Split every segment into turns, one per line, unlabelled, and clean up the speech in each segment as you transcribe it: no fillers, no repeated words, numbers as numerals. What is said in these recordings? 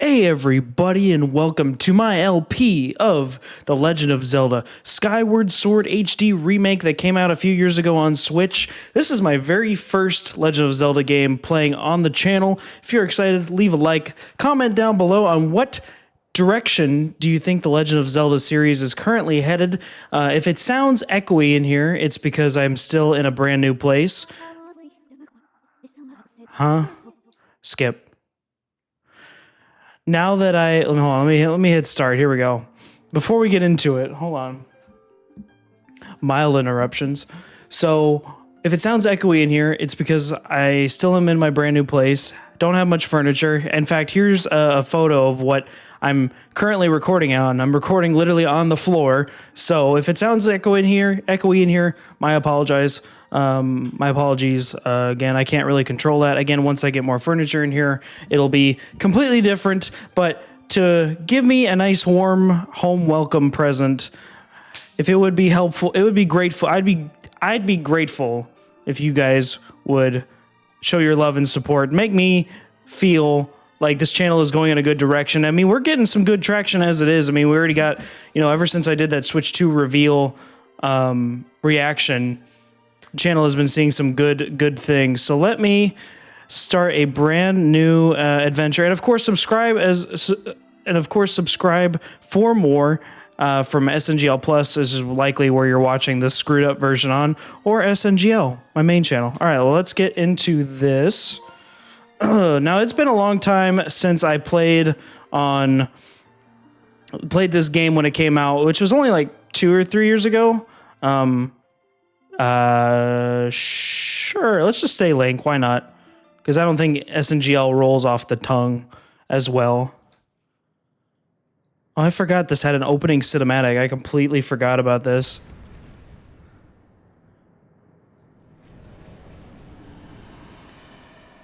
Hey everybody, and welcome to my LP of The Legend of Zelda Skyward Sword HD remake that came out a few years ago on Switch. This is my very first Legend of Zelda game playing on the channel. If you're excited, leave a like, comment down below on what direction do you think the Legend of Zelda series is currently headed. If it sounds echoey in here, it's because I'm still in a brand new place. Huh? Skip. Now that hold on, let me hit start. Here we go. Before we get into it, hold on. Mild interruptions. So if it sounds echoey in here, it's because I still am in my brand new place. Don't have much furniture. In fact, here's a photo of what I'm currently recording on. I'm recording literally on the floor. So if it sounds echoey in here, my apologies. Again, I can't really control that. Again, once I get more furniture in here, it'll be completely different. But to give me a nice warm home welcome present, if it would be helpful, it would be grateful. I'd be grateful if you guys would show your love and support. Make me feel like this channel is going in a good direction. I mean, we're getting some good traction as it is. I mean, we already got, ever since I did that Switch 2 reveal reaction, the channel has been seeing some good things. So let me start a brand new adventure, and of course subscribe for more from SNGL Plus. This is likely where you're watching this screwed up version on, or SNGL, my main channel. All right, well, let's get into this. Now, it's been a long time since I played this game when it came out, which was only like 2 or 3 years ago. Sure, let's just say Link. Why not? Because I don't think SNGL rolls off the tongue as well. Oh, I forgot this had an opening cinematic. I completely forgot about this.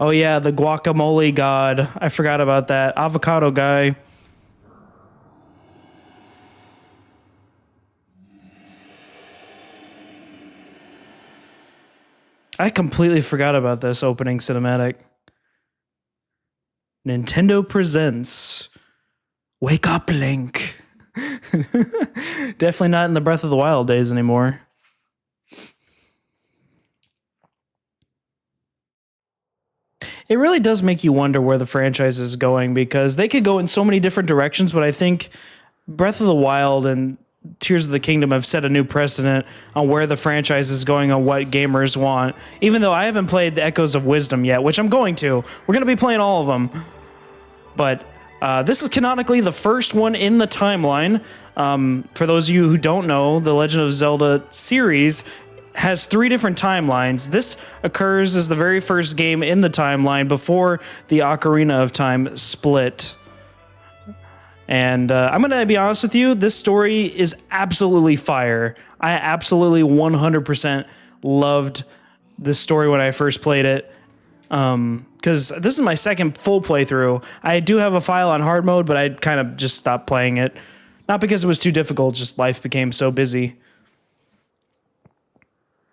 Oh yeah, the guacamole god. I forgot about that. Avocado guy. I completely forgot about this opening cinematic. Nintendo presents Wake Up, Link. Definitely not in the Breath of the Wild days anymore. It really does make you wonder where the franchise is going, because they could go in so many different directions, but I think Breath of the Wild and Tears of the Kingdom have set a new precedent on where the franchise is going, on what gamers want. Even though I haven't played the Echoes of Wisdom yet, which I'm going to. We're going to be playing all of them. But this is canonically the first one in the timeline. For those of you who don't know, the Legend of Zelda series has 3 different timelines. This occurs as the very first game in the timeline before the Ocarina of Time split. And I'm going to be honest with you, this story is absolutely fire. I absolutely 100% loved this story when I first played it. Because this is my second full playthrough. I do have a file on hard mode, but I kind of just stopped playing it. Not because it was too difficult, just life became so busy.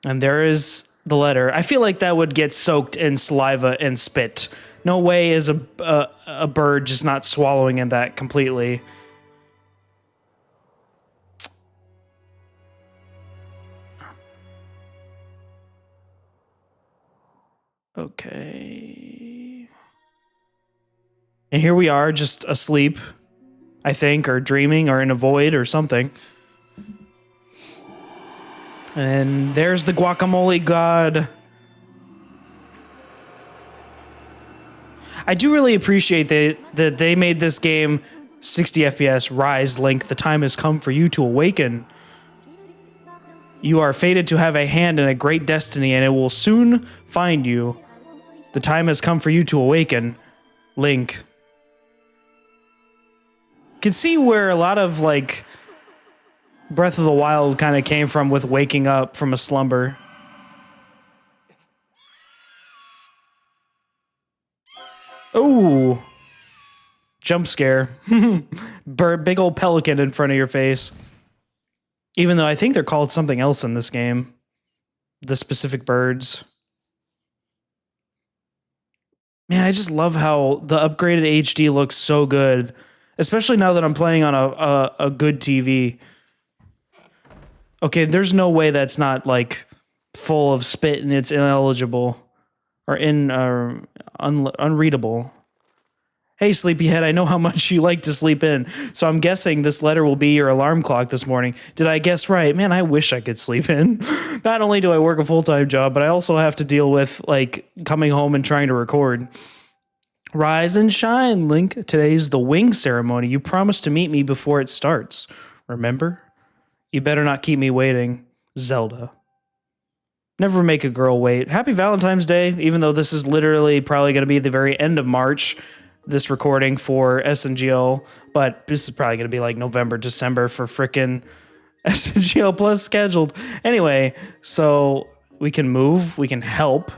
And there is the letter. I feel like that would get soaked in saliva and spit. No way is a bird just not swallowing in that completely. Okay. And here we are, just asleep, I think, or dreaming, or in a void, or something. And there's the guacamole god. I do really appreciate that they made this game 60 FPS. Rise, Link, the time has come for you to awaken. You are fated to have a hand in a great destiny, and it will soon find you. The time has come for you to awaken, Link. You can see where a lot of, like, Breath of the Wild kind of came from, with waking up from a slumber. Oh, jump scare. Big old pelican in front of your face. Even though I think they're called something else in this game. The specific birds. Man, I just love how the upgraded HD looks so good, especially now that I'm playing on a good TV. Okay, there's no way that's not like full of spit and it's ineligible or unreadable. Hey, sleepyhead, I know how much you like to sleep in, so I'm guessing this letter will be your alarm clock this morning. Did I guess right? Man, I wish I could sleep in. Not only do I work a full-time job, but I also have to deal with like coming home and trying to record. Rise and shine, Link. Today's the wing ceremony. You promised to meet me before it starts. Remember? You better not keep me waiting. Zelda. Never make a girl wait. Happy Valentine's Day, even though this is literally probably going to be the very end of March, this recording for SNGL, but this is probably going to be like November, December for frickin' SNGL Plus scheduled. Anyway, so we can move, we can help.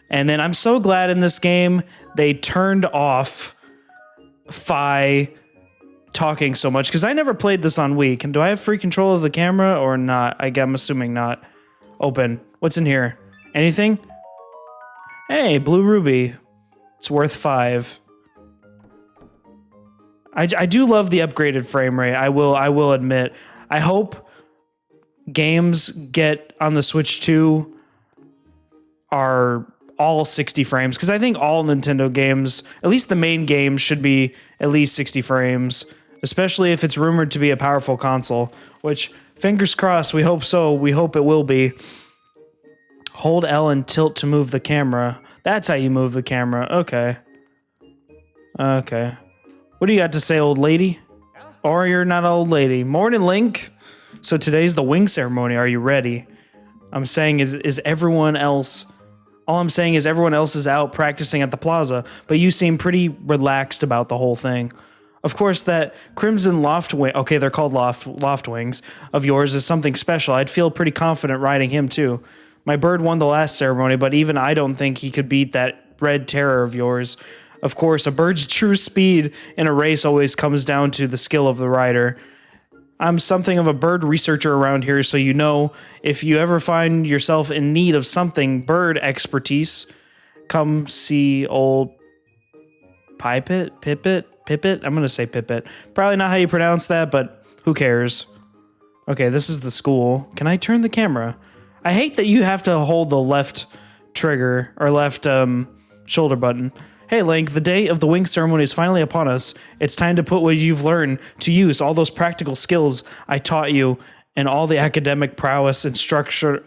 And then I'm so glad in this game they turned off Fi talking so much, because I never played this on Wii. Do I have free control of the camera or not? I'm assuming not. Open. What's in here? Anything? Hey, blue ruby. It's worth 5. I do love the upgraded frame rate. I will admit. I hope games get on the Switch 2 are all 60 frames, because I think all Nintendo games, at least the main games, should be at least 60 frames, especially if it's rumored to be a powerful console, which, fingers crossed, we hope so. We hope it will be. Hold L and tilt to move the camera. That's how you move the camera. Okay. Okay. What do you got to say, old lady? Or you're not an old lady. Morning, Link. So today's the wing ceremony. Are you ready? I'm saying is everyone else... All I'm saying is everyone else is out practicing at the plaza, but you seem pretty relaxed about the whole thing. Of course, that crimson loft wing... Okay, they're called loft wings of yours is something special. I'd feel pretty confident riding him, too. My bird won the last ceremony, but even I don't think he could beat that red terror of yours. Of course, a bird's true speed in a race always comes down to the skill of the rider. I'm something of a bird researcher around here, so you know, if you ever find yourself in need of something bird expertise, come see old Pipit? I'm gonna say Pipit. Probably not how you pronounce that, but who cares? Okay, this is the school. Can I turn the camera? I hate that you have to hold the left trigger, or left shoulder button. Hey, Link, the day of the wing ceremony is finally upon us. It's time to put what you've learned to use, all those practical skills I taught you, and all the academic prowess instructor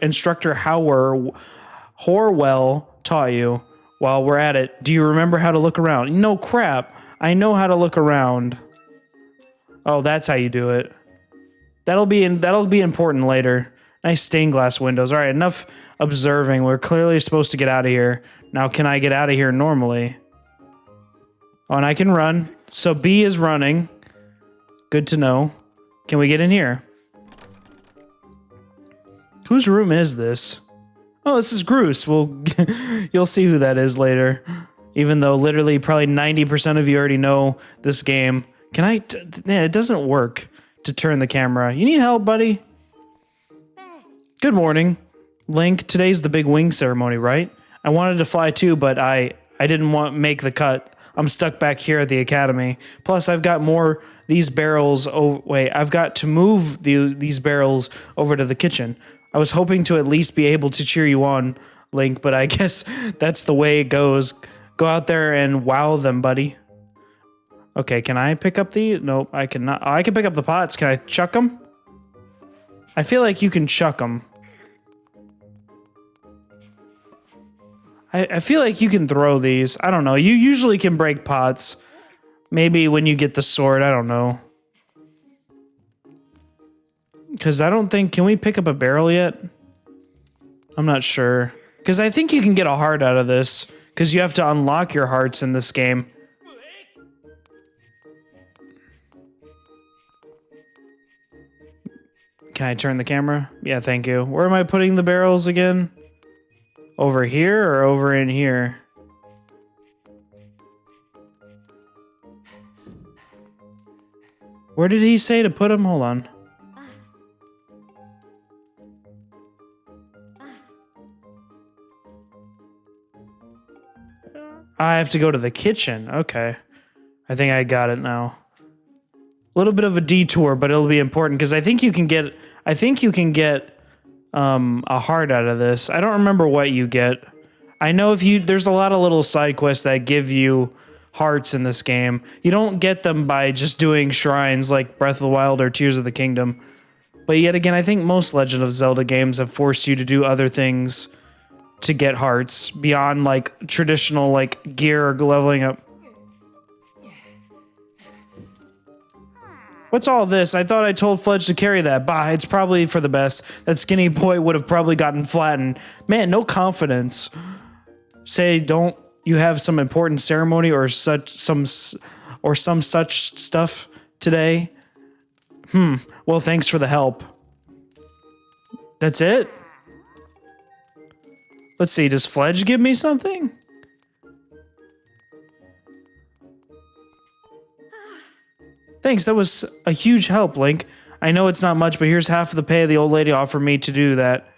Horwell taught you. While we're at it, do you remember how to look around? No crap. I know how to look around. Oh, that's how you do it. That'll be important later. Nice stained glass windows. All right, enough observing. We're clearly supposed to get out of here. Now, can I get out of here normally? Oh, and I can run. So B is running. Good to know. Can we get in here? Whose room is this? Oh, this is Groose. Well, you'll see who that is later. Even though literally probably 90% of you already know this game. Can I... Yeah, it doesn't work to turn the camera. You need help, buddy? Good morning. Link, today's the big wing ceremony, right? I wanted to fly too, but I didn't make the cut. I'm stuck back here at the academy. Plus, I've got these barrels. Oh, wait, I've got to move these barrels over to the kitchen. I was hoping to at least be able to cheer you on, Link, but I guess that's the way it goes. Go out there and wow them, buddy. Okay, can I pick up Nope, I cannot. Oh, I can pick up the pots. Can I chuck them? I feel like you can chuck them. I feel like you can throw these. I don't know. You usually can break pots. Maybe when you get the sword. I don't know. Because I don't think... Can we pick up a barrel yet? I'm not sure. Because I think you can get a heart out of this. Because you have to unlock your hearts in this game. Can I turn the camera? Yeah, thank you. Where am I putting the barrels again? Over here or over in here? Where did he say to put them? Hold on. I have to go to the kitchen. Okay. I think I got it now. A little bit of a detour, but it'll be important because I think you can get a heart out of this. I don't remember what you get. I know there's a lot of little side quests that give you hearts in this game. You don't get them by just doing shrines like Breath of the Wild or Tears of the Kingdom. But yet again, I think most Legend of Zelda games have forced you to do other things to get hearts beyond like traditional like gear or leveling up. What's all this? I thought I told Fledge to carry that. Bah, it's probably for the best. That skinny boy would have probably gotten flattened. Man, no confidence. Say, don't you have some important ceremony or some such stuff today? Well, thanks for the help. That's it? Let's see, does Fledge give me something? Thanks, that was a huge help, Link. I know it's not much, but here's half of the pay the old lady offered me to do that.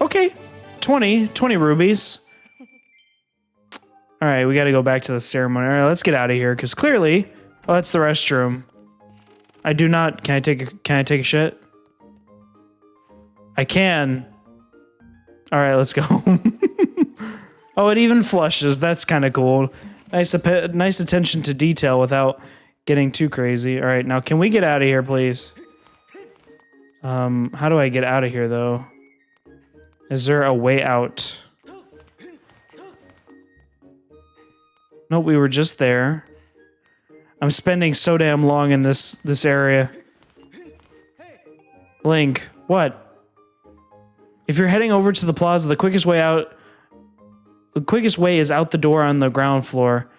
Okay, 20 rubies. All right, we got to go back to the ceremony. All right, let's get out of here because clearly, oh, that's the restroom. I do not. Can I take a shit? I can. All right, let's go. Oh, it even flushes. That's kind of cool. Nice attention to detail without getting too crazy. All right, now can we get out of here, please? How do I get out of here, though? Is there a way out? Nope, we were just there. I'm spending so damn long in this area. Link, what? If you're heading over to the plaza, the quickest way is out the door on the ground floor.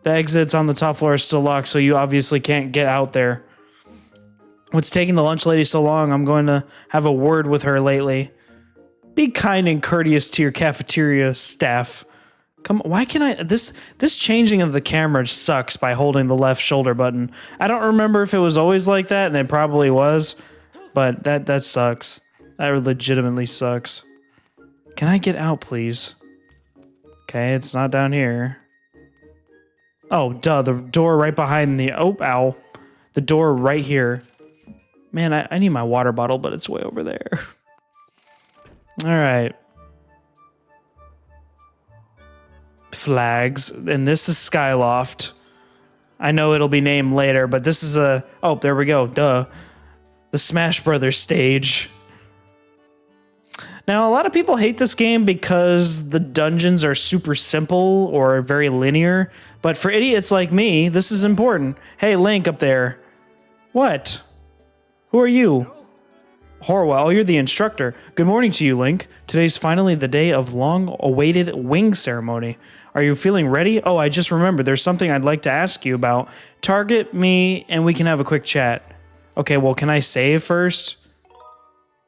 The exits on the top floor are still locked, so you obviously can't get out there. What's taking the lunch lady so long? I'm going to have a word with her lately. Be kind and courteous to your cafeteria staff. Come on, why can I... This changing of the camera sucks by holding the left shoulder button. I don't remember if it was always like that, and it probably was, but that sucks. That legitimately sucks. Can I get out, please? Okay, it's not down here. Oh, duh, the door right behind the... Oh, ow. The door right here. Man, I need my water bottle, but it's way over there. All right. Flags. And this is Skyloft. I know it'll be named later, but this is a... Oh, there we go. Duh. The Smash Brothers stage. Now, a lot of people hate this game because the dungeons are super simple or very linear, but for idiots like me, this is important. Hey, Link up there. What? Who are you? Horwell, you're the instructor. Good morning to you, Link. Today's finally the day of long-awaited wing ceremony. Are you feeling ready? Oh, I just remembered there's something I'd like to ask you about. Target me and we can have a quick chat. Okay, well, can I save first?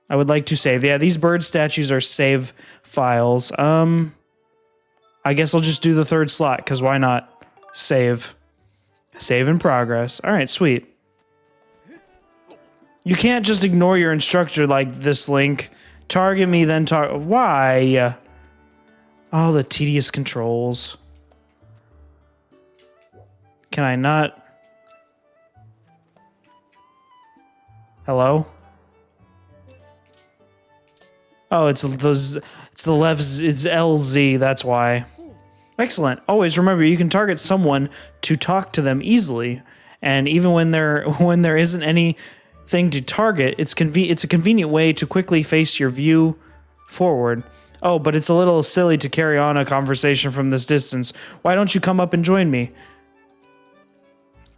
I would like to save. Yeah, these bird statues are save files. I guess I'll just do the third slot, because why not? Save. Save in progress. All right, sweet. You can't just ignore your instructor like this, Link. Target me, then target... Why? All the tedious controls. Can I not... Hello? Oh, it's the left, it's LZ, that's why. Excellent. Always remember, you can target someone to talk to them easily. And even when there isn't anything to target, it's a convenient way to quickly face your view forward. Oh, but it's a little silly to carry on a conversation from this distance. Why don't you come up and join me?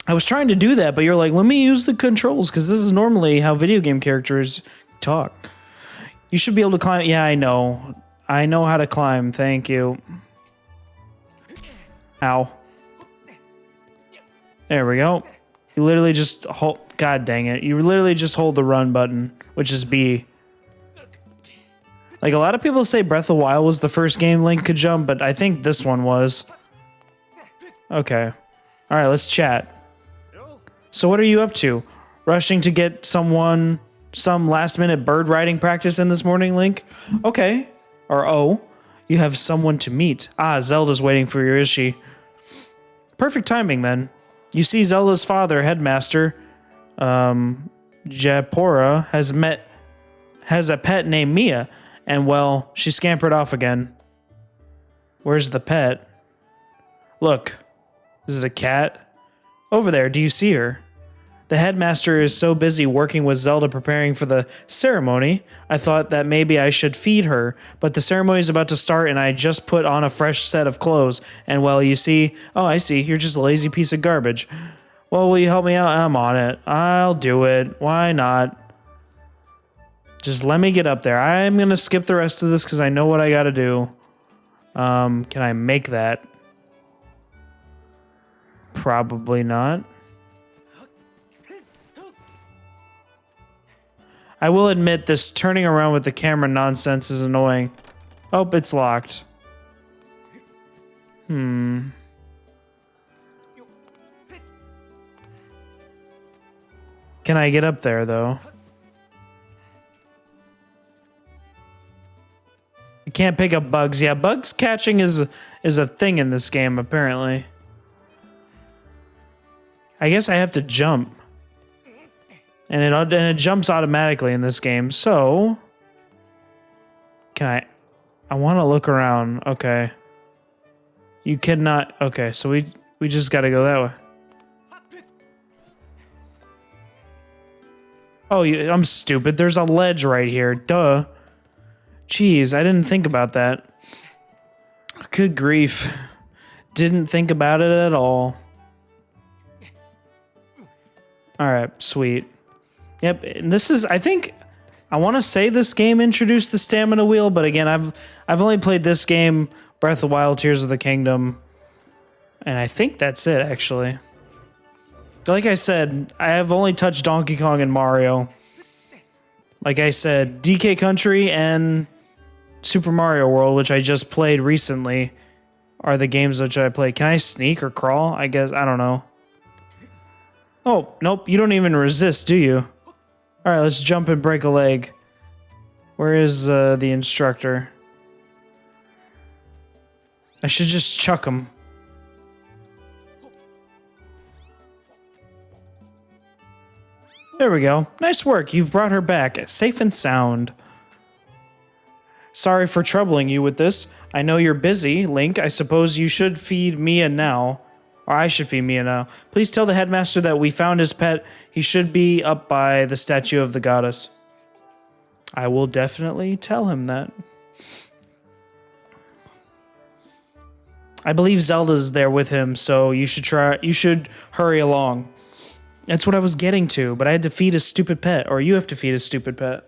I was trying to do that, but you're like, let me use the controls, because this is normally how video game characters talk. You should be able to climb. Yeah, I know. I know how to climb. Thank you. Ow. There we go. You literally just hold... God dang it. You literally just hold the run button, which is B. Like, a lot of people say Breath of the Wild was the first game Link could jump, but I think this one was. Okay. All right, let's chat. So what are you up to? Rushing to get some last-minute bird riding practice in this morning, Link? Okay. Or oh. You have someone to meet. Ah, Zelda's waiting for you, is she? Perfect timing, then. You see, Zelda's father, Headmaster, Japora, has a pet named Mia, and well, she scampered off again. Where's the pet? Look, is it a cat? Over there, do you see her? The headmaster is so busy working with Zelda preparing for the ceremony, I thought that maybe I should feed her, but the ceremony is about to start and I just put on a fresh set of clothes, and well, you see, oh, I see, you're just a lazy piece of garbage. Well, will you help me out? I'm on it. I'll do it. Why not? Just let me get up there. I'm going to skip the rest of this because I know what I got to do. Can I make that? Probably not. I will admit this turning around with the camera nonsense is annoying. Oh, it's locked. Can I get up there, though? I can't pick up bugs. Yeah, bugs catching is a thing in this game, apparently. I guess I have to jump. And it jumps automatically in this game, so... Can I want to look around. Okay. You cannot... Okay, so we just gotta go that way. Oh, I'm stupid. There's a ledge right here. Duh. Jeez, I didn't think about that. Good grief. Didn't think about it at all. Alright, sweet. Yep, and this is, I think, I want to say this game introduced the stamina wheel, but again, I've only played this game, Breath of the Wild, Tears of the Kingdom, and I think that's it, actually. Like I said, I have only touched Donkey Kong and Mario. Like I said, DK Country and Super Mario World, which I just played recently, are the games which I played. Can I sneak or crawl? I guess, I don't know. Oh, nope, you don't even resist, do you? Alright, let's jump and break a leg. Where is the instructor? I should just chuck him. There we go. Nice work. You've brought her back, safe and sound. Sorry for troubling you with this. I know you're busy, Link. I suppose you should feed Mia now. Or I should feed Mia now. Please tell the headmaster that we found his pet. He should be up by the statue of the goddess. I will definitely tell him that. I believe Zelda's there with him, so you should hurry along. That's what I was getting to, but I had to feed a stupid pet, or you have to feed a stupid pet.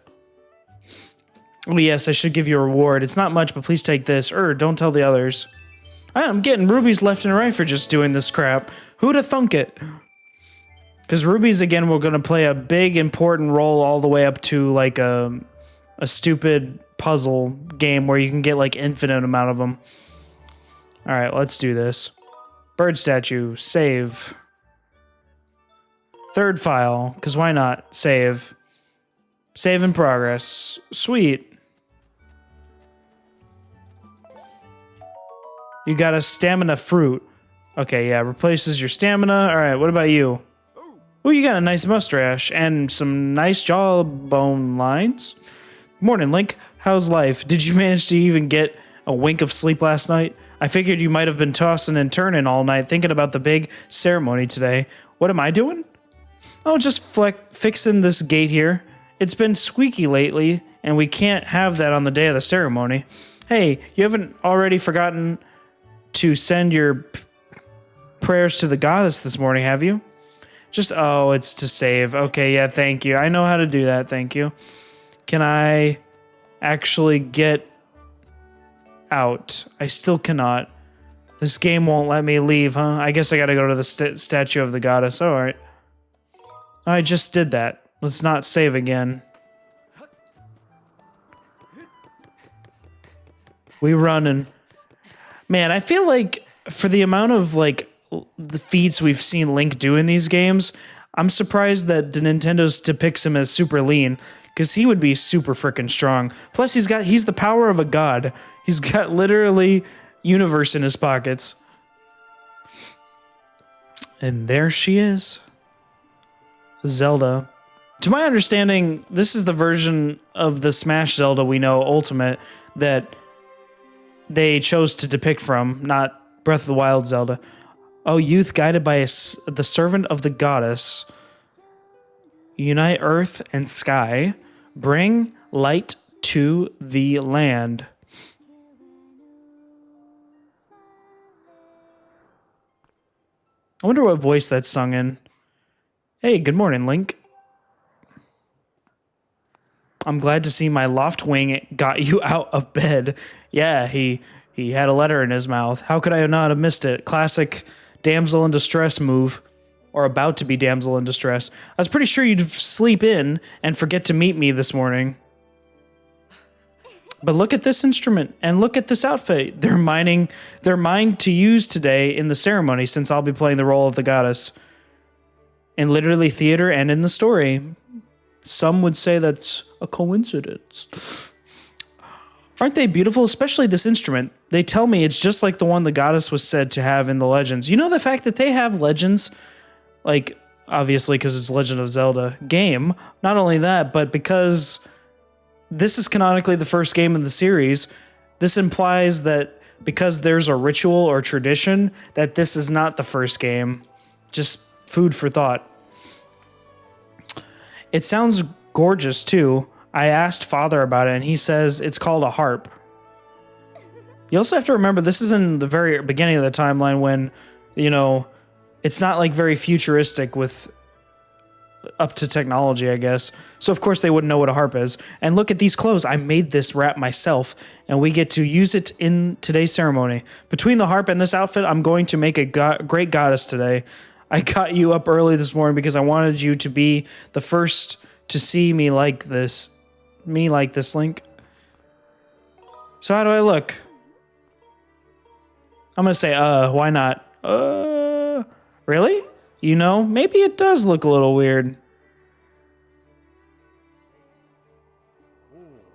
Oh yes, I should give you a reward. It's not much, but please take this. Don't tell the others. I'm getting rubies left and right for just doing this crap. Who'd have thunk it? Because rubies, again, we're going to play a big, important role all the way up to, like, a stupid puzzle game where you can get, like, infinite amount of them. Alright, let's do this. Bird statue. Save. Third file, because why not? Save. Save in progress. Sweet. You got a stamina fruit. Okay, yeah, replaces your stamina. Alright, what about you? Oh, you got a nice mustache and some nice jawbone lines. Morning, Link. How's life? Did you manage to even get a wink of sleep last night? I figured you might have been tossing and turning all night thinking about the big ceremony today. What am I doing? Oh, just fixing this gate here. It's been squeaky lately, and we can't have that on the day of the ceremony. Hey, you haven't already forgotten to send your prayers to the goddess this morning, have you? Oh, it's to save. Okay, yeah, thank you. I know how to do that, thank you. Can I actually get out? I still cannot. This game won't let me leave, huh? I guess I gotta go to the statue of the goddess. Oh, alright. I just did that. Let's not save again. We run and... Man, I feel like for the amount of, like, the feats we've seen Link do in these games, I'm surprised that Nintendo depicts him as super lean. because he would be super freaking strong. Plus, he's the power of a god. He's got literally universe in his pockets. And there she is. Zelda. To my understanding, this is the version of the Smash Zelda we know, Ultimate, that they chose to depict from, not Breath of the Wild Zelda. Oh, youth guided by the servant of the goddess. Unite earth and sky. Bring light to the land. I wonder what voice that's sung in. Hey, good morning, Link. I'm glad to see my loft wing got you out of bed. Yeah, he had a letter in his mouth. How could I not have missed it? Classic damsel in distress move. Or about to be damsel in distress. I was pretty sure you'd sleep in and forget to meet me this morning. But look at this instrument and look at this outfit. They're mine to use today in the ceremony, since I'll be playing the role of the goddess. In literally theater and in the story. Some would say that's a coincidence. Aren't they beautiful? Especially this instrument. They tell me it's just like the one the goddess was said to have in the legends. You know, the fact that they have legends, like, obviously because it's Legend of Zelda game. Not only that, but because this is canonically the first game in the series, this implies that because there's a ritual or tradition, that this is not the first game. Just food for thought. It sounds gorgeous too. I asked Father about it and he says it's called a harp. You also have to remember this is in the very beginning of the timeline when, you know, it's not like very futuristic with up to technology, I guess. So of course they wouldn't know what a harp is. And look at these clothes. I made this wrap myself and we get to use it in today's ceremony. Between the harp and this outfit, I'm going to make a great goddess today. I got you up early this morning because I wanted you to be the first to see me like this. Me like this, Link. So how do I look? I'm going to say, why not? Really? You know, maybe it does look a little weird.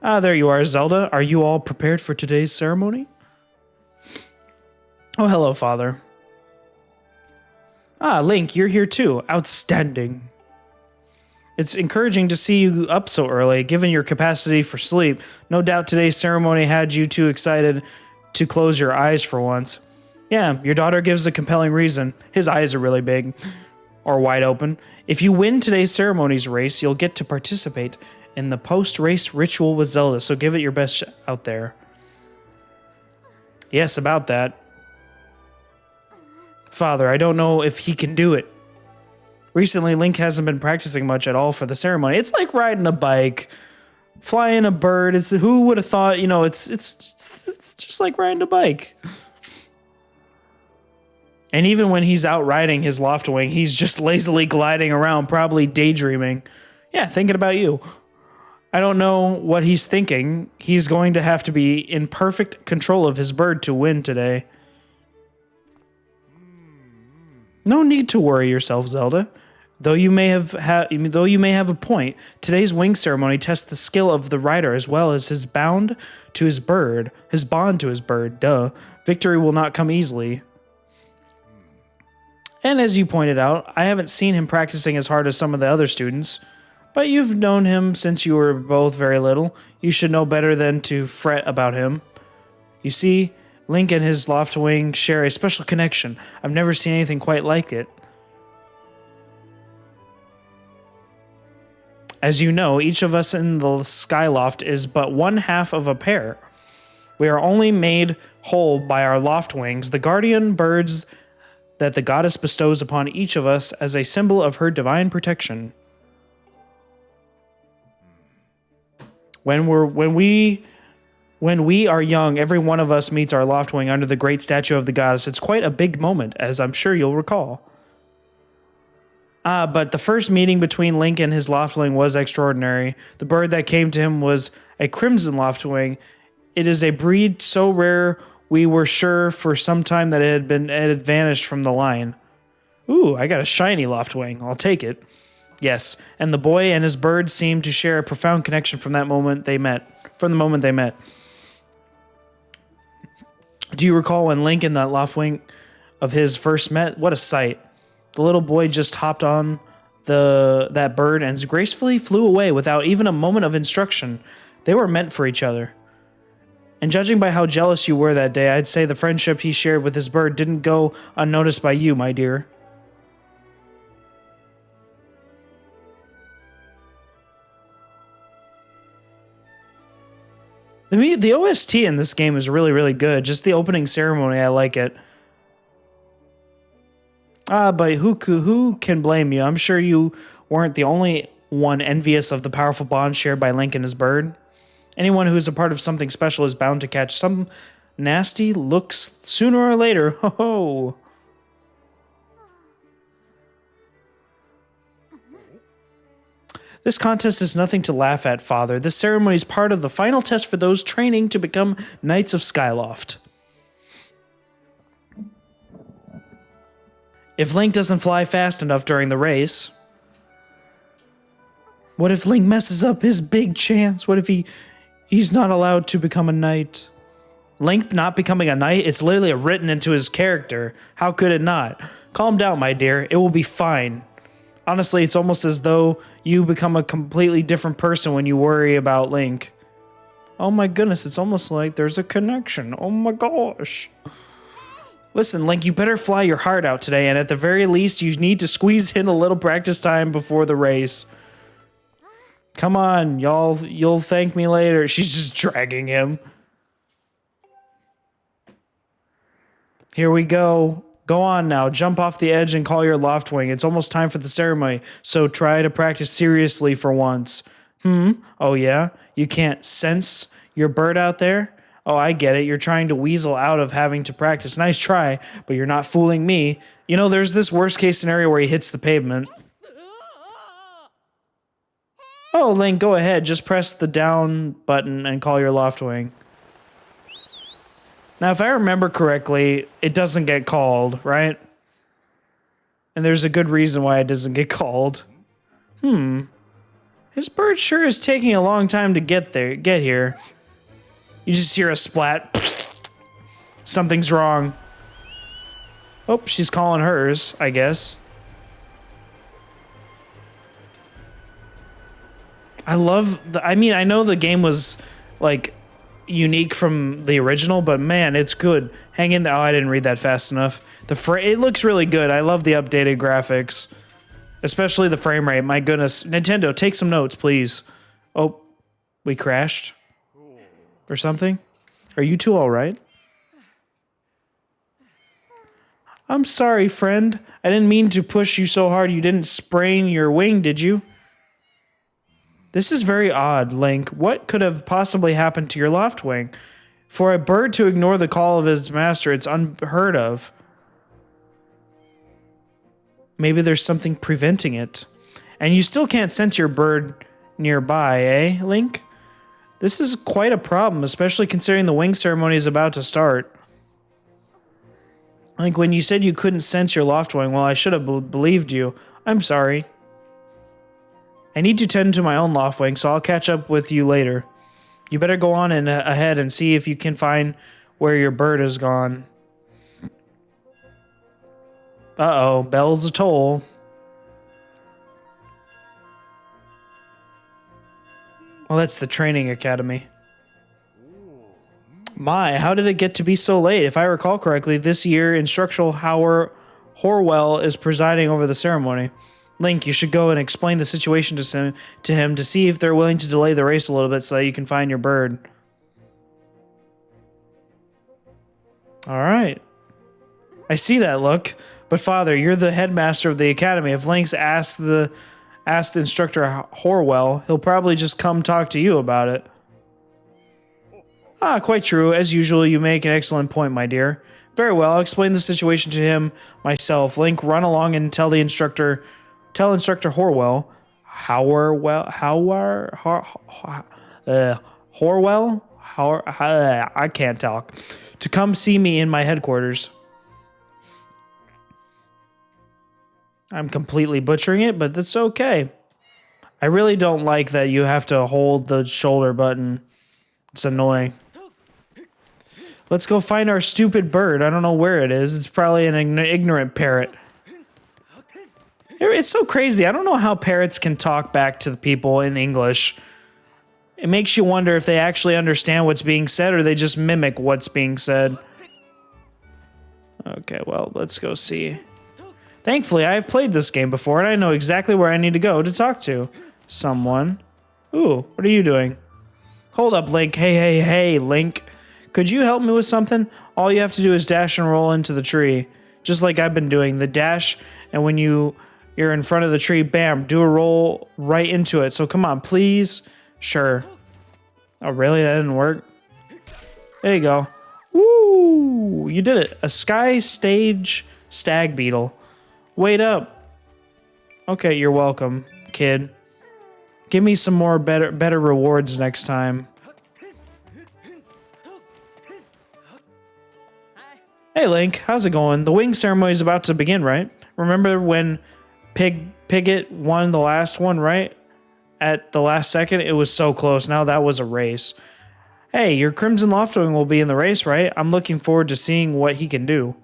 Ah, there you are, Zelda. Are you all prepared for today's ceremony? Oh, hello, Father. Ah, Link, you're here too. Outstanding. It's encouraging to see you up so early, given your capacity for sleep. No doubt today's ceremony had you too excited to close your eyes for once. Yeah, your daughter gives a compelling reason. His eyes are really big. Or wide open. If you win today's ceremony's race, you'll get to participate in the post-race ritual with Zelda, so give it your best out there. Yes, about that. Father, I don't know if he can do it. Recently, Link hasn't been practicing much at all for the ceremony. It's like riding a bike, flying a bird. It's who would have thought, you know, it's just like riding a bike. And even when he's out riding his loft wing, he's just lazily gliding around, probably daydreaming. Yeah, thinking about you. I don't know what he's thinking. He's going to have to be in perfect control of his bird to win today. No need to worry yourself, Zelda. Though you may have a point, today's wing ceremony tests the skill of the rider as well as his bond to his bird. Duh. Victory will not come easily. And as you pointed out, I haven't seen him practicing as hard as some of the other students. But you've known him since you were both very little. You should know better than to fret about him. You see, Link and his loft wing share a special connection. I've never seen anything quite like it. As you know, each of us in the Skyloft is but one half of a pair. We are only made whole by our loft wings, the guardian birds that the goddess bestows upon each of us as a symbol of her divine protection. When we are young, every one of us meets our loft wing under the great statue of the goddess. It's quite a big moment, as I'm sure you'll recall. But the first meeting between Link and his loftwing was extraordinary. The bird that came to him was a crimson loftwing. It is a breed so rare we were sure for some time that it had vanished from the line. Ooh, I got a shiny loftwing. I'll take it. Yes, and the boy and his bird seemed to share a profound connection from that moment they met. From the moment they met. Do you recall when Link and that Loftwing of his first met? What a sight. The little boy just hopped on that bird and gracefully flew away without even a moment of instruction. They were meant for each other. And judging by how jealous you were that day, I'd say the friendship he shared with his bird didn't go unnoticed by you, my dear. The OST in this game is really, really good. Just the opening ceremony, I like it. But who can blame you? I'm sure you weren't the only one envious of the powerful bond shared by Link and his bird. Anyone who is a part of something special is bound to catch some nasty looks sooner or later. Ho ho! This contest is nothing to laugh at, Father. This ceremony is part of the final test for those training to become Knights of Skyloft. If Link doesn't fly fast enough during the race... What if Link messes up his big chance? What if he's not allowed to become a knight? Link not becoming a knight? It's literally written into his character. How could it not? Calm down, my dear. It will be fine. Honestly, it's almost as though you become a completely different person when you worry about Link. Oh my goodness, it's almost like there's a connection. Oh my gosh. Listen, Link, you better fly your heart out today, and at the very least, you need to squeeze in a little practice time before the race. Come on, y'all, you'll thank me later. She's just dragging him. Here we go. Go on now, jump off the edge and call your Loftwing. It's almost time for the ceremony, so try to practice seriously for once. Oh yeah? You can't sense your bird out there? Oh, I get it. You're trying to weasel out of having to practice. Nice try, but you're not fooling me. You know, there's this worst case scenario where he hits the pavement. Oh, Link, go ahead. Just press the down button and call your Loftwing. Now, if I remember correctly, it doesn't get called, right? And there's a good reason why it doesn't get called. His bird sure is taking a long time to get here. You just hear a splat. Something's wrong. Oh, she's calling hers, I guess. I know the game was, like, unique from the original, but man, it's good. Hang in there. Oh, I didn't read that fast enough. It looks really good. I love the updated graphics, especially the frame rate. My goodness. Nintendo, take some notes, please. Oh, we crashed or something. Are you two all right? I'm sorry, friend. I didn't mean to push you so hard you didn't sprain your wing, did you? This is very odd, Link. What could have possibly happened to your Loftwing? For a bird to ignore the call of his master, it's unheard of. Maybe there's something preventing it. And you still can't sense your bird nearby, eh, Link? This is quite a problem, especially considering the wing ceremony is about to start. Like, when you said you couldn't sense your Loftwing, well, I should have believed you. I'm sorry. I need to tend to my own Loftwing, so I'll catch up with you later. You better go on ahead and see if you can find where your bird has gone. Uh-oh, bells a toll. Well, that's the training academy. My, how did it get to be so late? If I recall correctly, this year, Instructional Horwell is presiding over the ceremony. Link, you should go and explain the situation to him to see if they're willing to delay the race a little bit so that you can find your bird. All right. I see that look. But Father, you're the headmaster of the academy. If Link's asked the instructor Horwell, he'll probably just come talk to you about it. Ah, quite true. As usual, you make an excellent point, my dear. Very well, I'll explain the situation to him myself. Link, run along and tell Instructor Horwell, I can't talk, to come see me in my headquarters. I'm completely butchering it, but that's okay. I really don't like that you have to hold the shoulder button. It's annoying. Let's go find our stupid bird. I don't know where it is. It's probably an ignorant parrot. It's so crazy. I don't know how parrots can talk back to the people in English. It makes you wonder if they actually understand what's being said or they just mimic what's being said. Okay, well, let's go see. Thankfully, I have played this game before and I know exactly where I need to go to talk to someone. Ooh, what are you doing? Hold up, Link. Hey, Link. Could you help me with something? All you have to do is dash and roll into the tree. Just like I've been doing. The dash, and when you're in front of the tree, bam, do a roll right into it. So come on, please. Sure. Oh, really? That didn't work? There you go. Woo! You did it. A sky stage stag beetle. Wait up. Okay, you're welcome, kid. Give me some more better rewards next time. Hey Link, how's it going? The wing ceremony is about to begin, right? Remember when Piglet won the last one, right? At the last second, it was so close. Now that was a race. Hey, your Crimson Loftwing will be in the race, right? I'm looking forward to seeing what he can do.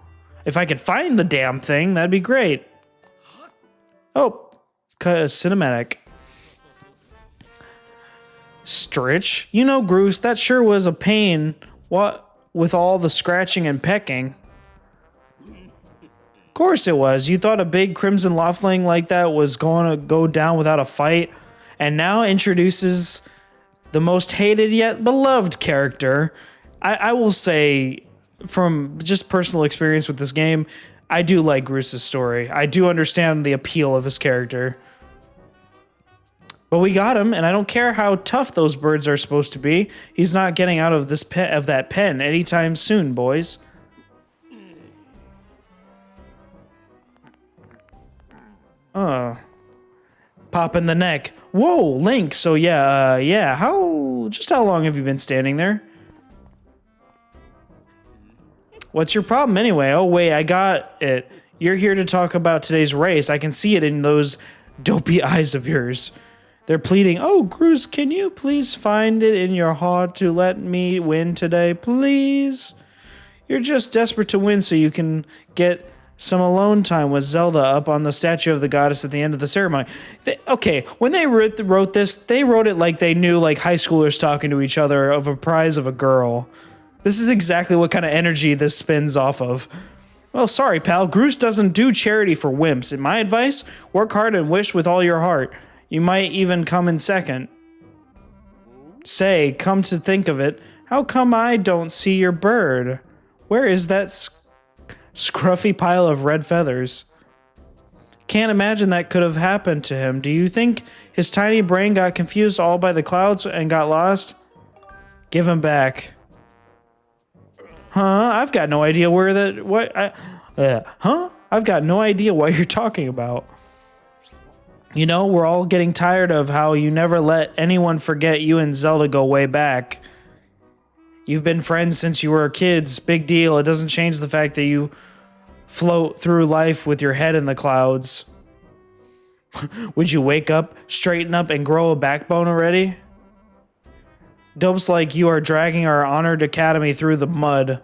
If I could find the damn thing, that'd be great. Oh, cinematic. Stritch? You know, Groose, that sure was a pain. What with all the scratching and pecking? Of course it was. You thought a big Crimson Loftling like that was going to go down without a fight, and now introduces the most hated yet beloved character. I will say, from just personal experience with this game, I do like Groose's story. I do understand the appeal of his character. But we got him, and I don't care how tough those birds are supposed to be. He's not getting out of that pen anytime soon, boys. Pop in the neck. Whoa, Link. So yeah. How long have you been standing there? What's your problem anyway? Oh wait, I got it. You're here to talk about today's race. I can see it in those dopey eyes of yours. They're pleading, oh, Groose, can you please find it in your heart to let me win today, please? You're just desperate to win so you can get some alone time with Zelda up on the statue of the goddess at the end of the ceremony. When they wrote this, they wrote it like they knew like high schoolers talking to each other of a prize of a girl. This is exactly what kind of energy this spins off of. Well, sorry, pal. Groose doesn't do charity for wimps. In my advice, work hard and wish with all your heart. You might even come in second. Say, come to think of it, how come I don't see your bird? Where is that scruffy pile of red feathers? Can't imagine that could have happened to him. Do you think his tiny brain got confused all by the clouds and got lost? Give him back. Huh? I've got no idea where that... What? I've got no idea what you're talking about. You know, we're all getting tired of how you never let anyone forget you and Zelda go way back. You've been friends since you were kids. Big deal. It doesn't change the fact that you float through life with your head in the clouds. Would you wake up, straighten up, and grow a backbone already? Dopes like you are dragging our honored academy through the mud.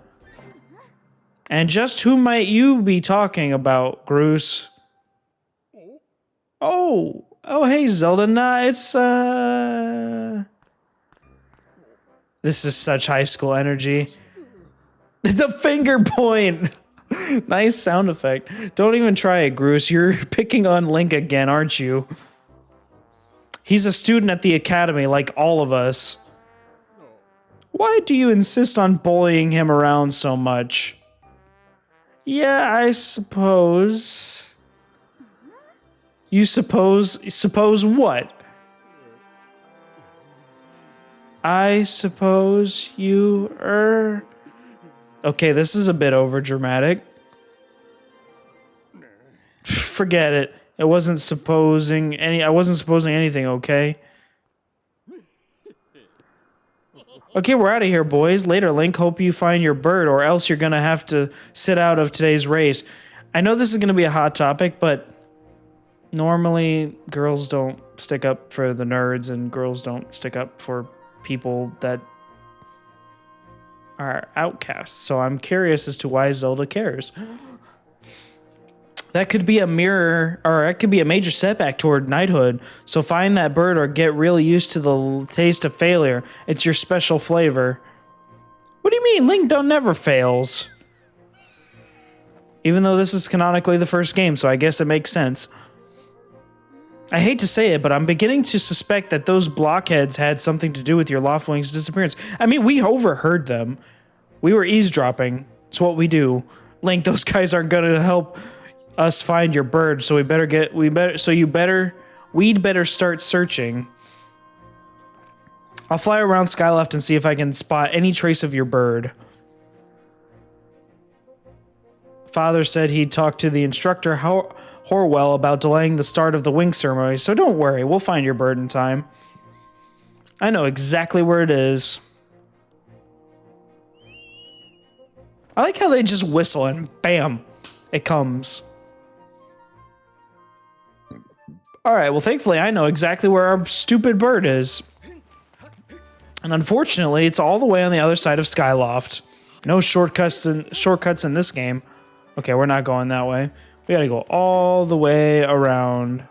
And just who might you be talking about, Groose? Oh, hey, Zelda. Nah, it's, This is such high school energy. The finger point! Nice sound effect. Don't even try it, Groose. You're picking on Link again, aren't you? He's a student at the academy, like all of us. Why do you insist on bullying him around so much? Yeah, I suppose... You suppose what? I suppose you Okay, this is a bit over dramatic. Forget it. I wasn't supposing anything, okay? Okay, we're out of here, boys. Later, Link. Hope you find your bird, or else you're gonna have to sit out of today's race. I know this is gonna be a hot topic, but Normally, girls don't stick up for the nerds, and girls don't stick up for people that are outcasts. So I'm curious as to why Zelda cares. That could be a mirror, or it could be a major setback toward knighthood. So find that bird or get really used to the taste of failure. It's your special flavor. What do you mean? Link don't never fails. Even though this is canonically the first game, so I guess it makes sense. I hate to say it, but I'm beginning to suspect that those blockheads had something to do with your Loftwing's disappearance. I mean, we overheard them. We were eavesdropping. It's what we do. Link, those guys aren't gonna help us find your bird, so we'd better start searching. I'll fly around Skyloft and see if I can spot any trace of your bird. Father said he'd talk to the instructor Horwell about delaying the start of the wing ceremony, so don't worry, we'll find your bird in time. I know exactly where it is. I like how they just whistle and bam, it comes. Alright, well thankfully I know exactly where our stupid bird is. And unfortunately, it's all the way on the other side of Skyloft. No shortcuts in this game. Okay, we're not going that way. We gotta go all the way around.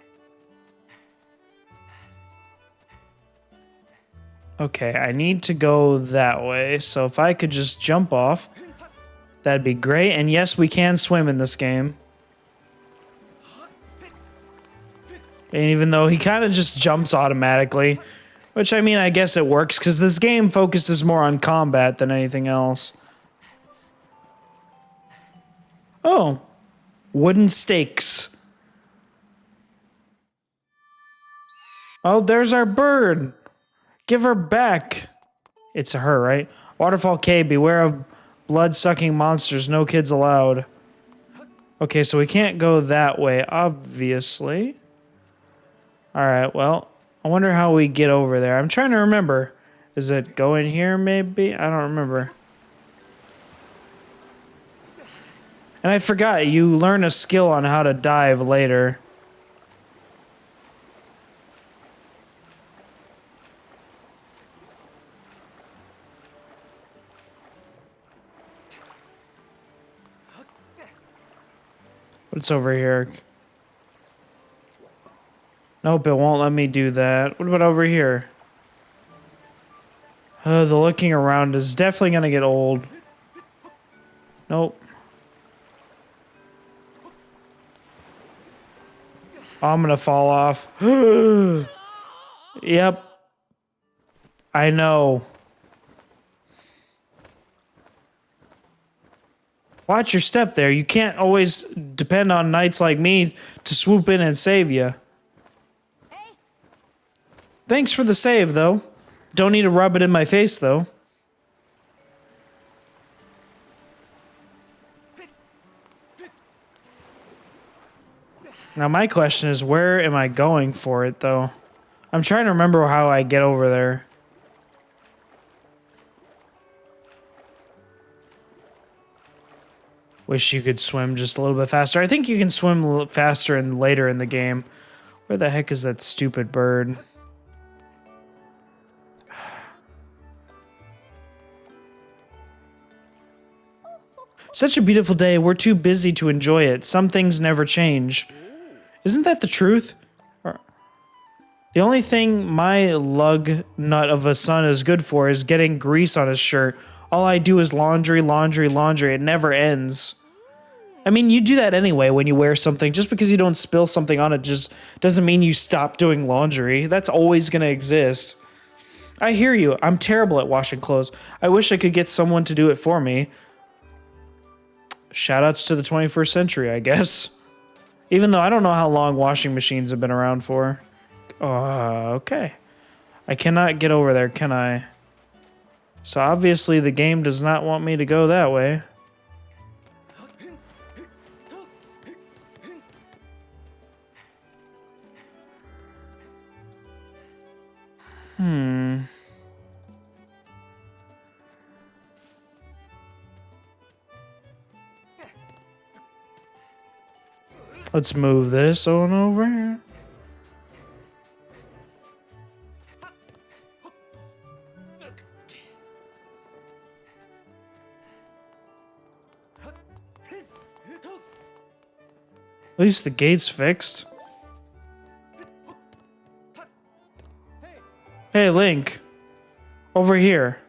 Okay, I need to go that way. So if I could just jump off, that'd be great. And yes, we can swim in this game. And even though he kind of just jumps automatically, which I mean, I guess it works because this game focuses more on combat than anything else. Oh, wooden stakes. Oh, there's our bird. Give her back. It's a her, right? Waterfall Cave, beware of blood-sucking monsters. No kids allowed. Okay, so we can't go that way, obviously. Alright, well, I wonder how we get over there. I'm trying to remember. Is it go in here, maybe? I don't remember. And I forgot, you learn a skill on how to dive later. What's over here? Nope, it won't let me do that. What about over here? The looking around is definitely gonna get old. Nope. I'm gonna fall off. Yep. I know. Watch your step there. You can't always depend on knights like me to swoop in and save you. Hey. Thanks for the save, though. Don't need to rub it in my face, though. Now my question is, where am I going for it, though? I'm trying to remember how I get over there. Wish you could swim just a little bit faster. I think you can swim a little faster and later in the game. Where the heck is that stupid bird? Such a beautiful day. We're too busy to enjoy it. Some things never change. Isn't that the truth? The only thing my lug nut of a son is good for is getting grease on his shirt. All I do is laundry, laundry, laundry. It never ends. I mean, you do that anyway when you wear something. Just because you don't spill something on it just doesn't mean you stop doing laundry. That's always going to exist. I hear you. I'm terrible at washing clothes. I wish I could get someone to do it for me. Shoutouts to the 21st century, I guess. Even though I don't know how long washing machines have been around for. Okay. I cannot get over there, can I? So obviously the game does not want me to go that way. Let's move this on over here. At least the gate's fixed. Hey, Link. Over here.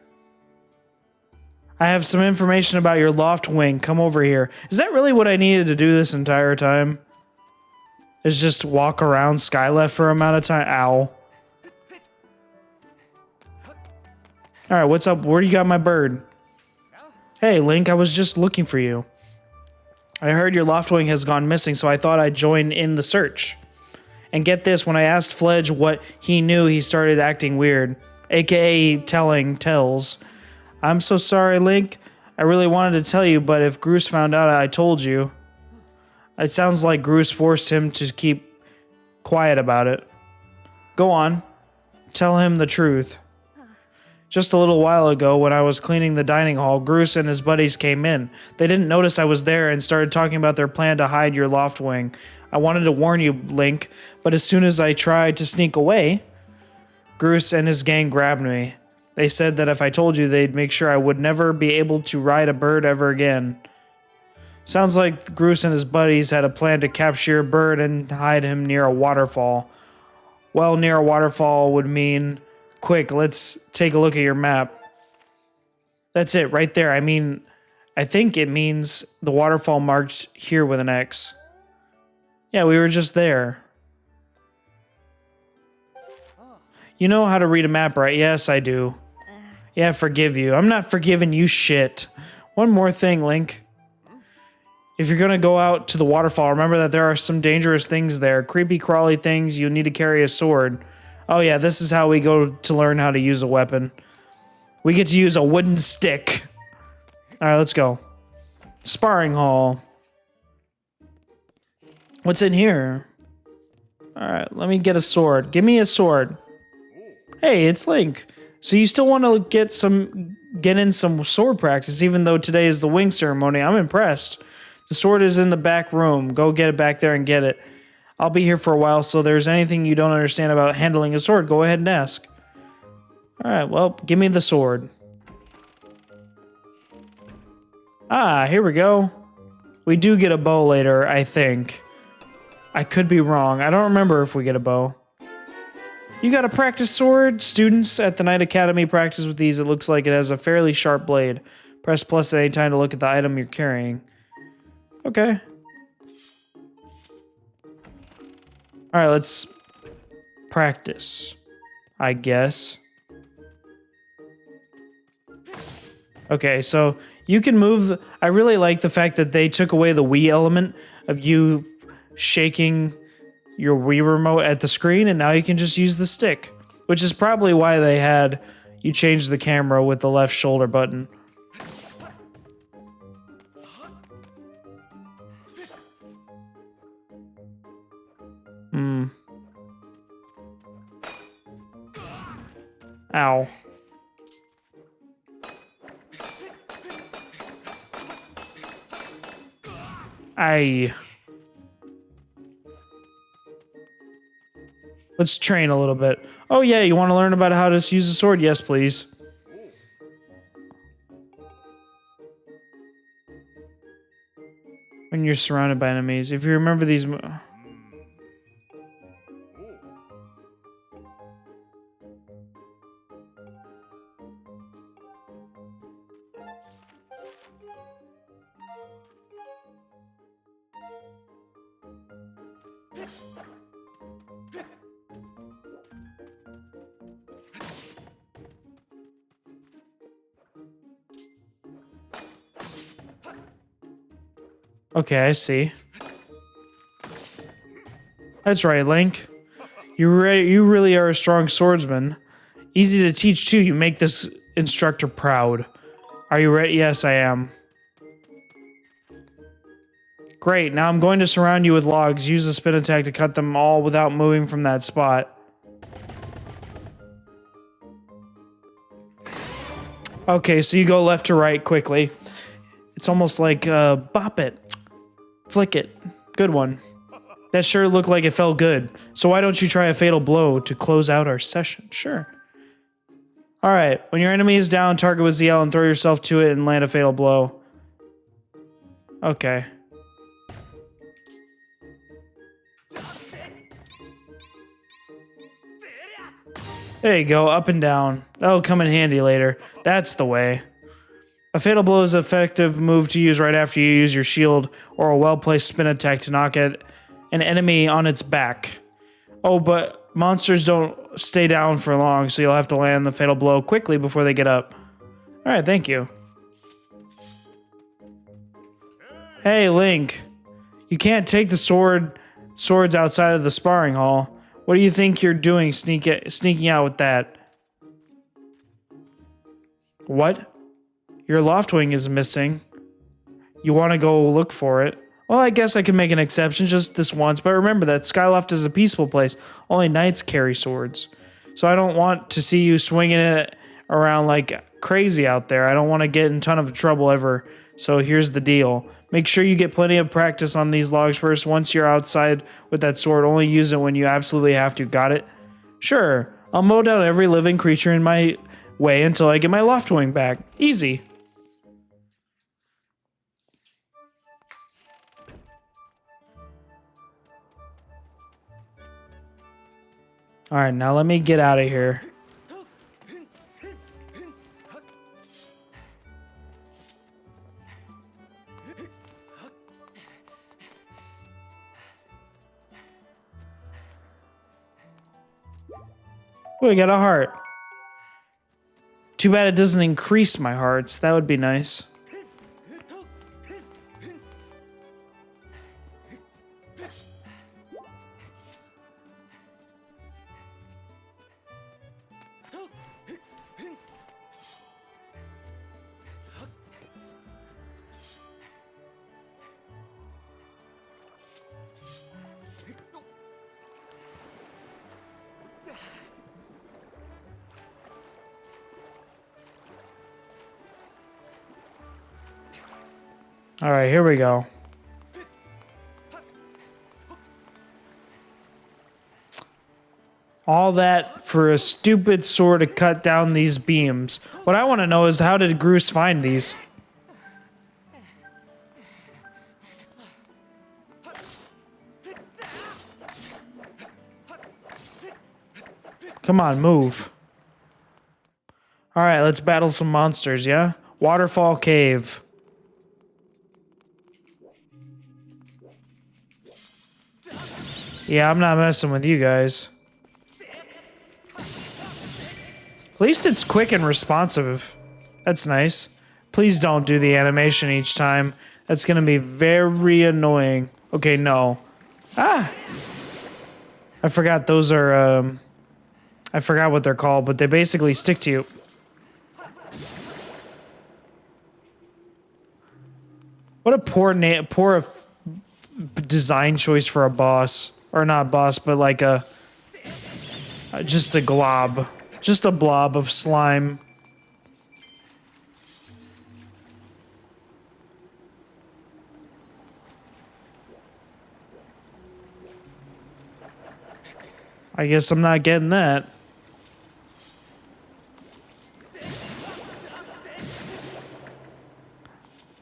I have some information about your loft wing. Come over here. Is that really what I needed to do this entire time? Is just walk around Skyleft for a amount of time? Ow. Alright, what's up? Where do you got my bird? Hey, Link, I was just looking for you. I heard your loft wing has gone missing, so I thought I'd join in the search. And get this, when I asked Fledge what he knew, he started acting weird. AKA telling tells. I'm so sorry, Link. I really wanted to tell you, but if Groose found out I told you... It sounds like Groose forced him to keep quiet about it. Go on. Tell him the truth. Just a little while ago, when I was cleaning the dining hall, Groose and his buddies came in. They didn't notice I was there and started talking about their plan to hide your loft wing. I wanted to warn you, Link, but as soon as I tried to sneak away, Groose and his gang grabbed me. They said that if I told you, they'd make sure I would never be able to ride a bird ever again. Sounds like Groose and his buddies had a plan to capture your bird and hide him near a waterfall. Well, near a waterfall would mean... Quick, let's take a look at your map. That's it, right there. I mean, I think it means the waterfall marked here with an X. Yeah, we were just there. You know how to read a map, right? Yes, I do. Yeah, forgive you. I'm not forgiving you shit. One more thing, Link. If you're gonna go out to the waterfall, remember that there are some dangerous things there. Creepy, crawly things. You'll need to carry a sword. Oh yeah, this is how we go to learn how to use a weapon. We get to use a wooden stick. Alright, let's go. Sparring hall. What's in here? Alright, let me get a sword. Give me a sword. Hey, it's Link. So you still want to get in some sword practice, even though today is the wing ceremony. I'm impressed. The sword is in the back room. Go get it back there and get it. I'll be here for a while, so if there's anything you don't understand about handling a sword, go ahead and ask. Alright, well, give me the sword. Ah, here we go. We do get a bow later, I think. I could be wrong. I don't remember if we get a bow. You got a practice sword? Students at the Knight Academy practice with these. It looks like it has a fairly sharp blade. Press plus at any time to look at the item you're carrying. Okay. Alright, let's practice, I guess. Okay, so you can move... I really like the fact that they took away the Wii element of you shaking your Wii remote at the screen, and now you can just use the stick, which is probably why they had you change the camera with the left shoulder button. Ow. Let's train a little bit. Oh yeah, you want to learn about how to use a sword? Yes, please. When you're surrounded by enemies. If you remember these... Okay, I see. That's right, Link. You really are a strong swordsman. Easy to teach, too. You make this instructor proud. Are you ready? Yes, I am. Great, now I'm going to surround you with logs. Use the spin attack to cut them all without moving from that spot. Okay, so you go left to right quickly. It's almost like, bop it. Flick it. Good one. That sure looked like it felt good. So why don't you try a fatal blow to close out our session? Sure. All right. When your enemy is down, target with ZL and throw yourself to it and land a fatal blow. Okay. There you go, up and down. That'll come in handy later. That's the way. A fatal blow is an effective move to use right after you use your shield or a well-placed spin attack to knock at an enemy on its back. Oh, but monsters don't stay down for long, so you'll have to land the fatal blow quickly before they get up. All right, thank you. Hey, Link. You can't take the swords outside of the sparring hall. What do you think you're doing sneaking out with that? What? Your loft wing is missing. You want to go look for it? Well, I guess I can make an exception just this once, but remember that Skyloft is a peaceful place. Only knights carry swords. So I don't want to see you swinging it around like crazy out there. I don't want to get in a ton of trouble ever. So here's the deal. Make sure you get plenty of practice on these logs first. Once you're outside with that sword, only use it when you absolutely have to. Got it? Sure. I'll mow down every living creature in my way until I get my loft wing back. Easy. All right, now let me get out of here. Oh, I got a heart. Too bad it doesn't increase my hearts. That would be nice. All right, here we go. All that for a stupid sword to cut down these beams. What I want to know is how did Groose find these? Come on, move. All right, let's battle some monsters, yeah? Waterfall Cave. Yeah, I'm not messing with you guys. At least it's quick and responsive. That's nice. Please don't do the animation each time. That's gonna be very annoying. Okay, no. Ah! I forgot those are, I forgot what they're called, but they basically stick to you. What a poor design choice for a boss. Or not boss, but like just a glob. Just a blob of slime. I guess I'm not getting that.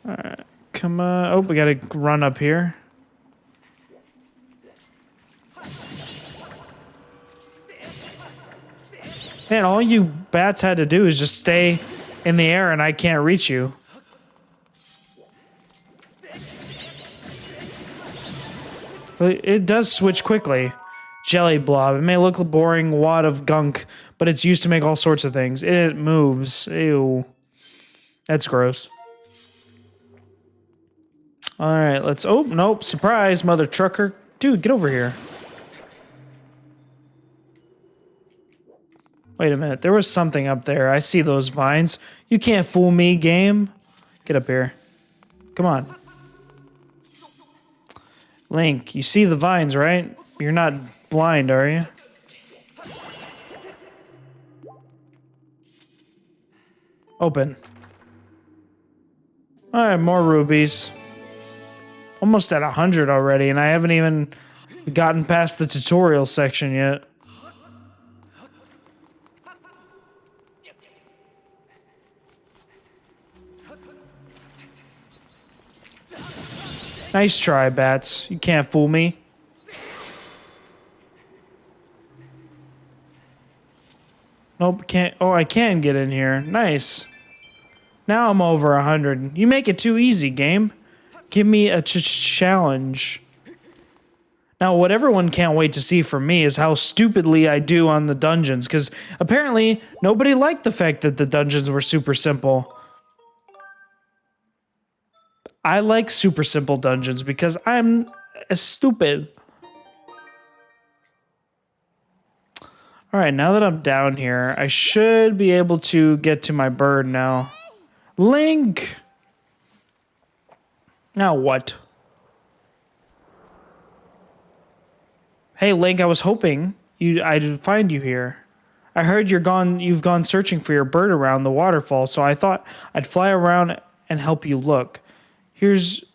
Alright, come on. Oh, we gotta run up here. Man, all you bats had to do is just stay in the air and I can't reach you. But it does switch quickly. Jelly blob. It may look a boring wad of gunk, but it's used to make all sorts of things. It moves. Ew. That's gross. Alright, let's... Oh, nope. Surprise, mother trucker. Dude, get over here. Wait a minute, there was something up there. I see those vines. You can't fool me, game. Get up here. Come on. Link, you see the vines, right? You're not blind, are you? Open. Alright, more rubies. Almost at 100 already, and I haven't even gotten past the tutorial section yet. Nice try, bats. You can't fool me. Nope, can't. Oh, I can get in here. Nice. Now I'm over 100. You make it too easy, game. Give me a challenge. Now, what everyone can't wait to see from me is how stupidly I do on the dungeons, because apparently nobody liked the fact that the dungeons were super simple. I like super simple dungeons because I'm stupid. All right, now that I'm down here, I should be able to get to my bird now. Link! Now what? Hey, Link, I was hoping I'd find you here. I heard you've gone searching for your bird around the waterfall, so I thought I'd fly around and help you look.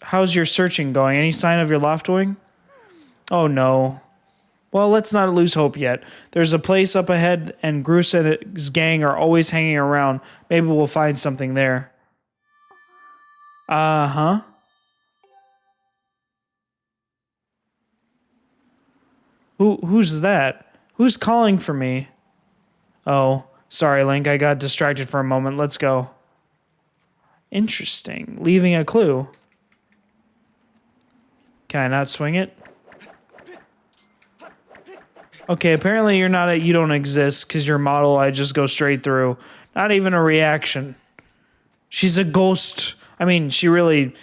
How's your searching going? Any sign of your loftwing? Oh no. Well, let's not lose hope yet. There's a place up ahead, and Groose and his gang are always hanging around. Maybe we'll find something there. Uh-huh. Who's that? Who's calling for me? Oh, sorry, Link. I got distracted for a moment. Let's go. Interesting. Leaving a clue. Can I not swing it? Okay, apparently you don't exist because your model I just go straight through. Not even a reaction. She's a ghost. I mean, she really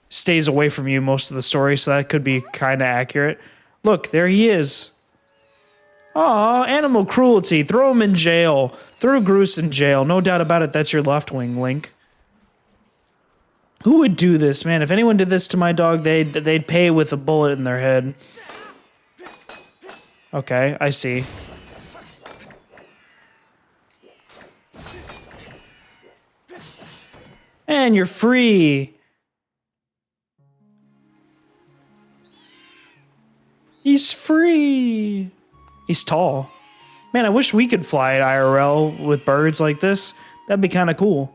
stays away from you most of the story, so that could be kind of accurate. Look, there he is. Aw, animal cruelty. Throw him in jail. Throw Groose in jail. No doubt about it, that's your left wing, Link. Who would do this, man? If anyone did this to my dog, they'd pay with a bullet in their head. Okay, I see. And you're free. He's free. He's tall. Man, I wish we could fly at IRL with birds like this. That'd be kind of cool.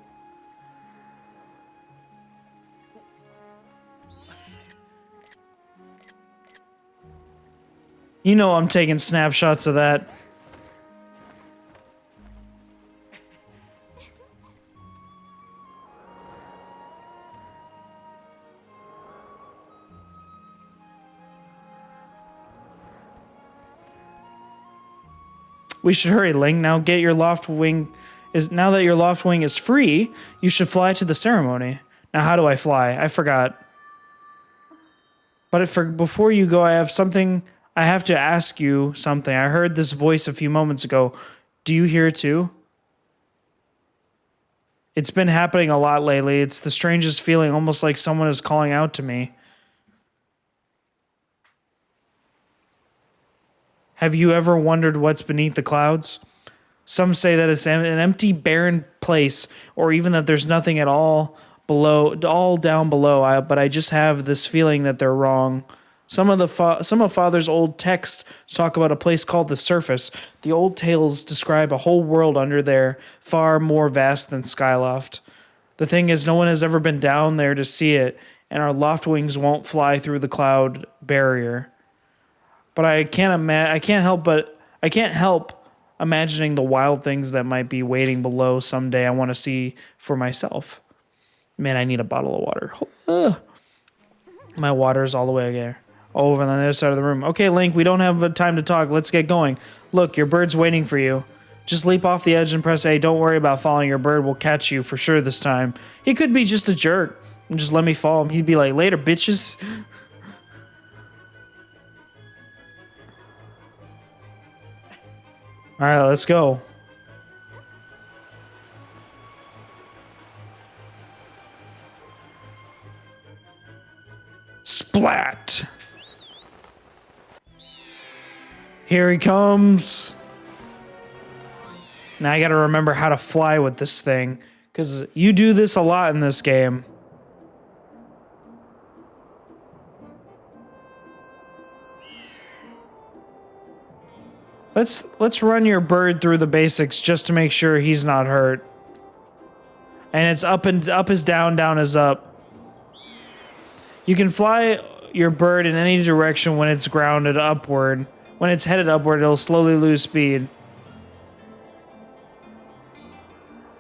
You know I'm taking snapshots of that. We should hurry, Link. Now that your loft wing is free, you should fly to the ceremony. Now how do I fly? I forgot. But before you go, I have to ask you something. I heard this voice a few moments ago. Do you hear it too? It's been happening a lot lately. It's the strangest feeling, almost like someone is calling out to me. Have you ever wondered what's beneath the clouds? Some say that it's an empty, barren place, or even that there's nothing at all down below. But I just have this feeling that they're wrong. Some of Father's old texts talk about a place called the Surface. The old tales describe a whole world under there, far more vast than Skyloft. The thing is, no one has ever been down there to see it, and our loft wings won't fly through the cloud barrier. But I can't help imagining the wild things that might be waiting below someday. I want to see for myself. Man, I need a bottle of water. Ugh. My water's all the way there. Over on the other side of the room. Okay, Link, we don't have time to talk. Let's get going. Look, your bird's waiting for you. Just leap off the edge and press A. Don't worry about falling. Your bird will catch you for sure this time. He could be just a jerk and just let me fall. He'd be like, later, bitches. All right, let's go. Splat. Here he comes. Now I gotta remember how to fly with this thing, because you do this a lot in this game. Let's run your bird through the basics just to make sure he's not hurt. And it's up is down, down is up. You can fly your bird in any direction when it's grounded upward. When it's headed upward, it'll slowly lose speed.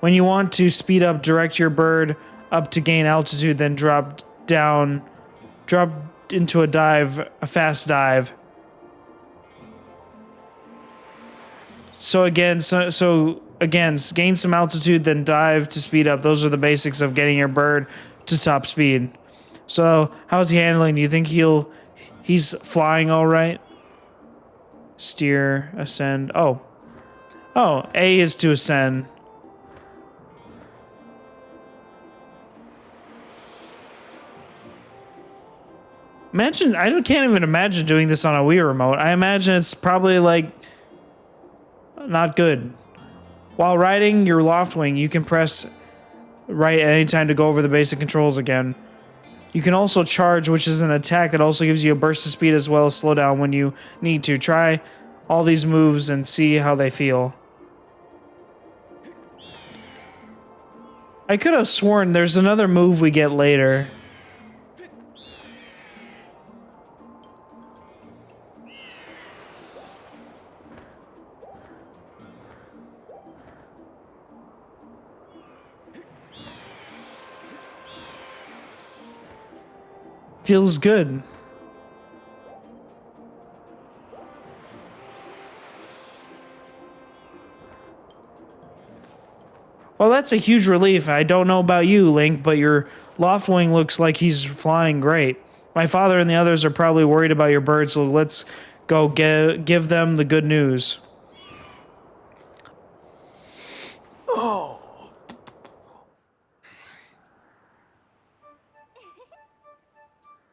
When you want to speed up, direct your bird up to gain altitude, then drop down, drop into a fast dive. So again, gain some altitude, then dive to speed up. Those are the basics of getting your bird to top speed. So how's he handling? Do you think he's flying all right? Steer, ascend. Oh, A is to ascend. Imagine, I can't even imagine doing this on a Wii remote. I imagine it's probably like not good. While riding your Loftwing, you can press right at any time to go over the basic controls again. You can also charge, which is an attack that also gives you a burst of speed as well as slow down when you need to. Try all these moves and see how they feel. I could have sworn there's another move we get later. Feels good. Well, that's a huge relief. I don't know about you, Link, but your Loftwing looks like he's flying great. My father and the others are probably worried about your bird, so let's go give them the good news.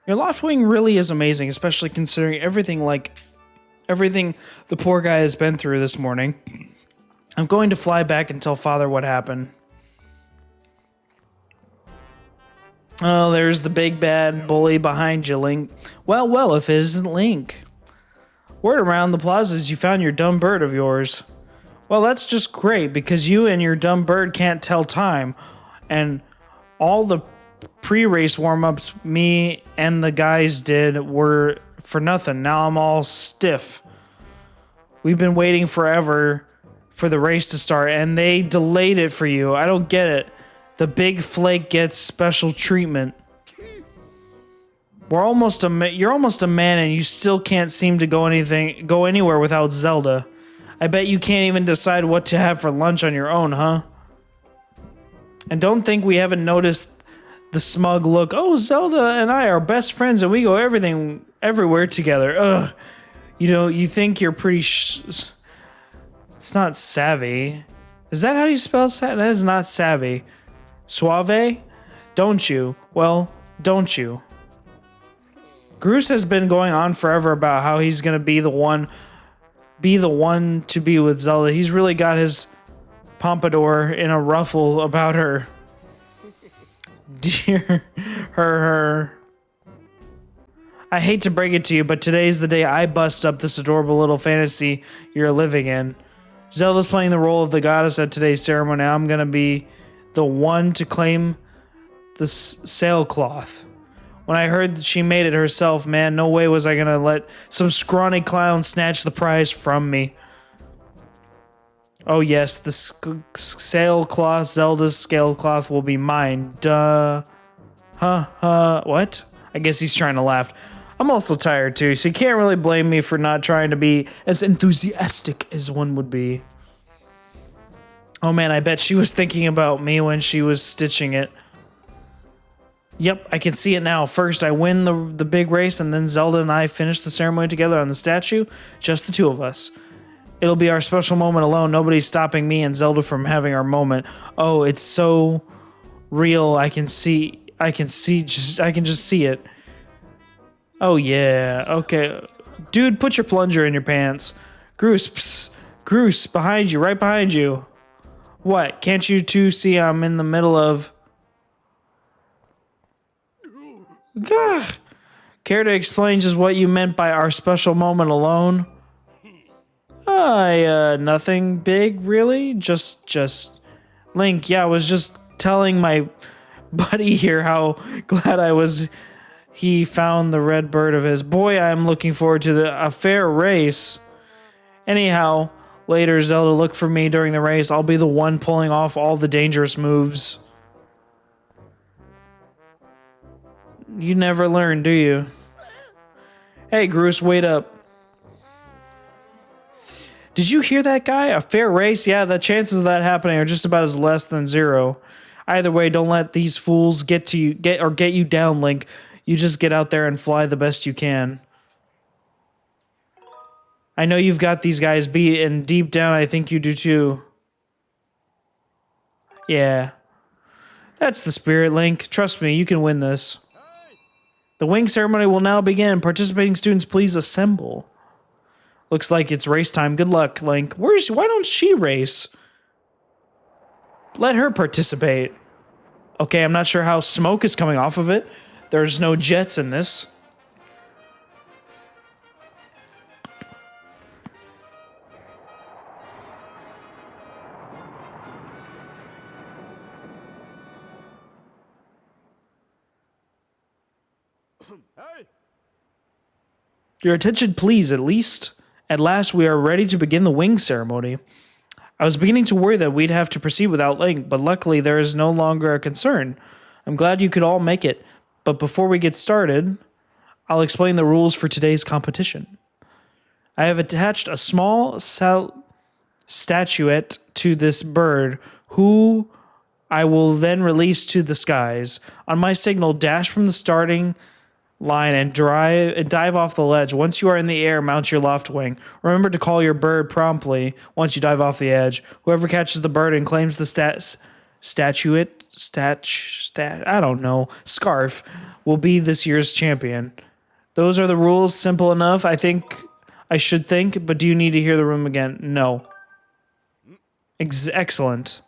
Your Loftwing really is amazing, especially considering everything the poor guy has been through this morning. I'm going to fly back and tell Father what happened. Oh, there's the big bad bully behind you, Link. Well, if it isn't Link. Word around the plaza is you found your dumb bird of yours. Well, that's just great, because you and your dumb bird can't tell time. And all the pre-race warm-ups me and the guys did were for nothing. Now I'm all stiff. We've been waiting forever for the race to start, and they delayed it for you. I don't get it. The big flake gets special treatment. You're almost a man, and you still can't seem to go anywhere without Zelda. I bet you can't even decide what to have for lunch on your own, huh? And don't think we haven't noticed the smug look. Oh, Zelda and I are best friends, and we go everywhere together. Ugh. You think you're pretty. It's not savvy. Is that how you spell savvy? That is not savvy. Suave? Don't you? Well, don't you? Groose has been going on forever about how he's gonna be the one to be with Zelda. He's really got his pompadour in a ruffle about her. Dear her. I hate to break it to you, but today's the day I bust up this adorable little fantasy you're living in. Zelda's playing the role of the goddess at today's ceremony. I'm gonna be the one to claim the sailcloth. When I heard that she made it herself, man, no way was I gonna let some scrawny clown snatch the prize from me. Oh yes, the sailcloth, Zelda's sailcloth will be mine. Duh. What? I guess he's trying to laugh. I'm also tired too, so you can't really blame me for not trying to be as enthusiastic as one would be. Oh man, I bet she was thinking about me when she was stitching it. Yep, I can see it now. First, I win the big race, and then Zelda and I finish the ceremony together on the statue, just the two of us. It'll be our special moment alone. Nobody's stopping me and Zelda from having our moment. Oh, it's so real. I can just see it. Oh yeah. Okay. Dude, put your plunger in your pants. Groose, behind you, right behind you. What? Can't you two see I'm in the middle of... Gah. Care to explain just what you meant by our special moment alone? Nothing big, really. Just Link. Yeah, I was just telling my buddy here how glad I was he found the red bird of his. Boy, I'm looking forward to a fair race. Anyhow, later, Zelda, look for me during the race. I'll be the one pulling off all the dangerous moves. You never learn, do you? Hey, Groose, wait up. Did you hear that guy? A fair race? Yeah, the chances of that happening are just about as less than zero. Either way, don't let these fools get you down, Link. You just get out there and fly the best you can. I know you've got these guys beat, and deep down I think you do too. Yeah. That's the spirit, Link. Trust me, you can win this. The wing ceremony will now begin. Participating students, please assemble. Looks like it's race time. Good luck, Link. Why don't she race? Let her participate. Okay, I'm not sure how smoke is coming off of it. There's no jets in this.
Hey!
Your attention, please. At last, we are ready to begin the wing ceremony. I was beginning to worry that we'd have to proceed without Link, but luckily there is no longer a concern. I'm glad you could all make it, but before we get started, I'll explain the rules for today's competition. I have attached a small statuette to this bird, who I will then release to the skies. On my signal, dash from the starting line and dive off the ledge. Once you are in the air, mount your loft wing. Remember to call your bird promptly once you dive off the edge. Whoever catches the bird and claims the scarf will be this year's champion. Those are the rules. Simple enough, I should think, but do you need to hear the room again? No. Excellent.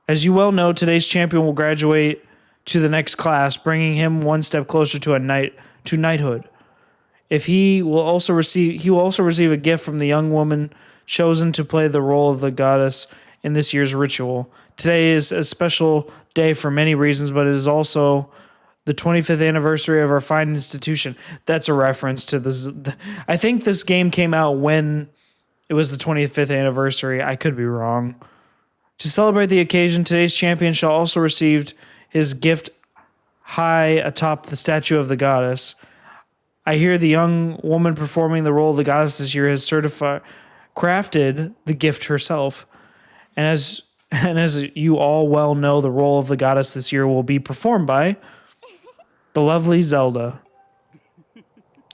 As you well know, today's champion will graduate to the next class, bringing him one step closer to knighthood. He will also receive a gift from the young woman chosen to play the role of the goddess in this year's ritual. Today is a special day for many reasons, but it is also the 25th anniversary of our fine institution. That's a reference to this. I think this game came out when it was the 25th anniversary. I could be wrong. To celebrate the occasion, today's champion shall also receive his gift high atop the statue of the goddess. I hear the young woman performing the role of the goddess this year has crafted the gift herself. And as you all well know, the role of the goddess this year will be performed by the lovely Zelda.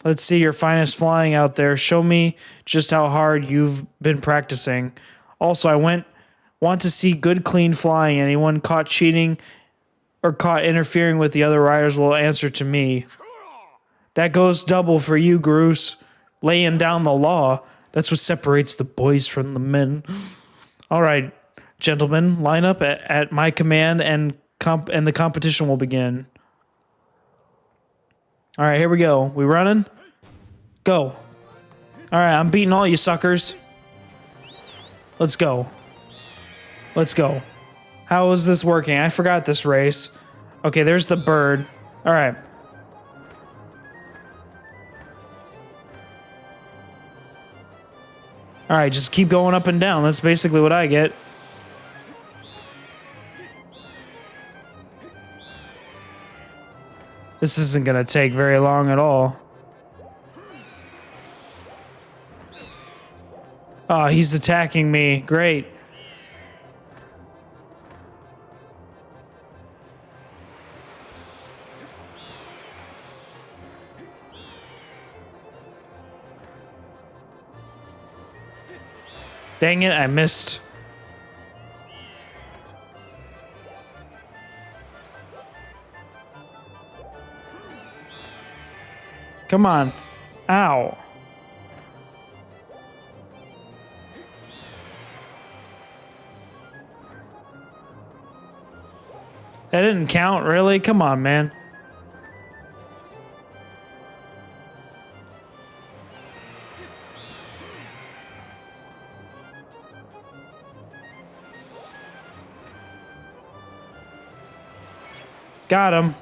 Let's see your finest flying out there. Show me just how hard you've been practicing. Also, I want to see good, clean flying. Anyone caught cheating or caught interfering with the other riders will answer to me. That goes double for you, Groose. Laying down the law. That's what separates the boys from the men. All right, gentlemen, line up at my command and the competition will begin. All right, here we go. We running? Go. All right, I'm beating all you suckers. Let's go. Let's go. How is this working? I forgot this race. Okay, there's the bird. All right. All right, just keep going up and down. That's basically what I get. This isn't going to take very long at all. Oh, he's attacking me. Great. Dang it, I missed. Come on. Ow. That didn't count, really? Come on, man. Got him.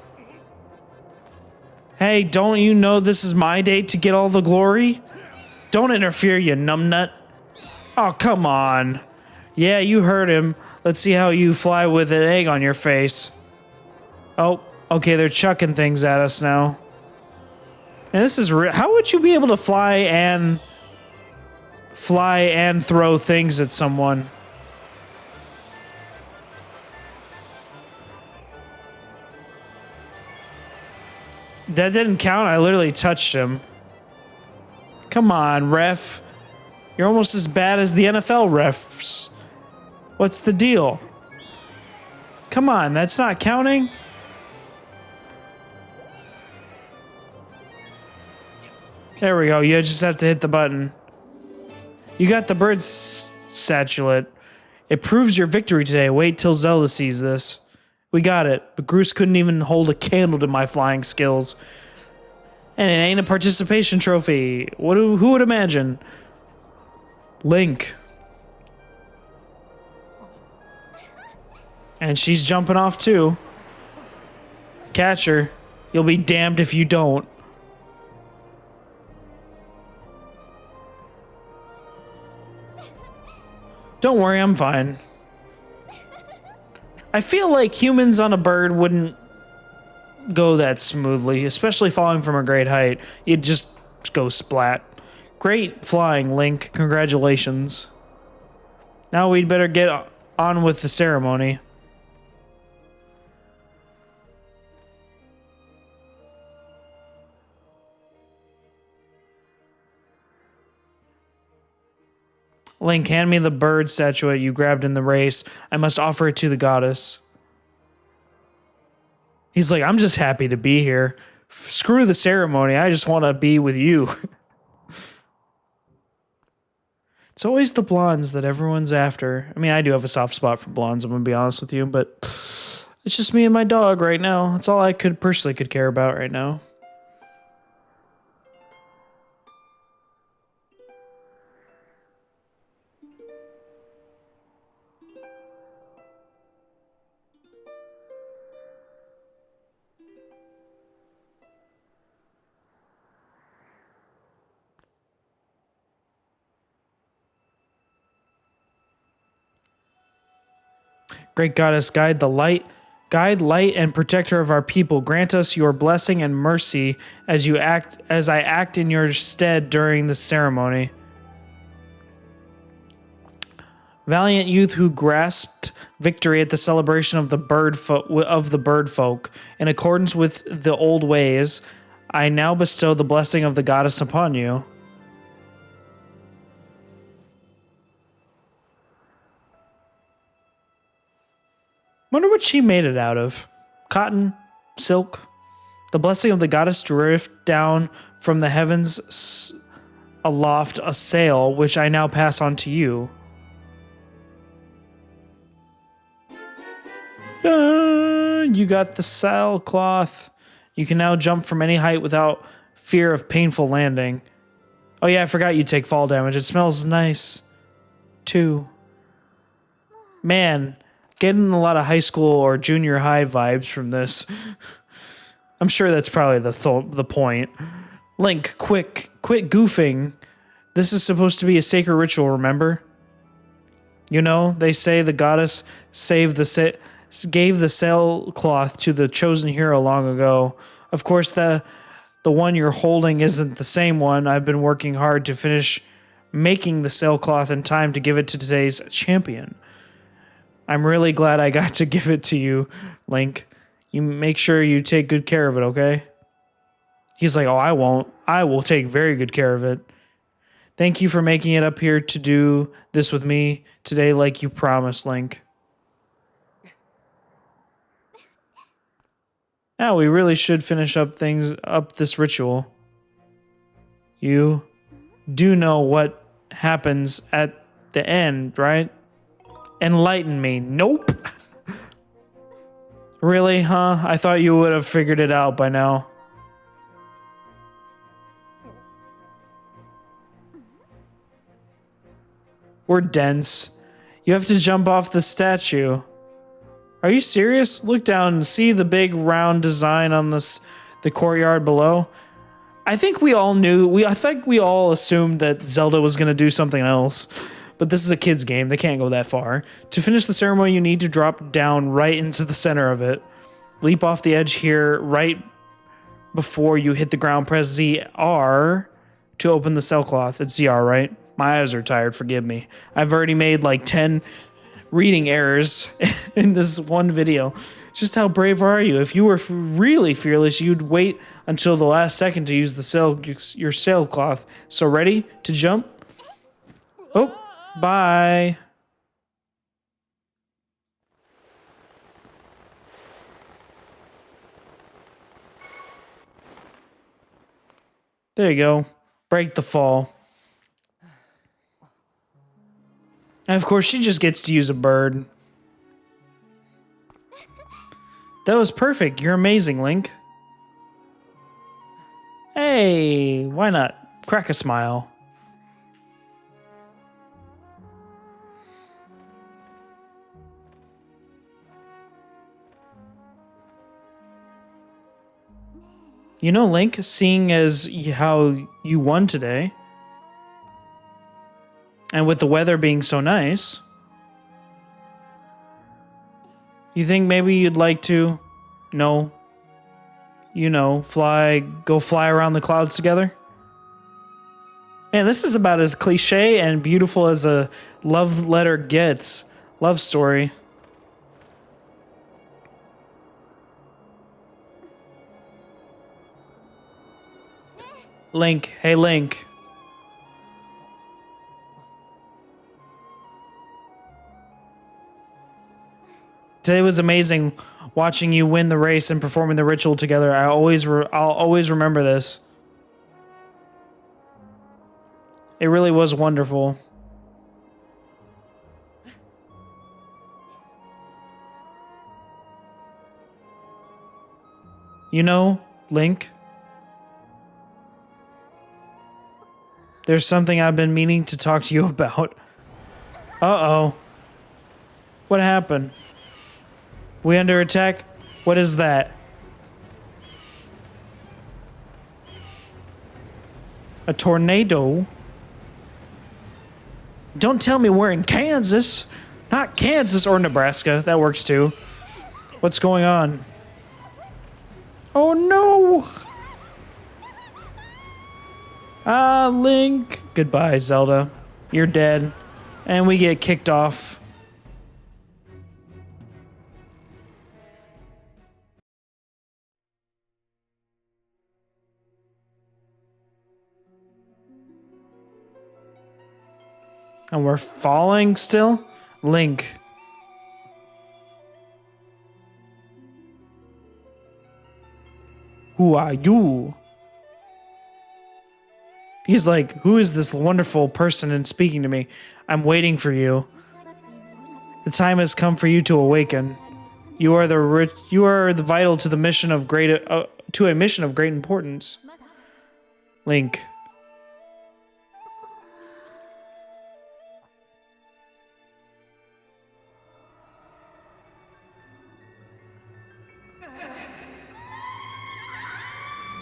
Hey, don't you know this is my day to get all the glory? Don't interfere, you numbnut. Oh, come on. Yeah, you heard him. Let's see how you fly with an egg on your face. Oh, okay, they're chucking things at us now. And this is real. How would you be able to fly and throw things at someone? That didn't count. I literally touched him. Come on, ref. You're almost as bad as the NFL refs. What's the deal? Come on, that's not counting? There we go. You just have to hit the button. You got the bird statuette. It proves your victory today. Wait till Zelda sees this. We got it, but Groose couldn't even hold a candle to my flying skills. And it ain't a participation trophy. Who would imagine? Link. And she's jumping off too. Catch her. You'll be damned if you don't. Don't worry, I'm fine. I feel like humans on a bird wouldn't go that smoothly, especially falling from a great height. You'd just go splat. Great flying, Link. Congratulations. Now we'd better get on with the ceremony. Link, hand me the bird statuette you grabbed in the race. I must offer it to the goddess. He's like, I'm just happy to be here. Screw the ceremony. I just want to be with you. It's always the blondes that everyone's after. I mean, I do have a soft spot for blondes, I'm going to be honest with you, but it's just me and my dog right now. That's all I personally could care about right now. Great goddess, guide light and protector of our people. Grant us your blessing and mercy as I act in your stead during the ceremony. Valiant youth who grasped victory at the celebration of the bird folk, in accordance with the old ways, I now bestow the blessing of the goddess upon you. Wonder what she made it out of. Cotton? Silk? The blessing of the goddess drift down from the heavens aloft a sail, which I now pass on to you. You got the sailcloth. You can now jump from any height without fear of painful landing. Oh yeah, I forgot you take fall damage. It smells nice, too. Man, getting a lot of high school or junior high vibes from this. I'm sure that's probably the point. Link, quit goofing. This is supposed to be a sacred ritual, remember? You know, they say the goddess gave the sailcloth to the chosen hero long ago. Of course, the one you're holding isn't the same one. I've been working hard to finish making the sailcloth in time to give it to today's champion. I'm really glad I got to give it to you, Link. You make sure you take good care of it, okay? He's like, oh, I won't. I will take very good care of it. Thank you for making it up here to do this with me today like you promised, Link. Now we really should finish up this ritual. You do know what happens at the end, right? Enlighten me. Nope. Really, huh? I thought you would have figured it out by now. We're dense. You have to jump off the statue. Are you serious? Look down and see the big round design on the courtyard below. I think we all knew, I think we all assumed that Zelda was going to do something else. But this is a kid's game. They can't go that far. To finish the ceremony, you need to drop down right into the center of it. Leap off the edge here right before you hit the ground. Press ZR to open the sailcloth. It's ZR, right? My eyes are tired. Forgive me. I've already made like 10 reading errors in this one video. Just how brave are you? If you were really fearless, you'd wait until the last second to use your sailcloth. So ready to jump? Oh, bye. There you go. Break the fall. And of course, she just gets to use a bird. That was perfect. You're amazing, Link. Hey, why not? Crack a smile. You know, Link, seeing as how you won today, and with the weather being so nice, you think maybe you'd like to, go fly around the clouds together? Man, this is about as cliche and beautiful as a love letter gets. Love story. Link, hey Link. Today was amazing watching you win the race and performing the ritual together. I'll always remember this. It really was wonderful. You know, Link, there's something I've been meaning to talk to you about. Uh-oh. What happened? We under attack? What is that? A tornado? Don't tell me we're in Kansas. Not Kansas or Nebraska. That works too. What's going on? Oh no! Ah, Link. Goodbye, Zelda. You're dead. And we get kicked off. And we're falling still? Link. Who are you? He's like, who is this wonderful person and speaking to me? I'm waiting for you. The time has come for you to awaken. You are the vital to the mission of to a mission of great importance. Link.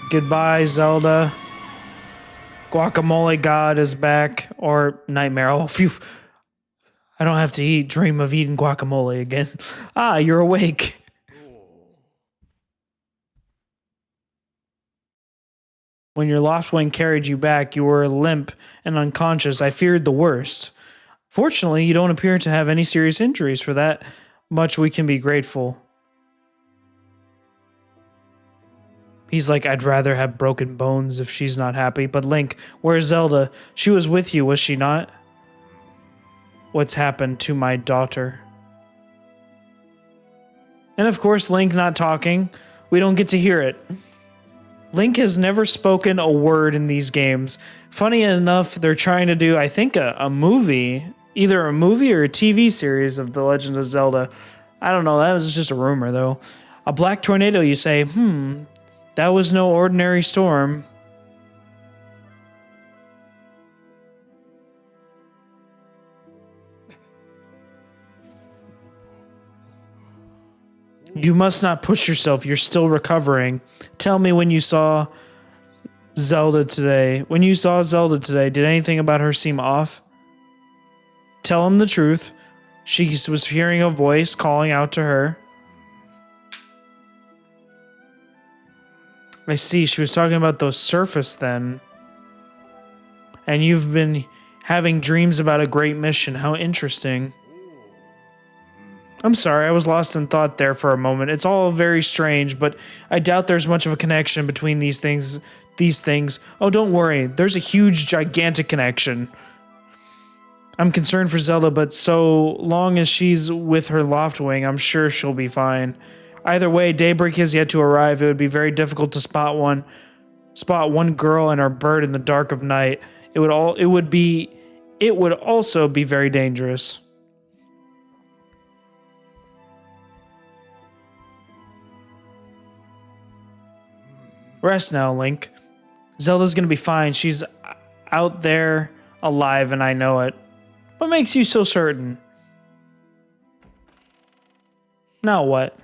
Goodbye, Zelda. Guacamole God is back. Or Nightmare. Oh, phew. I don't have to dream of eating guacamole again. Ah, you're awake. When your Loftwing carried you back, you were limp and unconscious. I feared the worst. Fortunately, you don't appear to have any serious injuries. For that much, we can be grateful. He's like, I'd rather have broken bones if she's not happy. But Link, where's Zelda? She was with you, was she not? What's happened to my daughter? And of course, Link not talking. We don't get to hear it. Link has never spoken a word in these games. Funny enough, they're trying to do, I think, a movie. Either a movie or a TV series of The Legend of Zelda. I don't know, that was just a rumor, though. A black tornado, you say? That was no ordinary storm. You must not push yourself. You're still recovering. Tell me when you saw Zelda today. When you saw Zelda today, did anything about her seem off? Tell him the truth. She was hearing a voice calling out to her. I see. She was talking about those surface then. And you've been having dreams about a great mission. How interesting. I'm sorry, I was lost in thought there for a moment. It's all very strange, but I doubt there's much of a connection between these things. Oh, don't worry. There's a huge, gigantic connection. I'm concerned for Zelda, but so long as she's with her Loftwing, I'm sure she'll be fine. Either way, daybreak has yet to arrive. It would be very difficult to spot one girl and her bird in the dark of night. It would also be very dangerous. Rest now, Link. Zelda's gonna be fine. She's out there alive and I know it. What makes you so certain? Now what?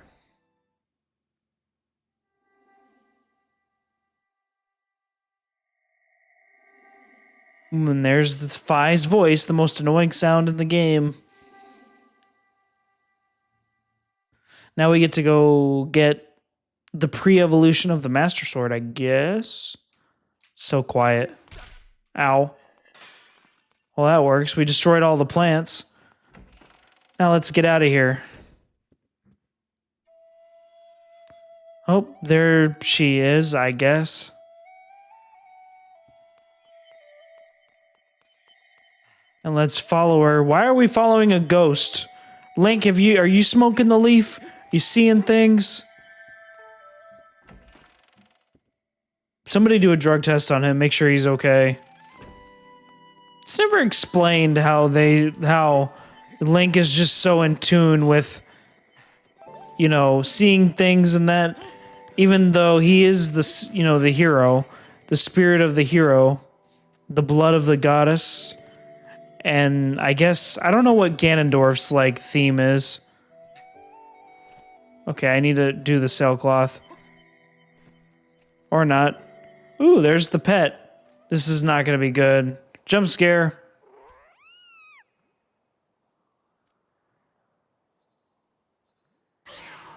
And there's the Fi's voice, the most annoying sound in the game. Now we get to go get the pre-evolution of the Master Sword, I guess. So quiet. Ow. Well, that works. We destroyed all the plants. Now let's get out of here. Oh, there she is, I guess. And let's follow her. Why are we following a ghost? Link, are you smoking the leaf? You seeing things? Somebody do a drug test on him. Make sure he's okay. It's never explained how Link is just so in tune with, you know, seeing things and that, even though he is the hero, the spirit of the hero, the blood of the goddess. And I guess, I don't know what Ganondorf's, like, theme is. Okay, I need to do the sailcloth. Or not. Ooh, there's the pet. This is not going to be good. Jump scare.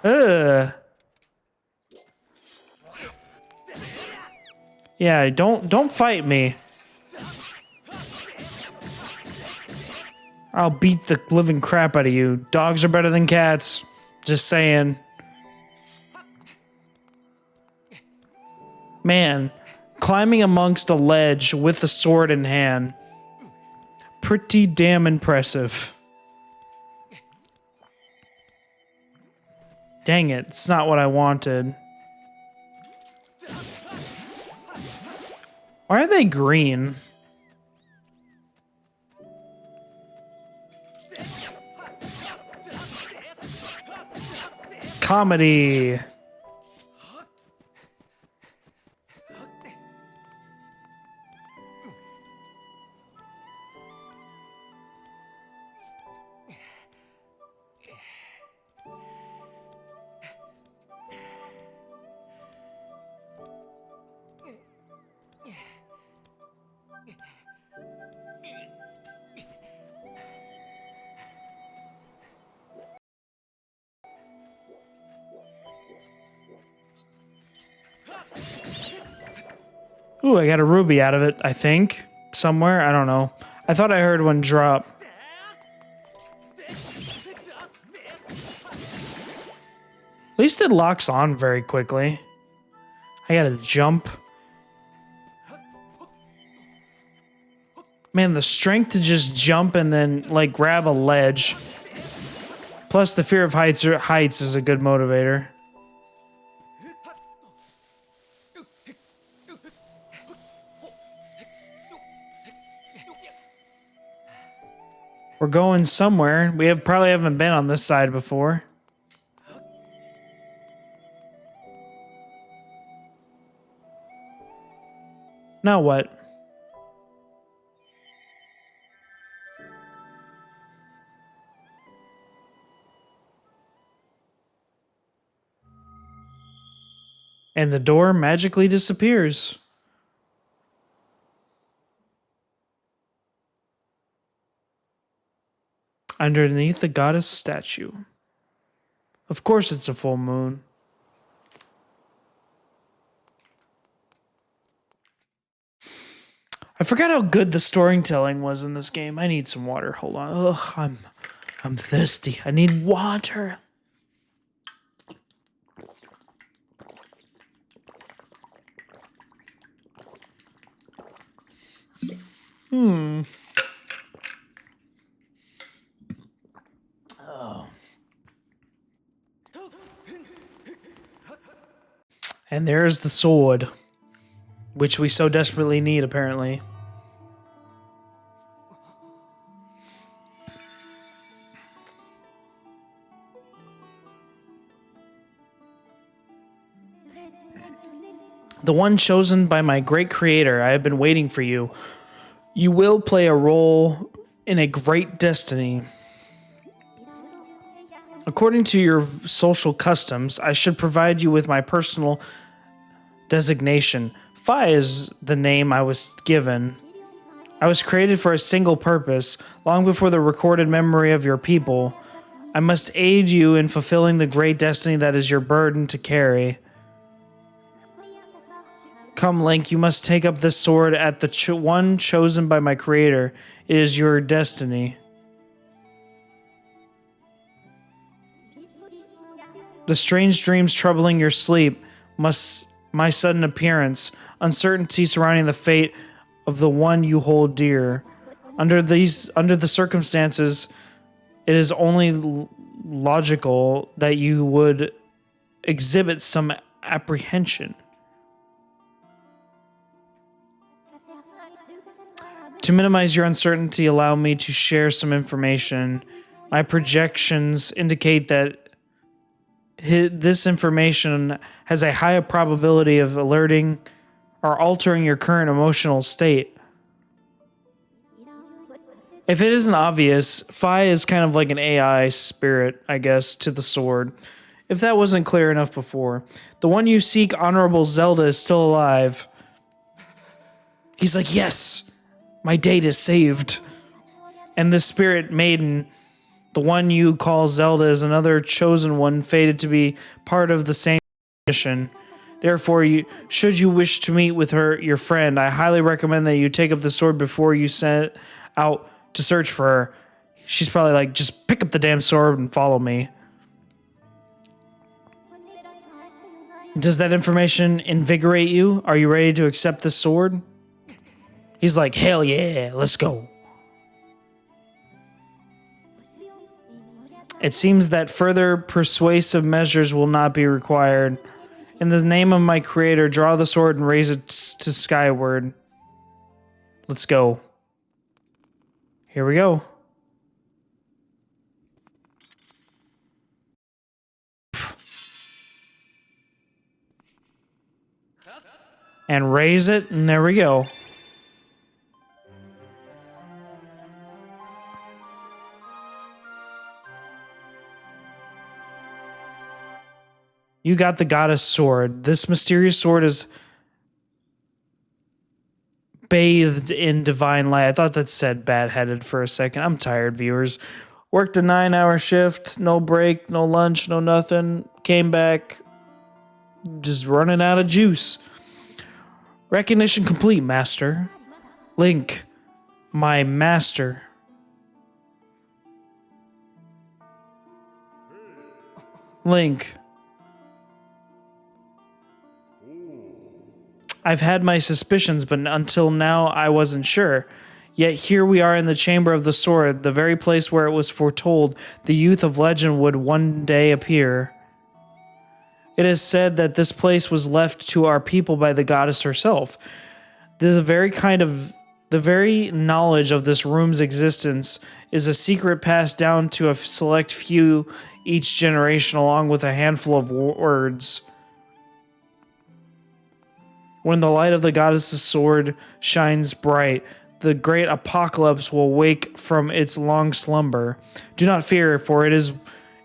Ugh. Yeah, don't fight me. I'll beat the living crap out of you. Dogs are better than cats. Just saying. Man, climbing amongst a ledge with a sword in hand. Pretty damn impressive. Dang it, it's not what I wanted. Why are they green? Comedy. Ooh, I got a ruby out of it, I think. Somewhere, I don't know. I thought I heard one drop. At least it locks on very quickly. I gotta jump. Man, the strength to just jump and then, like, grab a ledge. Plus, the fear of heights is a good motivator. We're going somewhere. We probably haven't been on this side before. Now what? And the door magically disappears. Underneath the goddess statue. Of course it's a full moon. I forgot how good the storytelling was in this game. I need some water. Hold on. Ugh, I'm thirsty. I need water. Oh. And there's the sword, which we so desperately need, apparently. The one chosen by my great creator, I have been waiting for you. You will play a role in a great destiny. According to your social customs, I should provide you with my personal designation. Phi is the name I was given. I was created for a single purpose, long before the recorded memory of your people. I must aid you in fulfilling the great destiny that is your burden to carry. Come, Link, you must take up this sword at the one chosen by my creator. It is your destiny. The strange dreams troubling your sleep, my sudden appearance, uncertainty surrounding the fate of the one you hold dear. Under the circumstances, it is only logical that you would exhibit some apprehension. To minimize your uncertainty, allow me to share some information. My projections indicate that this information has a higher probability of alerting or altering your current emotional state. If it isn't obvious, Phi is kind of like an AI spirit, I guess, to the sword. If that wasn't clear enough before. The one you seek, Honorable Zelda, is still alive. He's like, yes! My date is saved. And the spirit maiden, the one you call Zelda, is another chosen one fated to be part of the same mission. Therefore, should you wish to meet with her, your friend, I highly recommend that you take up the sword before you set out to search for her. She's probably like, just pick up the damn sword and follow me. Does that information invigorate you? Are you ready to accept the sword? He's like, hell yeah, let's go. It seems that further persuasive measures will not be required. In the name of my creator, draw the sword and raise it to Skyward. Let's go. Here we go. And raise it, and there we go. You got the goddess sword. This mysterious sword is bathed in divine light. I thought that said bad-headed for a second. I'm tired, viewers. Worked a 9-hour shift, no break, no lunch, no nothing. Came back, just running out of juice. Recognition complete, master. Link, my master. Link. I've had my suspicions, but until now I wasn't sure. Yet here we are in the Chamber of the Sword, the very place where it was foretold the youth of legend would one day appear. It is said that this place was left to our people by the goddess herself. The very knowledge of this room's existence is a secret passed down to a select few each generation, along with a handful of words. When the light of the goddess's sword shines bright, the great apocalypse will wake from its long slumber. Do not fear, for it is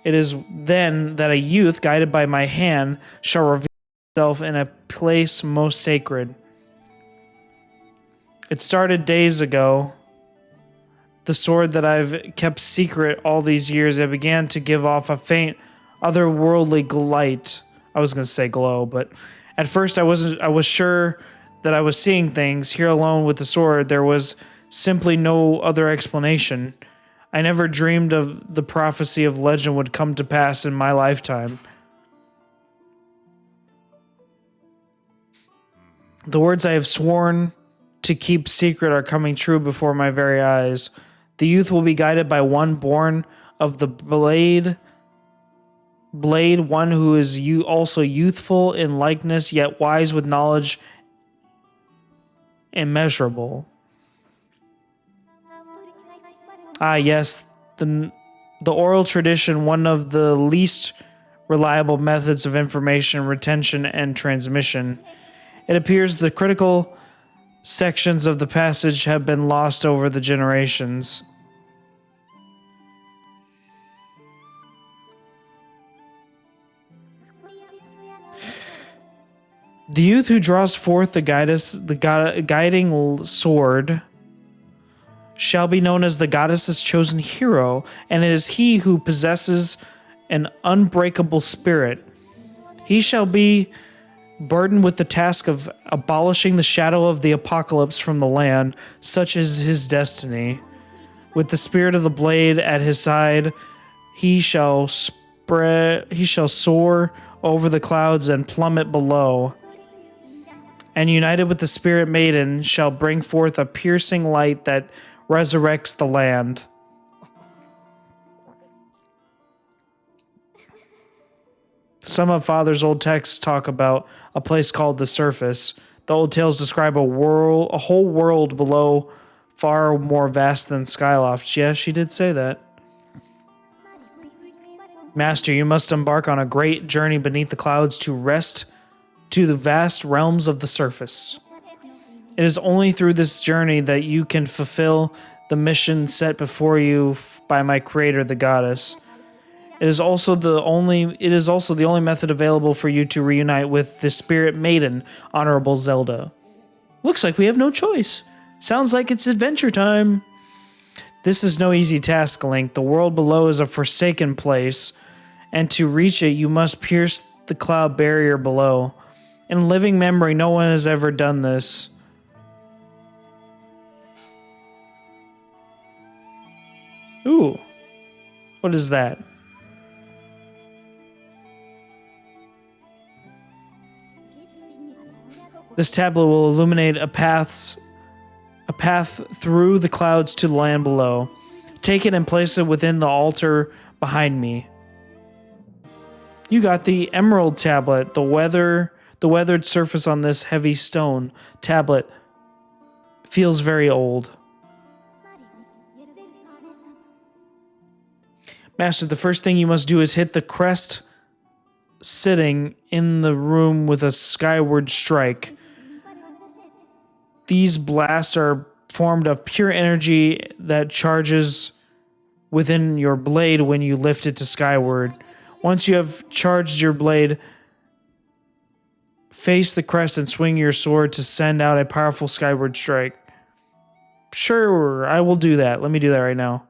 then that a youth, guided by my hand, shall reveal itself in a place most sacred. It started days ago. The sword that I've kept secret all these years, it began to give off a faint, otherworldly light. I was going to say glow, but at first I was sure that I was seeing things. Here alone with the sword, there was simply no other explanation. I never dreamed of the prophecy of legend would come to pass in my lifetime. The words I have sworn to keep secret are coming true before my very eyes. The youth will be guided by one born of the blade, one who is also youthful in likeness, yet wise with knowledge immeasurable. Ah, yes, the oral tradition, one of the least reliable methods of information retention and transmission. It appears the critical sections of the passage have been lost over the generations. The youth who draws forth the guiding sword shall be known as the goddess's chosen hero, and it is he who possesses an unbreakable spirit. He shall be burdened with the task of abolishing the shadow of the apocalypse from the land, such is his destiny. With the spirit of the blade at his side, he shall soar over the clouds and plummet below. And united with the spirit maiden, shall bring forth a piercing light that resurrects the land. Some of Father's old texts talk about a place called the surface. The old tales describe a whole world below, far more vast than Skyloft. Yeah, she did say that. Master, you must embark on a great journey beneath the clouds to rest to the vast realms of the surface. It is only through this journey that you can fulfill the mission set before you by my creator, the goddess. It is also the only method available for you to reunite with the spirit maiden, Honorable Zelda. Looks like we have no choice. Sounds like it's adventure time. This is no easy task, Link. The world below is a forsaken place, and to reach it, you must pierce the cloud barrier below. In living memory, no one has ever done this. Ooh. What is that? This tablet will illuminate a path through the clouds to the land below. Take it and place it within the altar behind me. You got the emerald tablet, the weathered surface on this heavy stone tablet feels very old. Master, the first thing you must do is hit the crest sitting in the room with a skyward strike. These blasts are formed of pure energy that charges within your blade when you lift it to skyward. Once you have charged your blade, face the crest and swing your sword to send out a powerful skyward strike. Sure, I will do that. Let me do that right now.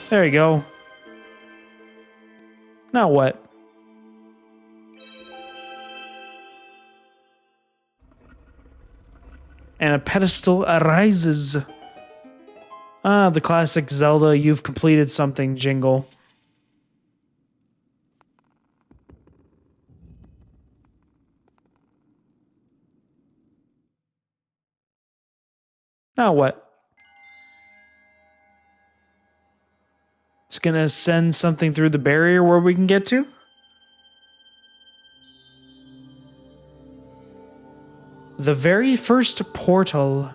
There you go. Now what? And a pedestal arises. Ah, the classic Zelda, you've completed something jingle. Now what? It's gonna send something through the barrier where we can get to? The very first portal.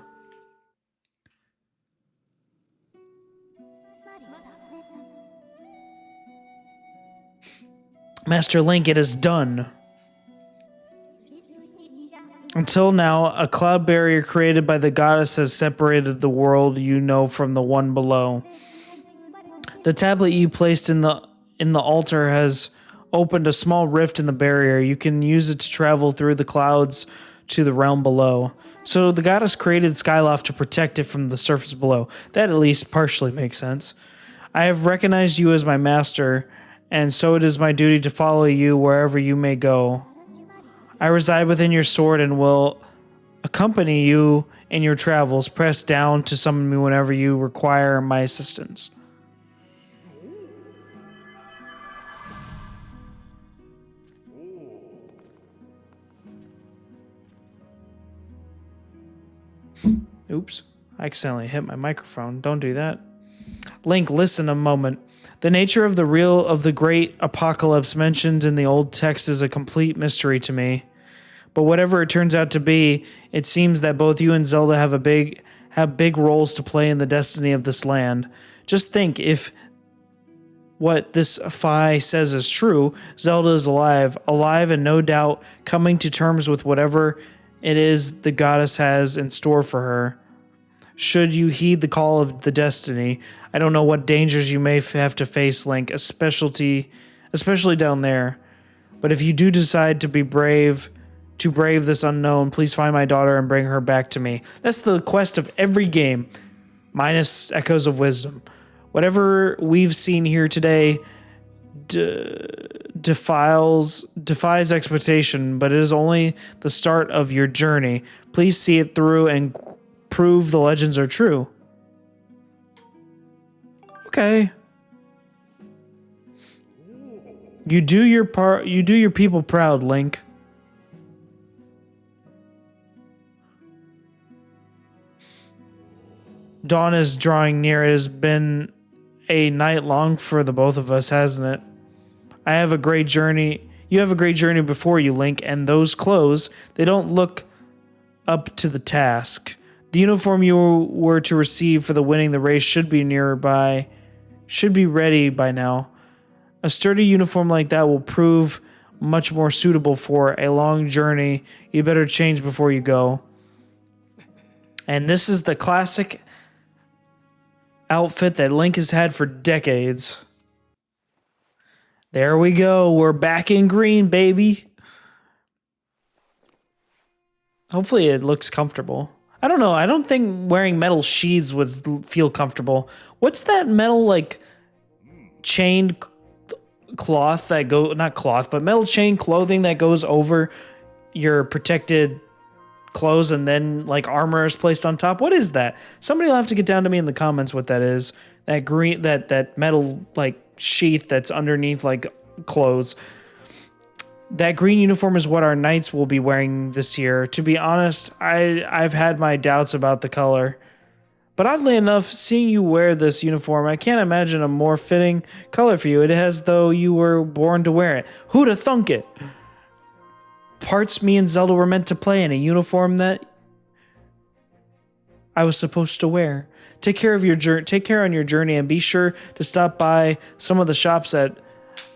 Master Link, it is done. Until now, a cloud barrier created by the goddess has separated the world you know from the one below. The tablet you placed in the altar has opened a small rift in the barrier. You can use it to travel through the clouds to the realm below. So the goddess created Skyloft to protect it from the surface below. That at least partially makes sense. I have recognized you as my master, and so it is my duty to follow you wherever you may go. I reside within your sword and will accompany you in your travels. Press down to summon me whenever you require my assistance. Oops, I accidentally hit my microphone. Don't do that. Link, listen a moment. The nature of the great apocalypse mentioned in the old text is a complete mystery to me. But whatever it turns out to be, it seems that both you and Zelda have big roles to play in the destiny of this land. Just think, if what this Fi says is true, Zelda is alive and no doubt coming to terms with whatever it is the goddess has in store for her. Should you heed the call of the destiny, I don't know what dangers you may have to face, Link, especially down there. But if you do decide to brave this unknown, please find my daughter and bring her back to me. That's the quest of every game, minus Echoes of Wisdom. Whatever we've seen here today defies expectation, but it is only the start of your journey. Please see it through and prove the legends are true. Okay. You do your part. You do your people proud, Link. Dawn is drawing near. It has been a night long for the both of us, hasn't it? I have a great journey. You have a great journey before you, Link, and those clothes, they don't look up to the task. The uniform you were to receive for the winning the race should be ready by now. A sturdy uniform like that will prove much more suitable for a long journey. You better change before you go. And this is the classic outfit that Link has had for decades. There we go. We're back in green, baby. Hopefully it looks comfortable. I don't know. I don't think wearing metal sheaths would feel comfortable. What's that metal, like, chained cloth that not cloth, but metal chain clothing that goes over your protected clothes and then, like, armor is placed on top? What is that? Somebody will have to get down to me in the comments what that is. That green, that metal, like, sheath that's underneath, like, clothes. That green uniform is what our knights will be wearing this year. To be honest, I've had my doubts about the color. But oddly enough, seeing you wear this uniform, I can't imagine a more fitting color for you. It is as though you were born to wear it. Who'da thunk it? Parts me and Zelda were meant to play in a uniform that I was supposed to wear. Take care on your journey, and be sure to stop by some of the shops at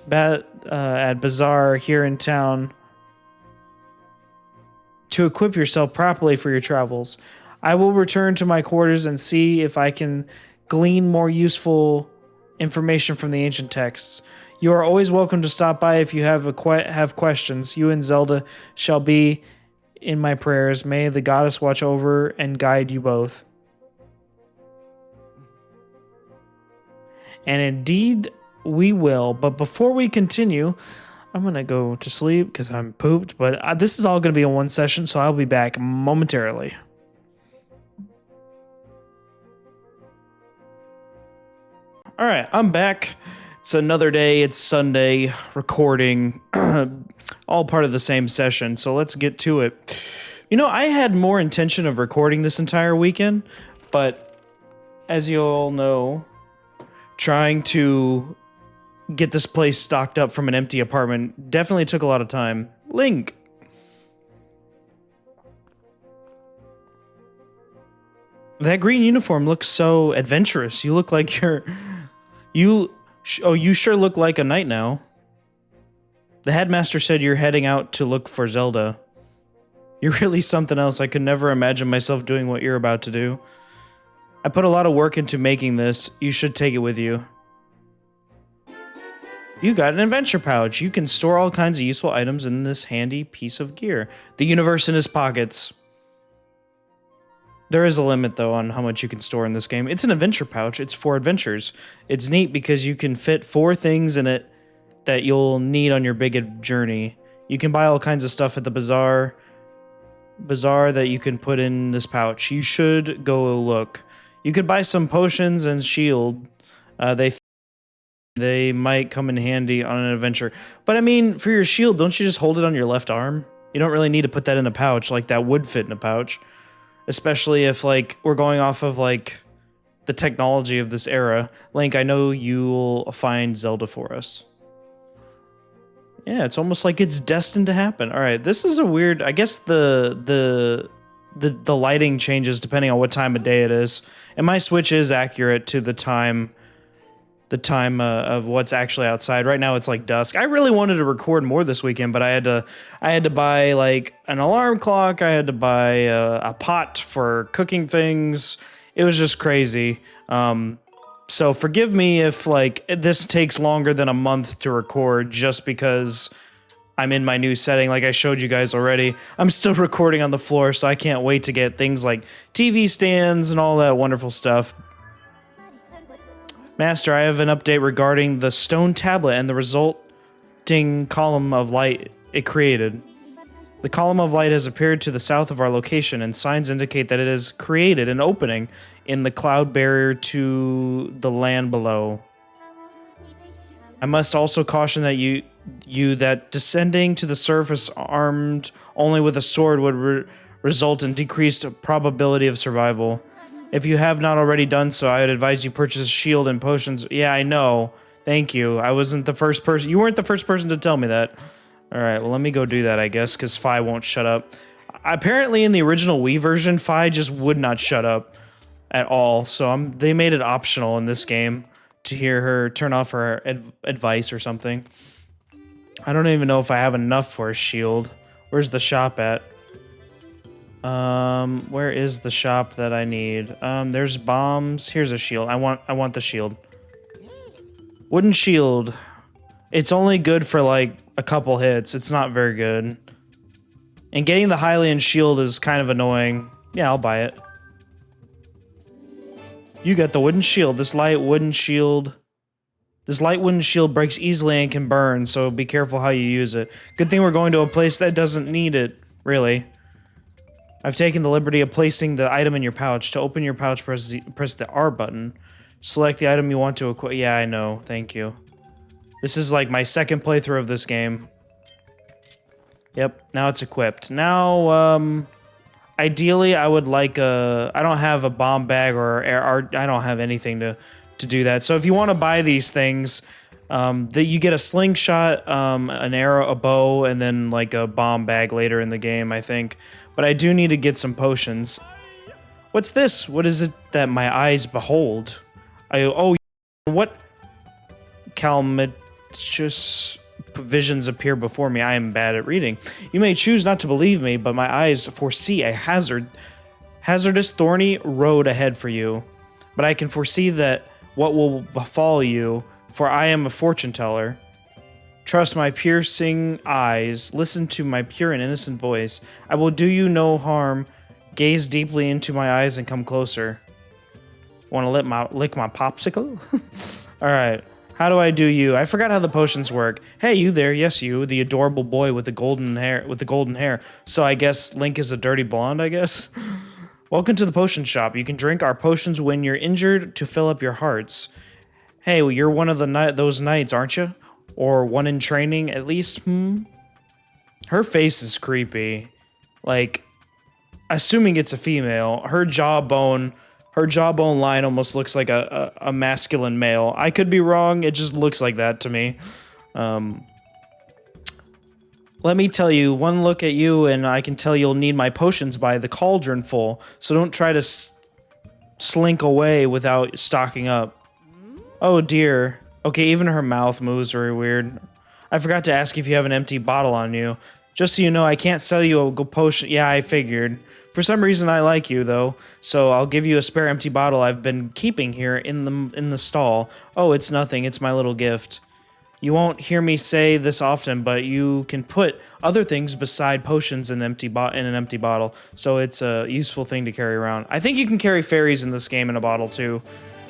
Bazaar here in town to equip yourself properly for your travels. I will return to my quarters and see if I can glean more useful information from the ancient texts. You are always welcome to stop by if you have questions. You and Zelda shall be in my prayers. May the goddess watch over and guide you both. And indeed, we will. But before we continue, I'm going to go to sleep because I'm pooped. But this is all going to be in one session, so I'll be back momentarily. All right, I'm back. It's another day. It's Sunday, recording, all part of the same session. So let's get to it. You know, I had more intention of recording this entire weekend, but as you all know, trying to get this place stocked up from an empty apartment definitely took a lot of time. Link. That green uniform looks so adventurous. You look like you sure look like a knight now. The headmaster said you're heading out to look for Zelda. You're really something else. I could never imagine myself doing what you're about to do. I put a lot of work into making this. You should take it with you. You got an adventure pouch. You can store all kinds of useful items in this handy piece of gear. The universe in his pockets. There is a limit, though, on how much you can store in this game. It's an adventure pouch. It's for adventures. It's neat because you can fit 4 things in it that you'll need on your big journey. You can buy all kinds of stuff at the bazaar that you can put in this pouch. You should go look. You could buy some potions and shield. They might come in handy on an adventure. But I mean, for your shield, don't you just hold it on your left arm? You don't really need to put that in a pouch. Like, that would fit in a pouch. Especially if, like, we're going off of, like, the technology of this era. Link, I know you'll find Zelda for us. Yeah, it's almost like it's destined to happen. All right, this is a weird... I guess the lighting changes depending on what time of day it is. And my Switch is accurate to the time of what's actually outside. Right now it's like dusk. I really wanted to record more this weekend, but I had to buy like an alarm clock. I had to buy a pot for cooking things. It was just crazy. So forgive me if like this takes longer than a month to record just because I'm in my new setting. Like I showed you guys already, I'm still recording on the floor, so I can't wait to get things like TV stands and all that wonderful stuff. Master, I have an update regarding the stone tablet and the resulting column of light it created. The column of light has appeared to the south of our location, and signs indicate that it has created an opening in the cloud barrier to the land below. I must also caution that you that descending to the surface armed only with a sword would result in decreased probability of survival. If you have not already done so, I would advise you purchase a shield and potions. Yeah, I know. Thank you. I wasn't the first person. You weren't the first person to tell me that. All right, well, let me go do that, I guess, because Fi won't shut up. Apparently, in the original Wii version, Fi just would not shut up at all. So they made it optional in this game to hear her turn off her advice or something. I don't even know if I have enough for a shield. Where's the shop at? Where is the shop that I need? There's bombs. Here's a shield. I want the shield. Wooden shield. It's only good for like a couple hits. It's not very good. And getting the Hylian shield is kind of annoying. Yeah, I'll buy it. You got the wooden shield. This light wooden shield breaks easily and can burn, so be careful how you use it. Good thing we're going to a place that doesn't need it, really. I've taken the liberty of placing the item in your pouch. To open your pouch, press the R button. Select the item you want to equip. Yeah, I know. Thank you. This is like my second playthrough of this game. Yep, now it's equipped. Now, ideally, I would like a... I don't have a bomb bag or I don't have anything to do that. So if you want to buy these things, you get a slingshot, an arrow, a bow, and then like a bomb bag later in the game, I think. But I do need to get some potions. What's this? What is it that my eyes behold? What calamitous visions appear before me? I am bad at reading. You may choose not to believe me, but my eyes foresee a hazardous, thorny road ahead for you. But I can foresee that what will befall you, for I am a fortune teller. Trust my piercing eyes. Listen to my pure and innocent voice. I will do you no harm. Gaze deeply into my eyes and come closer. Want to lick my popsicle? All right. How do I do you? I forgot how the potions work. Hey, you there? Yes, you, the adorable boy with the golden hair. So I guess Link is a dirty blonde, I guess. Welcome to the potion shop. You can drink our potions when you're injured to fill up your hearts. Hey, well, you're one of those knights, aren't you? Or one in training, at least? Her face is creepy. Like, assuming it's a female, her jawbone line almost looks like a masculine male. I could be wrong. It just looks like that to me. Let me tell you, one look at you and I can tell you'll need my potions by the cauldron full. So don't try to slink away without stocking up. Oh dear. Okay, even her mouth moves very weird. I forgot to ask if you have an empty bottle on you. Just so you know, I can't sell you a potion. Yeah, I figured. For some reason, I like you, though, so I'll give you a spare empty bottle I've been keeping here in the stall. Oh, it's nothing. It's my little gift. You won't hear me say this often, but you can put other things beside potions in an empty bottle, so it's a useful thing to carry around. I think you can carry fairies in this game in a bottle too,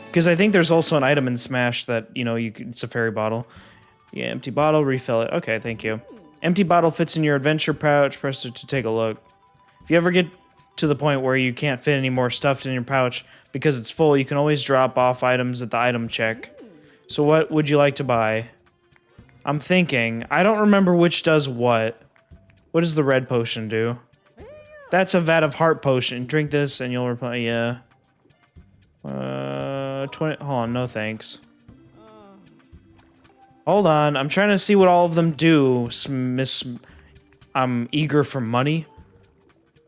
because I think there's also an item in Smash that, you know, it's a fairy bottle. Yeah, empty bottle, refill it. Okay, thank you. Empty bottle fits in your adventure pouch. Press it to take a look. If you ever get to the point where you can't fit any more stuff in your pouch because it's full, you can always drop off items at the item check. So what would you like to buy? I'm thinking. I don't remember which does what. What does the red potion do? That's a vat of heart potion. Drink this and you'll reply, yeah. 20, hold on, no thanks. Hold on, I'm trying to see what all of them do. I'm eager for money.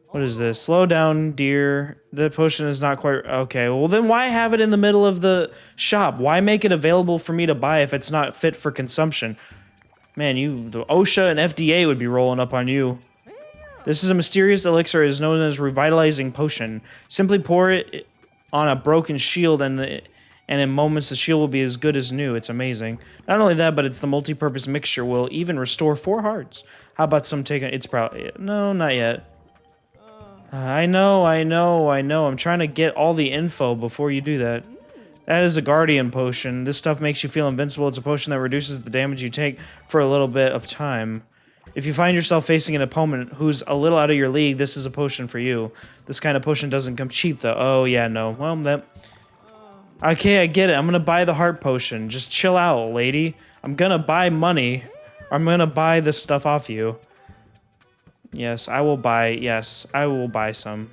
What is this? Slow down, dear. The potion is not quite... Okay, well then why have it in the middle of the shop? Why make it available for me to buy if it's not fit for consumption? Man, the OSHA and FDA would be rolling up on you. This is a mysterious elixir. It is known as revitalizing potion. Simply pour it on a broken shield and in moments the shield will be as good as new. It's amazing. Not only that, but it's the multi-purpose mixture will even restore 4 hearts. How about some taking... It's probably... No, not yet. I know. I'm trying to get all the info before you do that. That is a guardian potion. This stuff makes you feel invincible. It's a potion that reduces the damage you take for a little bit of time. If you find yourself facing an opponent who's a little out of your league, this is a potion for you. This kind of potion doesn't come cheap, though. Oh, yeah, no. Well, that... Okay, I get it. I'm gonna buy the heart potion. Just chill out, lady. I'm gonna buy money. I'm gonna buy this stuff off you. Yes, I will buy... Yes, I will buy some.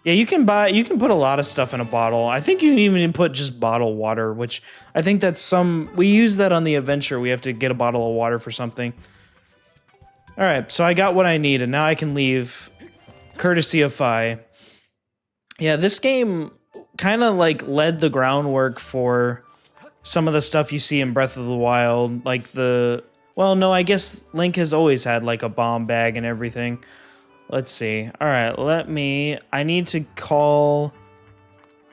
Yeah, you can put a lot of stuff in a bottle. I think you can even put just bottled water, which I think that's some... We use that on the adventure. We have to get a bottle of water for something. Alright, so I got what I need, and now I can leave. Courtesy of Fi. Yeah, this game kind of, like, led the groundwork for some of the stuff you see in Breath of the Wild. Like the... Well, no, I guess Link has always had, like, a bomb bag and everything. Let's see. Alright, I need to call...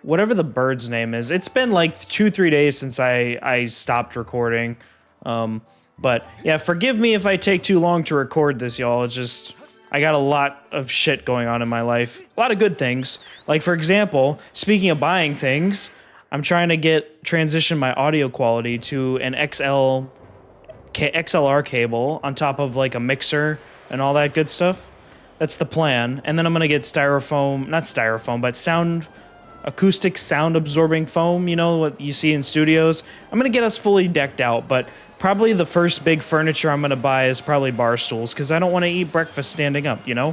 whatever the bird's name is. It's been, like, 2-3 days since I stopped recording. But, yeah, forgive me if I take too long to record this, y'all. It's just... I got a lot of shit going on in my life. A lot of good things. Like, for example, speaking of buying things, I'm trying to transition my audio quality to an XLR cable on top of, like, a mixer and all that good stuff. That's the plan. And then I'm going to get acoustic sound absorbing foam, you know, what you see in studios. I'm going to get us fully decked out, but probably the first big furniture I'm going to buy is probably bar stools, because I don't want to eat breakfast standing up, you know?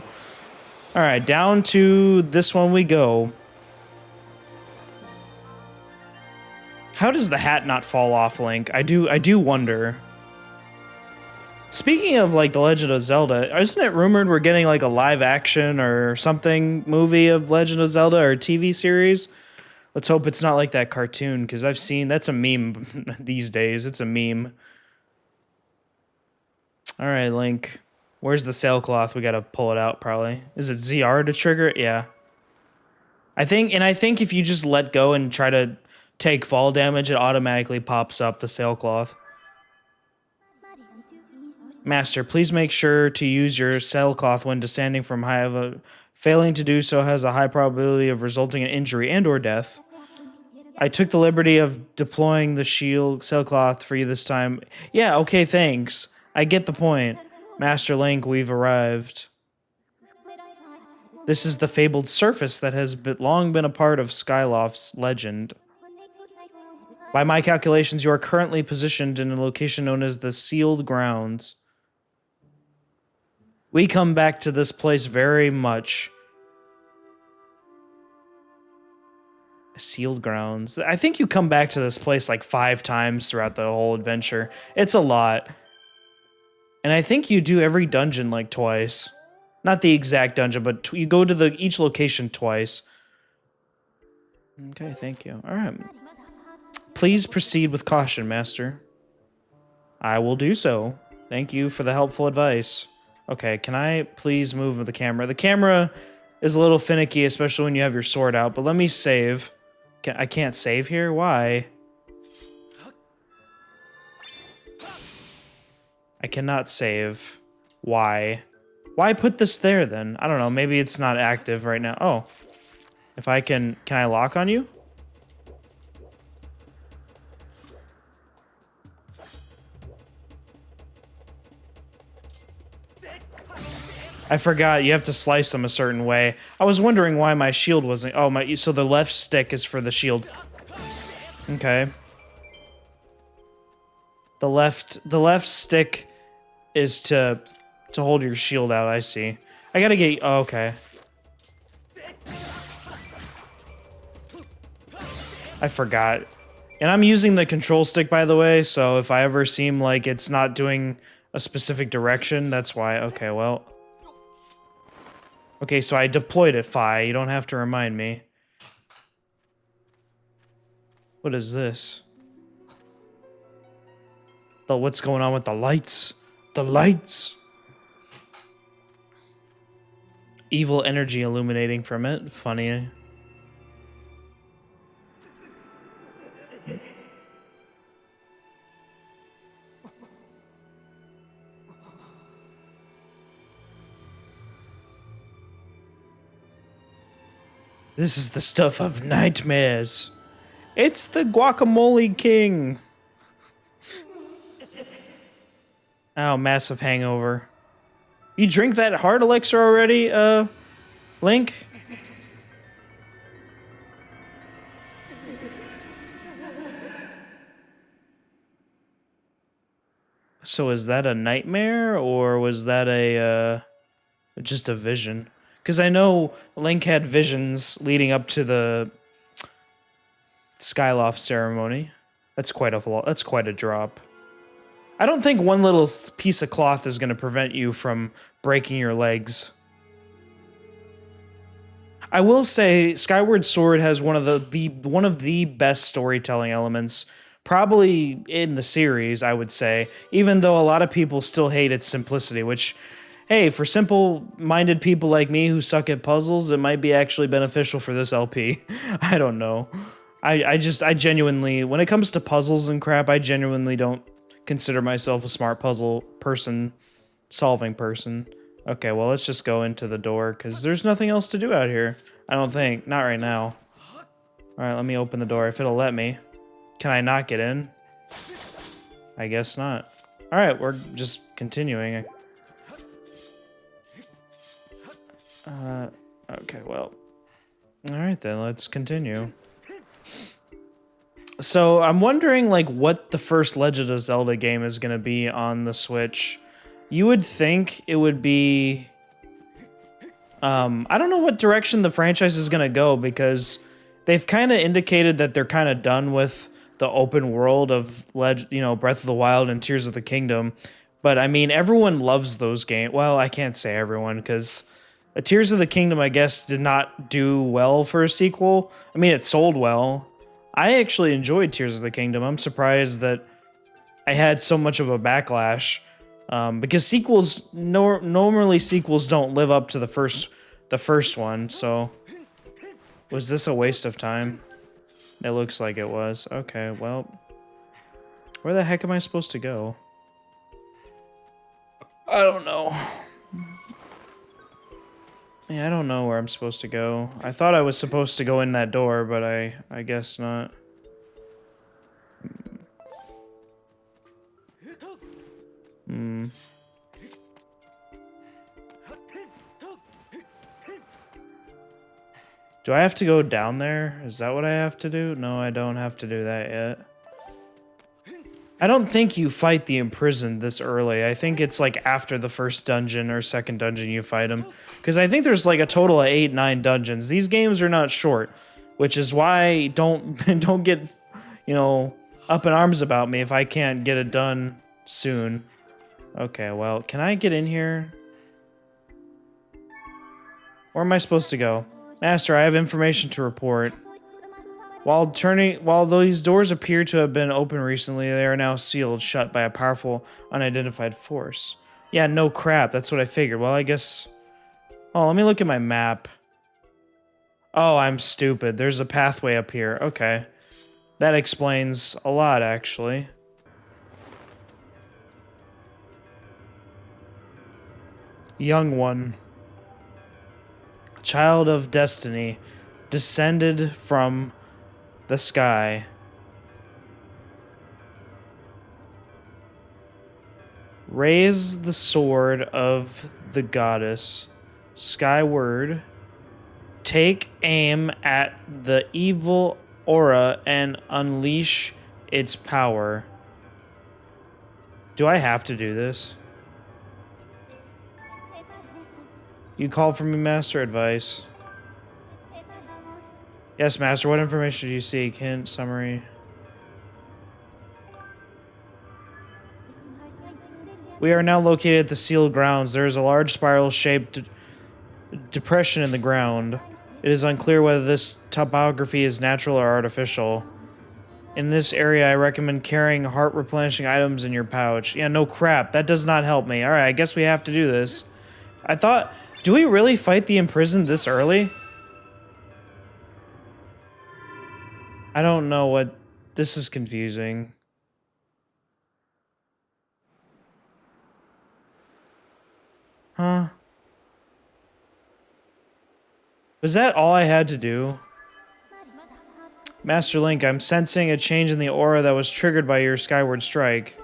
All right, down to this one we go. How does the hat not fall off, Link? I do wonder. Speaking of, like, The Legend of Zelda, isn't it rumored we're getting, like, a live action or something movie of Legend of Zelda or a TV series? Let's hope it's not like that cartoon, because I've seen... That's a meme these days. It's a meme. All right, Link. Where's the sailcloth? We gotta pull it out, probably. Is it ZR to trigger it? Yeah. I think if you just let go and try to take fall damage, it automatically pops up the sailcloth. Master, please make sure to use your sailcloth when descending from high. Failing to do so has a high probability of resulting in injury and or death. I took the liberty of deploying the shield sailcloth for you this time. Yeah, okay, thanks. I get the point. Master Link, we've arrived. This is the fabled surface that has long been a part of Skyloft's legend. By my calculations, you are currently positioned in a location known as the Sealed Grounds. We come back to this place very much. Sealed Grounds. I think you come back to this place like 5 times throughout the whole adventure. It's a lot. And I think you do every dungeon like twice. Not the exact dungeon, but you go to each location twice. Okay, thank you. All right. Please proceed with caution, Master. I will do so. Thank you for the helpful advice. Okay, can I please move the camera? The camera is a little finicky, especially when you have your sword out, but let me save. I can't save here? Why? I cannot save. Why? Why put this there then? I don't know. Maybe it's not active right now. Oh. If I can I lock on you? I forgot you have to slice them a certain way. I was wondering why my shield wasn't. Oh, so the left stick is for the shield. Okay. The left stick is to hold your shield out, I see. I gotta get, oh, okay. I forgot. And I'm using the control stick, by the way, so if I ever seem like it's not doing a specific direction, that's why. Okay, well. Okay, so I deployed it, Fi. You don't have to remind me. What is this? What's going on with the lights? The lights! Evil energy illuminating from it. Funny. This is the stuff of nightmares. It's the guacamole king. Oh, massive hangover. You drink that heart elixir already, Link? So is that a nightmare, or was that just a vision? Because I know Link had visions leading up to the Skyloft ceremony. That's quite a drop. I don't think one little piece of cloth is going to prevent you from breaking your legs. I will say Skyward Sword has one of the best storytelling elements, probably in the series, I would say, even though a lot of people still hate its simplicity, which, hey, for simple-minded people like me who suck at puzzles, it might be actually beneficial for this LP. I don't know. I genuinely, when it comes to puzzles and crap, I genuinely don't consider myself a smart solving person. Okay, well, let's just go into the door, because there's nothing else to do out here. I don't think. Not right now. Alright, let me open the door, if it'll let me. Can I not get in? I guess not. Alright, we're just continuing. Okay, well. Alright then, let's continue. So, I'm wondering, like, what the first Legend of Zelda game is gonna be on the Switch. You would think it would be... I don't know what direction the franchise is gonna go, because they've kind of indicated that they're kind of done with the open world of, Breath of the Wild and Tears of the Kingdom. But, I mean, everyone loves those games. Well, I can't say everyone, because Tears of the Kingdom, I guess, did not do well for a sequel. I mean, it sold well. I actually enjoyed Tears of the Kingdom. I'm surprised that I had so much of a backlash. Because sequels, normally sequels don't live up to the first one, so... Was this a waste of time? It looks like it was. Okay, well... Where the heck am I supposed to go? I don't know. Yeah, I don't know where I'm supposed to go. I thought I was supposed to go in that door, but I guess not. Do I have to go down there? Is that what I have to do? No, I don't have to do that yet. I don't think you fight the imprisoned this early. I think it's like after the first dungeon or second dungeon you fight them. Because I think there's like a total of 8, 9 dungeons. These games are not short, which is why don't get, up in arms about me if I can't get it done soon. Okay, well, can I get in here? Where am I supposed to go? Master, I have information to report. While these doors appear to have been open recently, they are now sealed shut by a powerful, unidentified force. Yeah, no crap. That's what I figured. Well, I guess... Oh, let me look at my map. Oh, I'm stupid. There's a pathway up here. Okay. That explains a lot, actually. Young one. Child of destiny. Descended from the sky. Raise the sword of the goddess. Skyward. Take aim at the evil aura and unleash its power. Do I have to do this? You called for me, Master. Advice. Yes, Master. What information do you seek? Hint, summary. We are now located at the sealed grounds. There is a large spiral-shaped depression in the ground. It is unclear whether this topography is natural or artificial. In this area, I recommend carrying heart-replenishing items in your pouch. Yeah, no crap. That does not help me. Alright, I guess we have to do this. I thought... Do we really fight the imprisoned this early? I don't know what... This is confusing. Huh? Was that all I had to do? Master Link, I'm sensing a change in the aura that was triggered by your Skyward strike.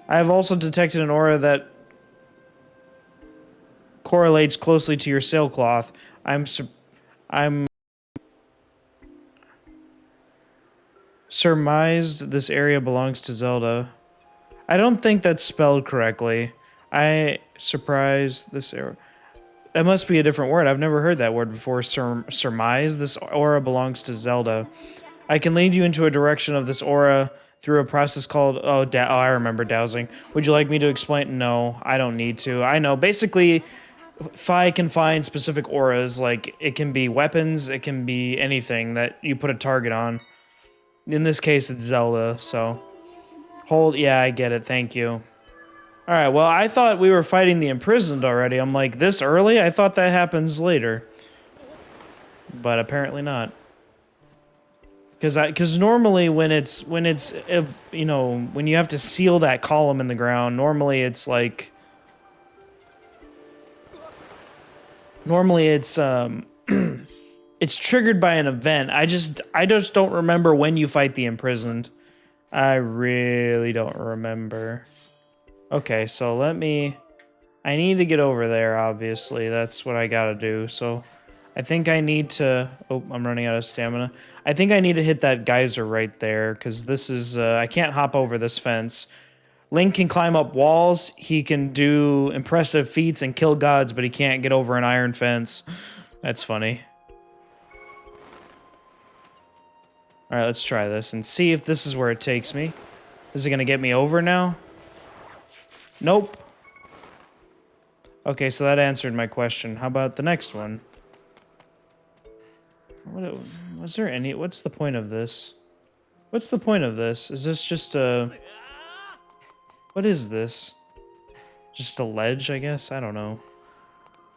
I have also detected an aura that correlates closely to your sailcloth. I'm surmised this area belongs to Zelda. I don't think that's spelled correctly. I surprised this area. That must be a different word. I've never heard that word before. Surmise. This aura belongs to Zelda. I can lead you into a direction of this aura through a process called... Oh, I remember dowsing. Would you like me to explain? No, I don't need to. I know. Basically, Fi can find specific auras. Like, it can be weapons. It can be anything that you put a target on. In this case, it's Zelda, so... Hold... Yeah, I get it. Thank you. Alright, well, I thought we were fighting the imprisoned already. I'm like, this early? I thought that happens later. But apparently not. Because normally when you know, when you have to seal that column in the ground, normally it's like... Normally it's, it's triggered by an event. I just don't remember when you fight the imprisoned. I really don't remember. Okay, so I need to get over there, obviously. That's what I gotta do. So I think I need to... Oh, I'm running out of stamina. I think I need to hit that geyser right there, because this is... I can't hop over this fence. Link can climb up walls. He can do impressive feats and kill gods, but he can't get over an iron fence. That's funny. Alright, let's try this and see if this is where it takes me. Is it gonna get me over now? Nope. Okay, so that answered my question. How about the next one? Was there any... What's the point of this? What's the point of this? Is this just a... What is this? Just a ledge, I guess? I don't know.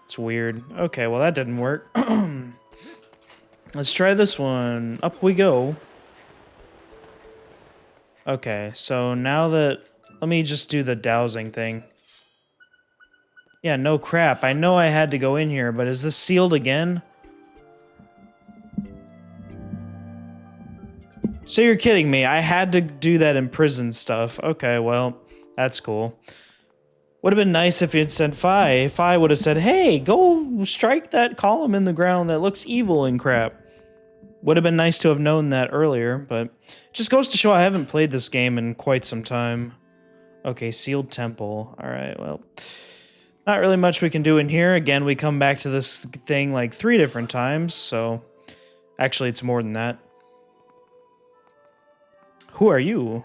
It's weird. Okay, well that didn't work. Let's try this one. Up we go. Okay, so now that... Let me just do the dowsing thing. Yeah, no crap. I know I had to go in here, but is this sealed again? So you're kidding me. I had to do that imprisoned stuff. Okay, well, that's cool. Would have been nice if you'd said Fi. Fi would have said, hey, go strike that column in the ground that looks evil and crap. Would have been nice to have known that earlier, but it just goes to show I haven't played this game in quite some time. Okay, sealed temple. Alright, well, not really much we can do in here. Again, we come back to this thing like 3 different times, so... Actually, it's more than that. Who are you?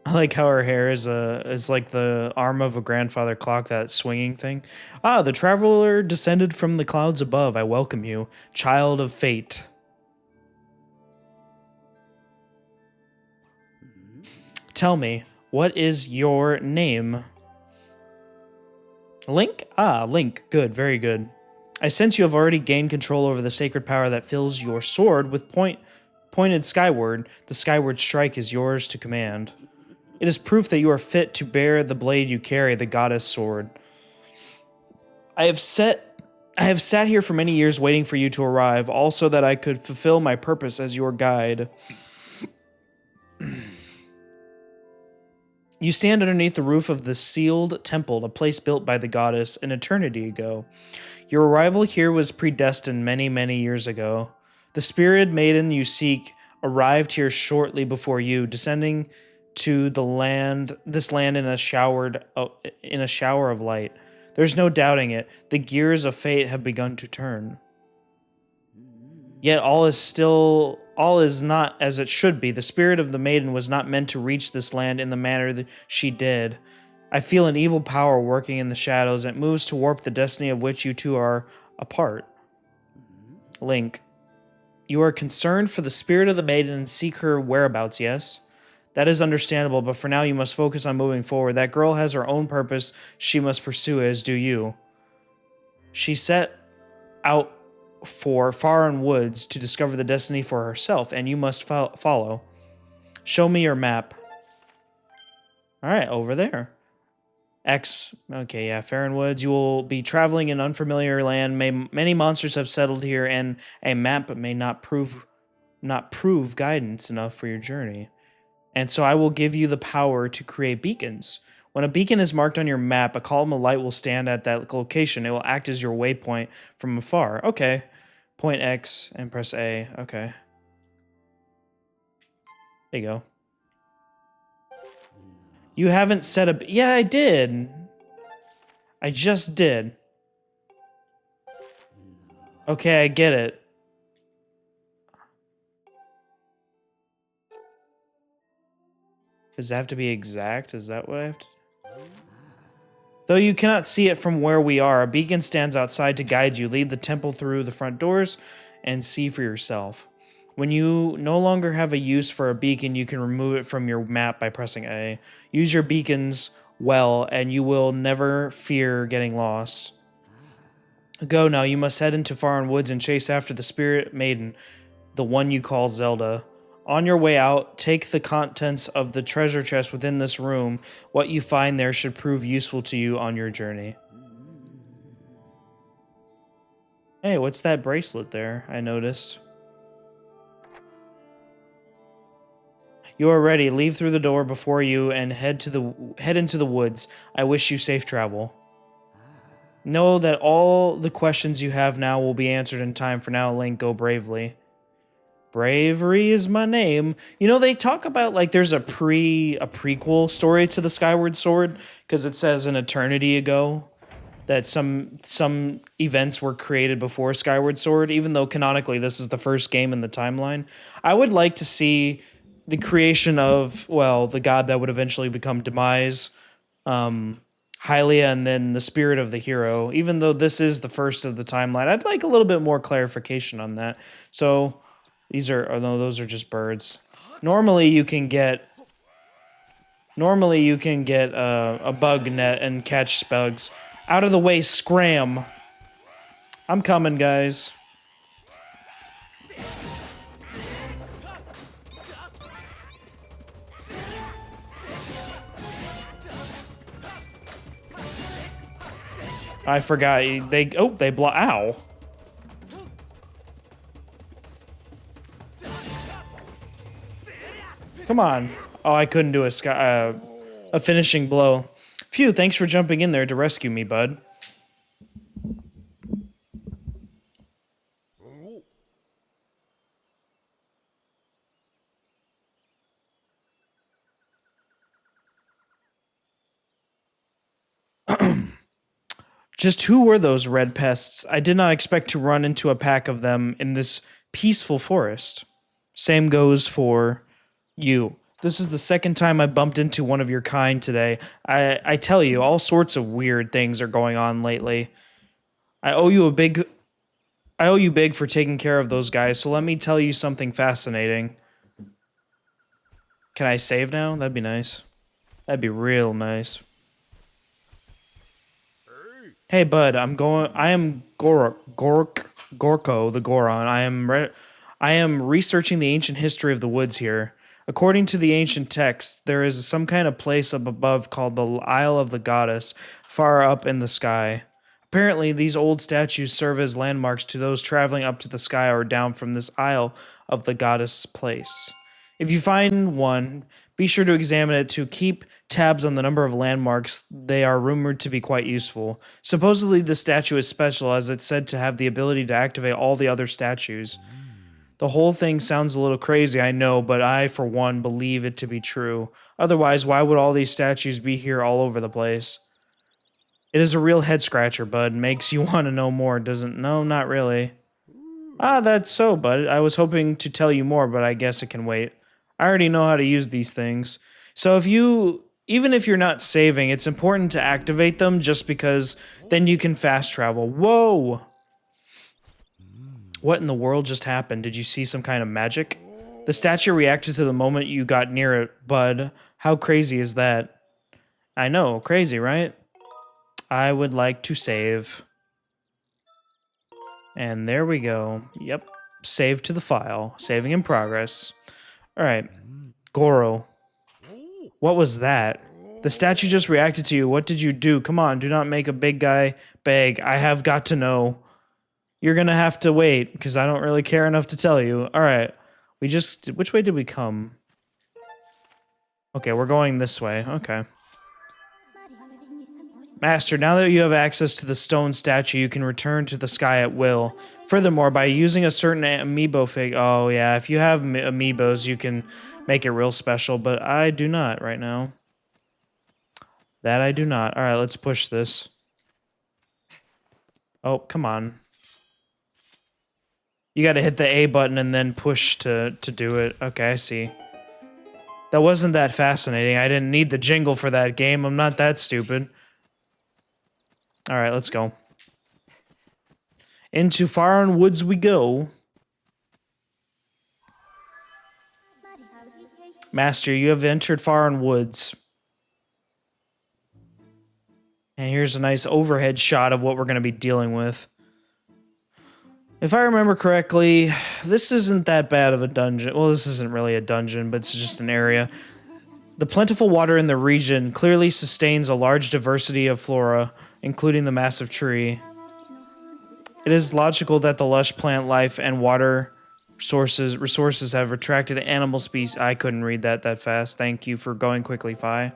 I like how her hair is like the arm of a grandfather clock, that swinging thing. Ah, the traveler descended from the clouds above. I welcome you, child of fate. Tell me, what is your name? Link? Ah, Link. Good, very good. I sense you have already gained control over the sacred power that fills your sword with pointed skyward. The skyward strike is yours to command. It is proof that you are fit to bear the blade you carry, the goddess sword. I have sat here for many years waiting for you to arrive, also that I could fulfill my purpose as your guide. You stand underneath the roof of the sealed temple, a place built by the goddess an eternity ago. Your arrival here was predestined many, many years ago. The spirit maiden you seek arrived here shortly before you, descending to this land in a shower of light. There's no doubting it. The gears of fate have begun to turn. Yet all is not as it should be. The spirit of the maiden was not meant to reach this land in the manner that she did. I feel an evil power working in the shadows. It moves to warp the destiny of which you two are a part. Link, you are concerned for the spirit of the maiden and seek her whereabouts, yes? That is understandable, but for now you must focus on moving forward. That girl has her own purpose she must pursue, as do you. She set out for foreign woods to discover the destiny for herself, and you must follow. Show me your map. All right, over there. Okay, yeah, Faron Woods. You will be traveling in unfamiliar land. Many monsters have settled here, and a map may not prove guidance enough for your journey. And so I will give you the power to create beacons. When a beacon is marked on your map, a column of light will stand at that location. It will act as your waypoint from afar. Okay. Point X and press A. Okay. There you go. You haven't set a... Yeah, I did. I just did. Okay, I get it. Does that have to be exact? Is that what I have to... Though you cannot see it from where we are, a beacon stands outside to guide you. Leave the temple through the front doors and see for yourself. When you no longer have a use for a beacon, you can remove it from your map by pressing A. Use your beacons well, and you will never fear getting lost. Go now, you must head into Faron Woods and chase after the spirit maiden, the one you call Zelda. On your way out, take the contents of the treasure chest within this room. What you find there should prove useful to you on your journey. Hey, what's that bracelet there? I noticed. You are ready. Leave through the door before you and head into the woods. I wish you safe travel. Know that all the questions you have now will be answered in time. For now, Link, go bravely. Bravery is my name. You know, they talk about like there's a prequel story to the Skyward Sword because it says an eternity ago that some events were created before Skyward Sword, even though canonically this is the first game in the timeline. I would like to see the creation of, well, the god that would eventually become Demise, Hylia, and then the spirit of the hero. Even though this is the first of the timeline, I'd like a little bit more clarification on that. So these are, oh no, those are just birds. Normally you can get a bug net and catch bugs. Out of the way, scram. I'm coming, guys. I forgot they block. Ow. Come on. Oh, I couldn't do a finishing blow. Phew, thanks for jumping in there to rescue me, bud. Just who were those red pests? I did not expect to run into a pack of them in this peaceful forest. Same goes for you. This is the second time I bumped into one of your kind today. I tell you, all sorts of weird things are going on lately. I owe you big for taking care of those guys, so let me tell you something fascinating. Can I save now? That'd be nice. That'd be real nice. Hey, bud, I am Gorko the Goron. I am researching the ancient history of the woods here. According to the ancient texts, there is some kind of place up above called the Isle of the Goddess, far up in the sky. Apparently, these old statues serve as landmarks to those traveling up to the sky or down from this Isle of the Goddess place. If you find one, be sure to examine it to keep tabs on the number of landmarks. They are rumored to be quite useful. Supposedly, the statue is special as it's said to have the ability to activate all the other statues. The whole thing sounds a little crazy, I know, but I, for one, believe it to be true. Otherwise, why would all these statues be here all over the place? It is a real head scratcher, bud. Makes you want to know more, doesn't? No, not really. Ah, that's so, bud. I was hoping to tell you more, but I guess it can wait. I already know how to use these things. So even if you're not saving, it's important to activate them just because then you can fast travel. Whoa! What in the world just happened? Did you see some kind of magic? The statue reacted to the moment you got near it, bud. How crazy is that? I know, crazy, right? I would like to save. And there we go. Yep. Save to the file. Saving in progress. All right. Goro. What was that? The statue just reacted to you. What did you do? Come on, do not make a big guy beg. I have got to know. You're going to have to wait because I don't really care enough to tell you. All right. Which way did we come? Okay, we're going this way. Okay. Master, now that you have access to the stone statue, you can return to the sky at will. Furthermore, by using a certain amiibo fig... Oh, yeah, if you have amiibos, you can make it real special, but I do not right now. That I do not. All right, let's push this. Oh, come on. You got to hit the A button and then push to do it. Okay, I see. That wasn't that fascinating. I didn't need the jingle for that game. I'm not that stupid. All right, let's go. Into Faron Woods we go. Master, you have entered Faron Woods. And here's a nice overhead shot of what we're going to be dealing with. If I remember correctly, this isn't that bad of a dungeon. Well, this isn't really a dungeon, but it's just an area. The plentiful water in the region clearly sustains a large diversity of flora, including the massive tree. It is logical that the lush plant life and water resources have attracted animal species. I couldn't read that fast. Thank you for going quickly, Fi.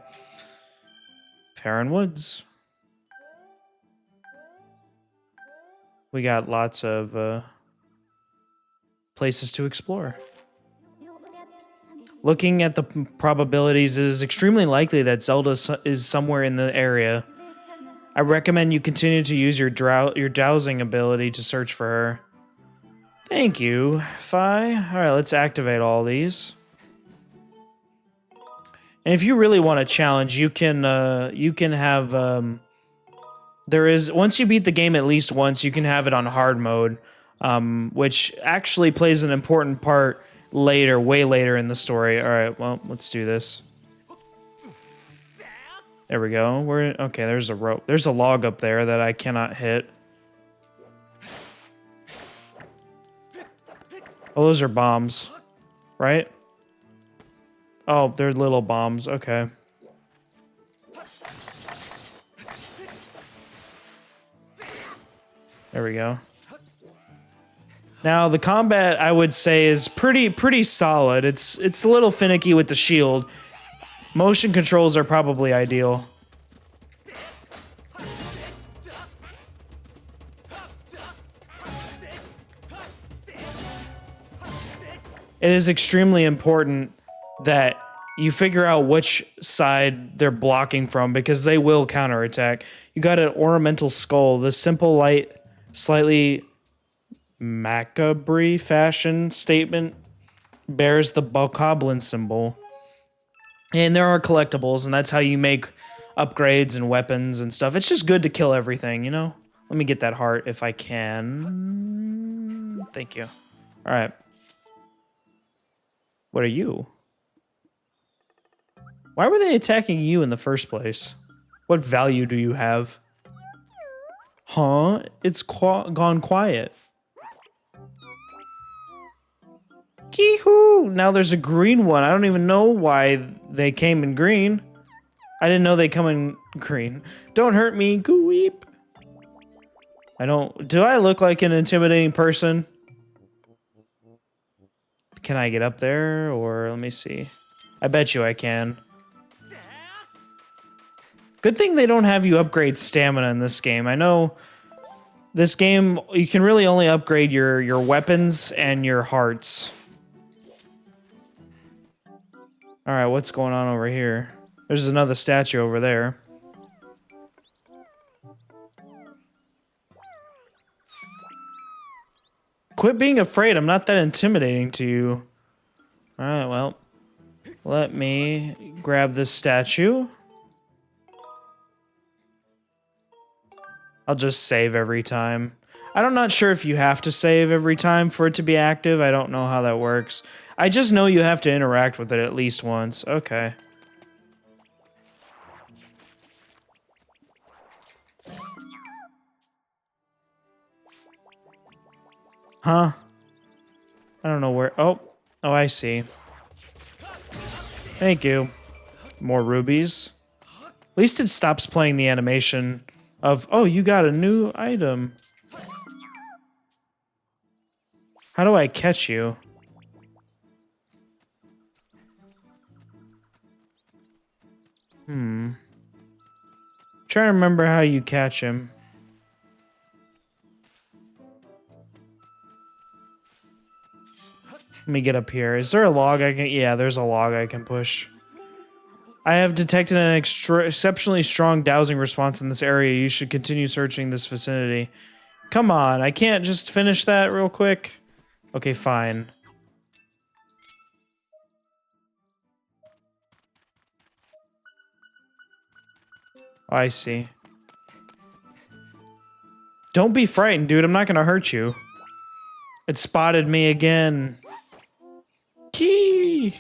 Faron Woods. We got lots of places to explore. Looking at the probabilities, it is extremely likely that Zelda is somewhere in the area. I recommend you continue to use your dowsing ability to search for her. Thank you, Fi. All right, let's activate all these. And if you really want a challenge, you can have there is, once you beat the game at least once, you can have it on hard mode, which actually plays an important part later, way later in the story. All right, well, let's do this. There we go. Okay, there's a rope. There's a log up there that I cannot hit. Oh, those are bombs, right? Oh, they're little bombs. Okay. There we go. Now, the combat, I would say, is pretty solid. It's a little finicky with the shield. Motion controls are probably ideal. It is extremely important that you figure out which side they're blocking from because they will counterattack. You got an ornamental skull. The simple, light, slightly macabre fashion statement bears the bokoblin symbol. And there are collectibles, and that's how you make upgrades and weapons and stuff. It's just good to kill everything, you know? Let me get that heart if I can. Thank you. All right. What are you? Why were they attacking you in the first place? What value do you have? Huh? It's gone quiet. Yee-hoo! Now there's a green one. I don't even know why they came in green. I didn't know they come in green. Don't hurt me, Gooeep. I don't... Do I look like an intimidating person? Can I get up there? Or let me see. I bet you I can. Good thing they don't have you upgrade stamina in this game. I know this game, you can really only upgrade your weapons and your hearts. Alright, what's going on over here? There's another statue over there. Quit being afraid. I'm not that intimidating to you. Alright, well. Let me grab this statue. I'll just save every time. I'm not sure if you have to save every time for it to be active. I don't know how that works. I just know you have to interact with it at least once. Okay. Huh? I don't know where... Oh, I see. Thank you. More rubies. At least it stops playing the animation of, oh, you got a new item. How do I catch you? Trying to remember how you catch him. Let me get up here. Is there a log I can... Yeah, there's a log I can push. I have detected an exceptionally strong dowsing response in this area. You should continue searching this vicinity. Come on, I can't just finish that real quick? Okay, fine. Oh, I see. Don't be frightened, dude. I'm not gonna hurt you. It spotted me again. Key!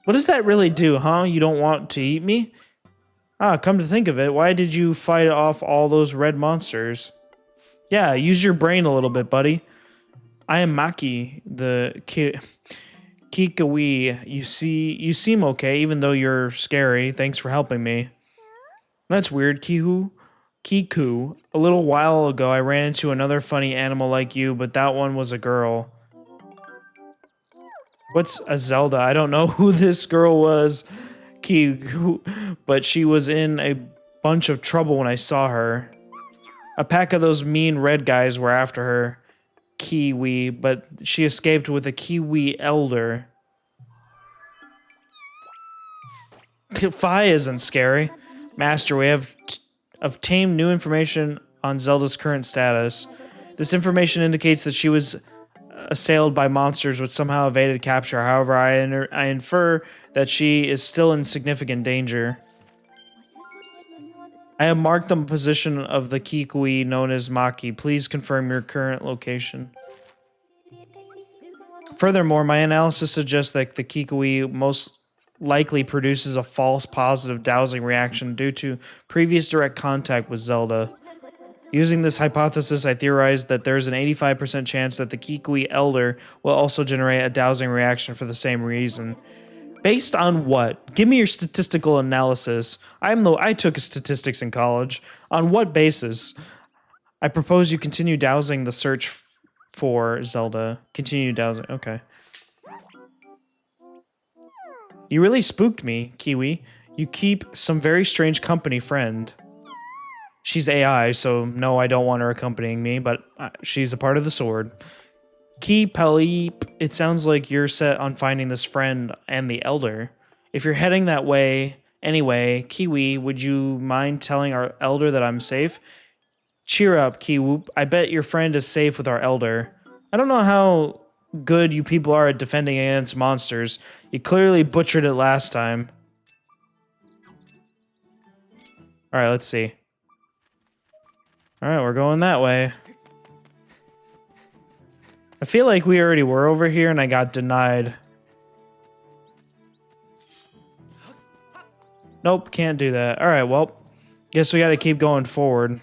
What does that really do, huh? You don't want to eat me? Ah, come to think of it, why did you fight off all those red monsters? Yeah, use your brain a little bit, buddy. I am Maki, the Kikawi. You seem okay, even though you're scary. Thanks for helping me. That's weird, Kiku. A little while ago, I ran into another funny animal like you, but that one was a girl. What's a Zelda? I don't know who this girl was, Kiku, but she was in a bunch of trouble when I saw her. A pack of those mean red guys were after her, Kiwi, but she escaped with a Kiwi elder. Fi isn't scary. Master, we have obtained new information on Zelda's current status. This information indicates that she was assailed by monsters which somehow evaded capture. However, I infer that she is still in significant danger. I have marked the position of the Kikui known as Maki. Please confirm your current location. Furthermore, my analysis suggests that the Kikui most likely produces a false positive dowsing reaction due to previous direct contact with Zelda. Using this hypothesis, I theorized that there's an 85% chance that the Kikui Elder will also generate a dowsing reaction for the same reason. Based on what? Give me your statistical analysis. I took statistics in college. On what basis? I propose you continue dowsing the search for Zelda. Continue dowsing. Okay. You really spooked me, Kiwi. You keep some very strange company, friend. She's AI, so no, I don't want her accompanying me, but she's a part of the sword. Ki Paleep, it sounds like you're set on finding this friend and the elder. If you're heading that way anyway, Kiwi, would you mind telling our elder that I'm safe? Cheer up, Kiwoop. I bet your friend is safe with our elder. I don't know how good you people are at defending against monsters. You clearly butchered it last time. Alright, let's see. Alright, we're going that way. I feel like we already were over here and I got denied. Nope, can't do that. Alright, well, guess we gotta keep going forward.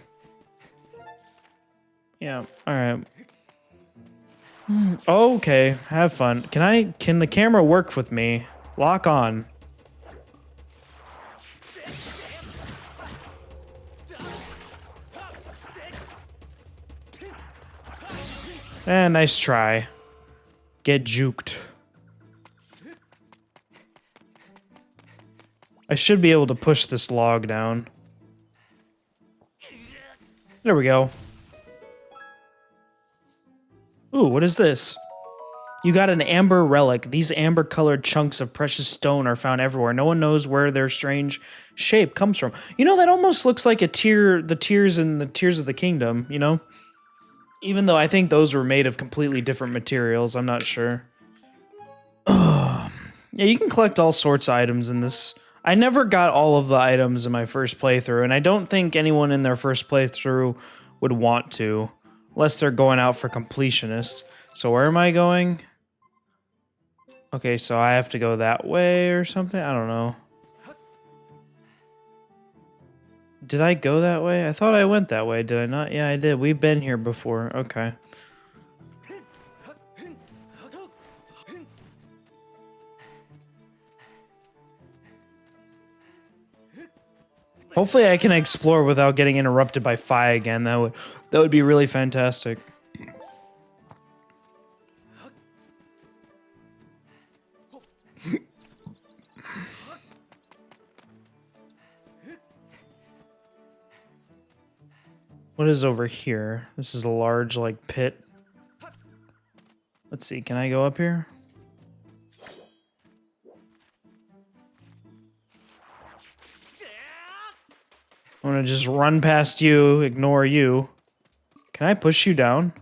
Yeah, alright. Okay, have fun. Can the camera work with me? Lock on. Nice try. Get juked. I should be able to push this log down. There we go. Ooh, what is this? You got an amber relic. These amber-colored chunks of precious stone are found everywhere. No one knows where their strange shape comes from. You know, that almost looks like the tears in the Tears of the Kingdom, you know? Even though I think those were made of completely different materials, I'm not sure. Yeah, you can collect all sorts of items in this. I never got all of the items in my first playthrough, and I don't think anyone in their first playthrough would want to, unless they're going out for completionist. So where am I going? Okay, so I have to go that way or something? I don't know. Did I go that way? I thought I went that way, did I not? Yeah, I did. We've been here before. Okay. Hopefully I can explore without getting interrupted by Fi again. That would be really fantastic. What is over here? This is a large, like, pit. Let's see, can I go up here? I'm gonna just run past you, ignore you. Can I push you down?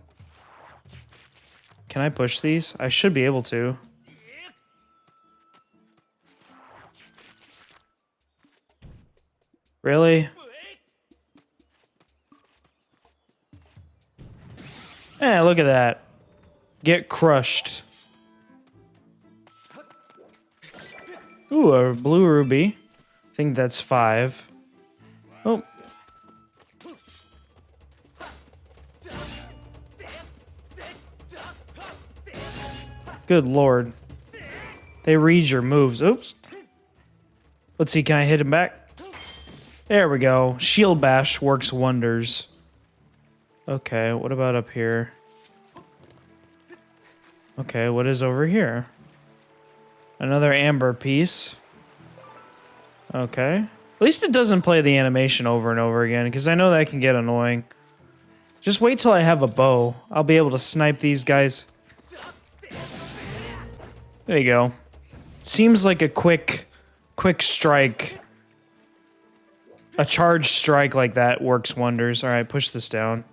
Can I push these? I should be able to. Really? Eh, look at that. Get crushed. Ooh, a blue ruby. I think that's 5. Oh. Good lord. They read your moves. Oops. Let's see, can I hit him back? There we go. Shield bash works wonders. Okay, what about up here? Okay, what is over here? Another amber piece. Okay. At least it doesn't play the animation over and over again, because I know that can get annoying. Just wait till I have a bow. I'll be able to snipe these guys. There you go. Seems like a quick strike. A charged strike like that works wonders. Alright, push this down.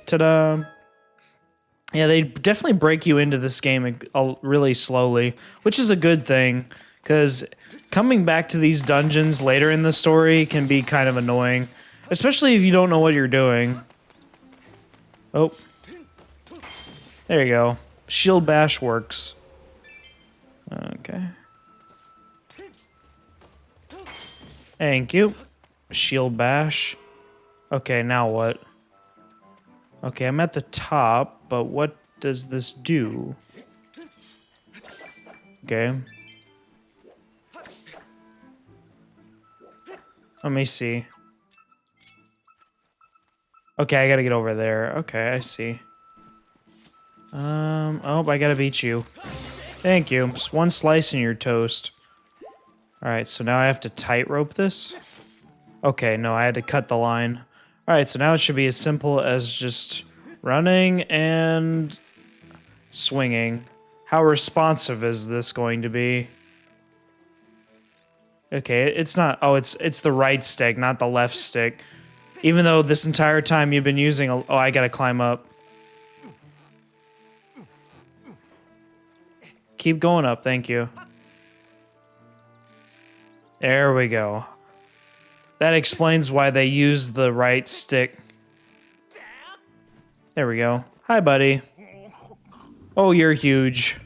Ta-da! Yeah, they definitely break you into this game really slowly, which is a good thing, because coming back to these dungeons later in the story can be kind of annoying, especially if you don't know what you're doing. Oh. There you go. Shield bash works. Okay. Thank you. Shield bash. Okay, now what? Okay, I'm at the top, but what does this do? Okay. Let me see. Okay, I gotta get over there. Okay, I see. Oh, I gotta beat you. Thank you. Just one slice in your toast. Alright, so now I have to tightrope this? Okay, no, I had to cut the line. Alright, so now it should be as simple as just running and swinging. How responsive is this going to be? Okay, it's not... Oh, it's the right stick, not the left stick. Even though this entire time you've been using... Oh, I gotta climb up. Keep going up, thank you. There we go. That explains why they use the right stick. There we go. Hi, buddy. Oh, you're huge.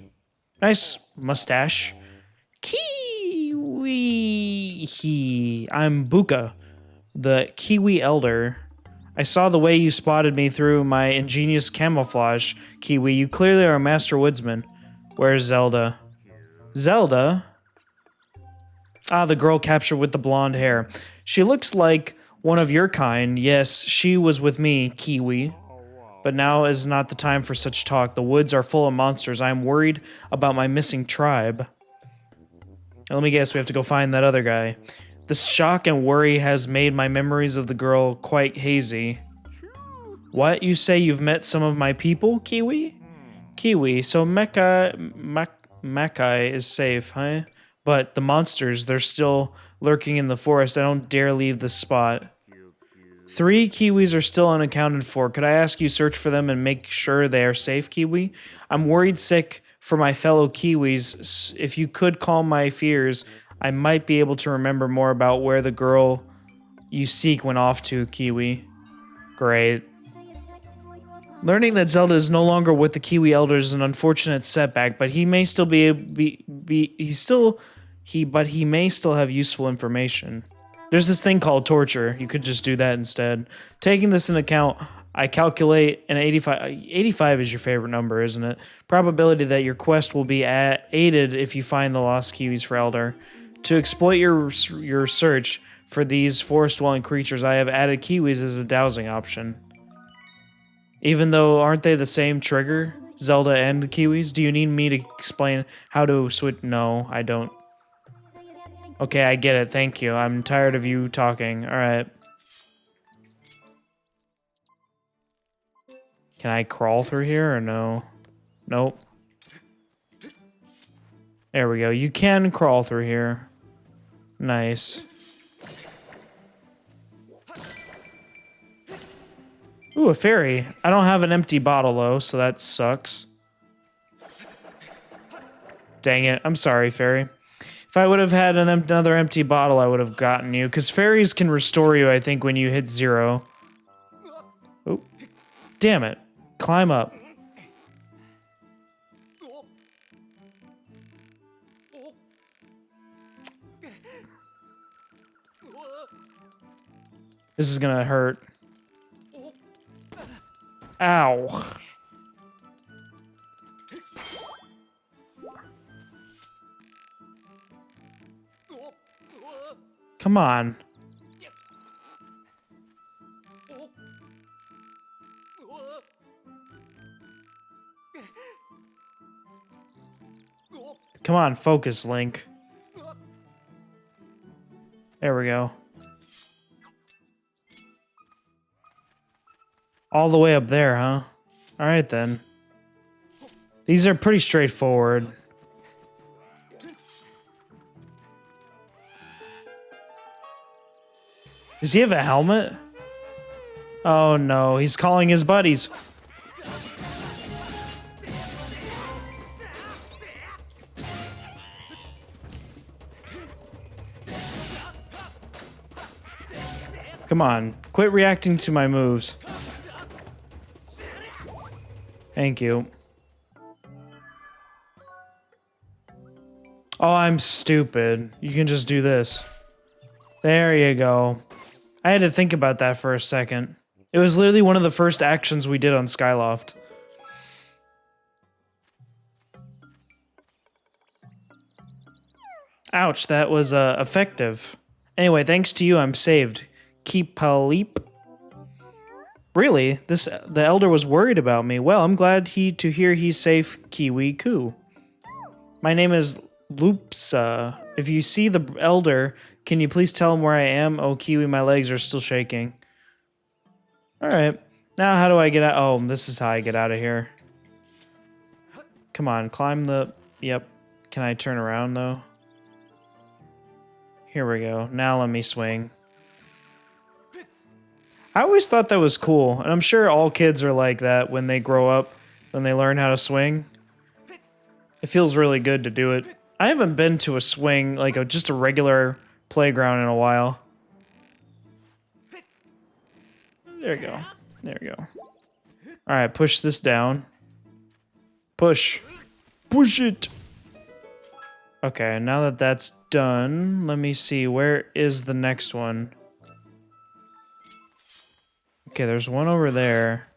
Nice mustache. Kiwi. I'm Buka, the Kiwi Elder. I saw the way you spotted me through my ingenious camouflage, Kiwi. You clearly are a master woodsman. Where's Zelda? Zelda? Ah, the girl captured with the blonde hair. She looks like one of your kind. Yes, she was with me, Kiwi. But now is not the time for such talk. The woods are full of monsters. I am worried about my missing tribe. Now, let me guess, we have to go find that other guy. The shock and worry has made my memories of the girl quite hazy. What? You say you've met some of my people, Kiwi? Kiwi, so Makai is safe, huh? But the monsters, they're still lurking in the forest. I don't dare leave this spot. 3 Kiwis are still unaccounted for. Could I ask you search for them and make sure they are safe, Kiwi? I'm worried sick for my fellow Kiwis. If you could calm my fears, I might be able to remember more about where the girl you seek went off to, Kiwi. Great. Learning that Zelda is no longer with the Kiwi elders is an unfortunate setback, but he may still he may still have useful information. There's this thing called torture. You could just do that instead. Taking this into account, I calculate an 85. 85 is your favorite number, isn't it? Probability that your quest will be aided if you find the lost Kiwis for Elder. To exploit your search for these forest-dwelling creatures, I have added Kiwis as a dowsing option. Even though, aren't they the same trigger? Zelda and the Kiwis? Do you need me to explain how to switch? No, I don't. Okay, I get it. Thank you. I'm tired of you talking. All right. Can I crawl through here or no? Nope. There we go. You can crawl through here. Nice. Ooh, a fairy. I don't have an empty bottle, though, so that sucks. Dang it. I'm sorry, fairy. If I would have had another empty bottle, I would have gotten you. Because fairies can restore you, I think, when you hit 0. Oh, damn it. Climb up. This is gonna hurt. Ow. Come on. Come on, focus, Link. There we go. All the way up there, huh? Alright then. These are pretty straightforward. Does he have a helmet? Oh no, he's calling his buddies. Come on, quit reacting to my moves. Thank you. Oh, I'm stupid. You can just do this. There you go. I had to think about that for a second. It was literally one of the first actions we did on Skyloft. Ouch, that was effective. Anyway, thanks to you, I'm saved. Keep Palip. Really? The elder was worried about me. Well, I'm glad to hear he's safe, Kiwi Koo. My name is Loopsa. If you see the elder, can you please tell him where I am? Oh, Kiwi, my legs are still shaking. Alright. Now how do I get out? Oh, this is how I get out of here. Come on, climb the... Yep. Can I turn around, though? Here we go. Now let me swing. I always thought that was cool, and I'm sure all kids are like that when they grow up, when they learn how to swing. It feels really good to do it. I haven't been to a swing, like just a regular playground in a while. There you go. There you go. Alright, push this down. Push. Push it! Okay, now that that's done, let me see, where is the next one? Okay, there's one over there.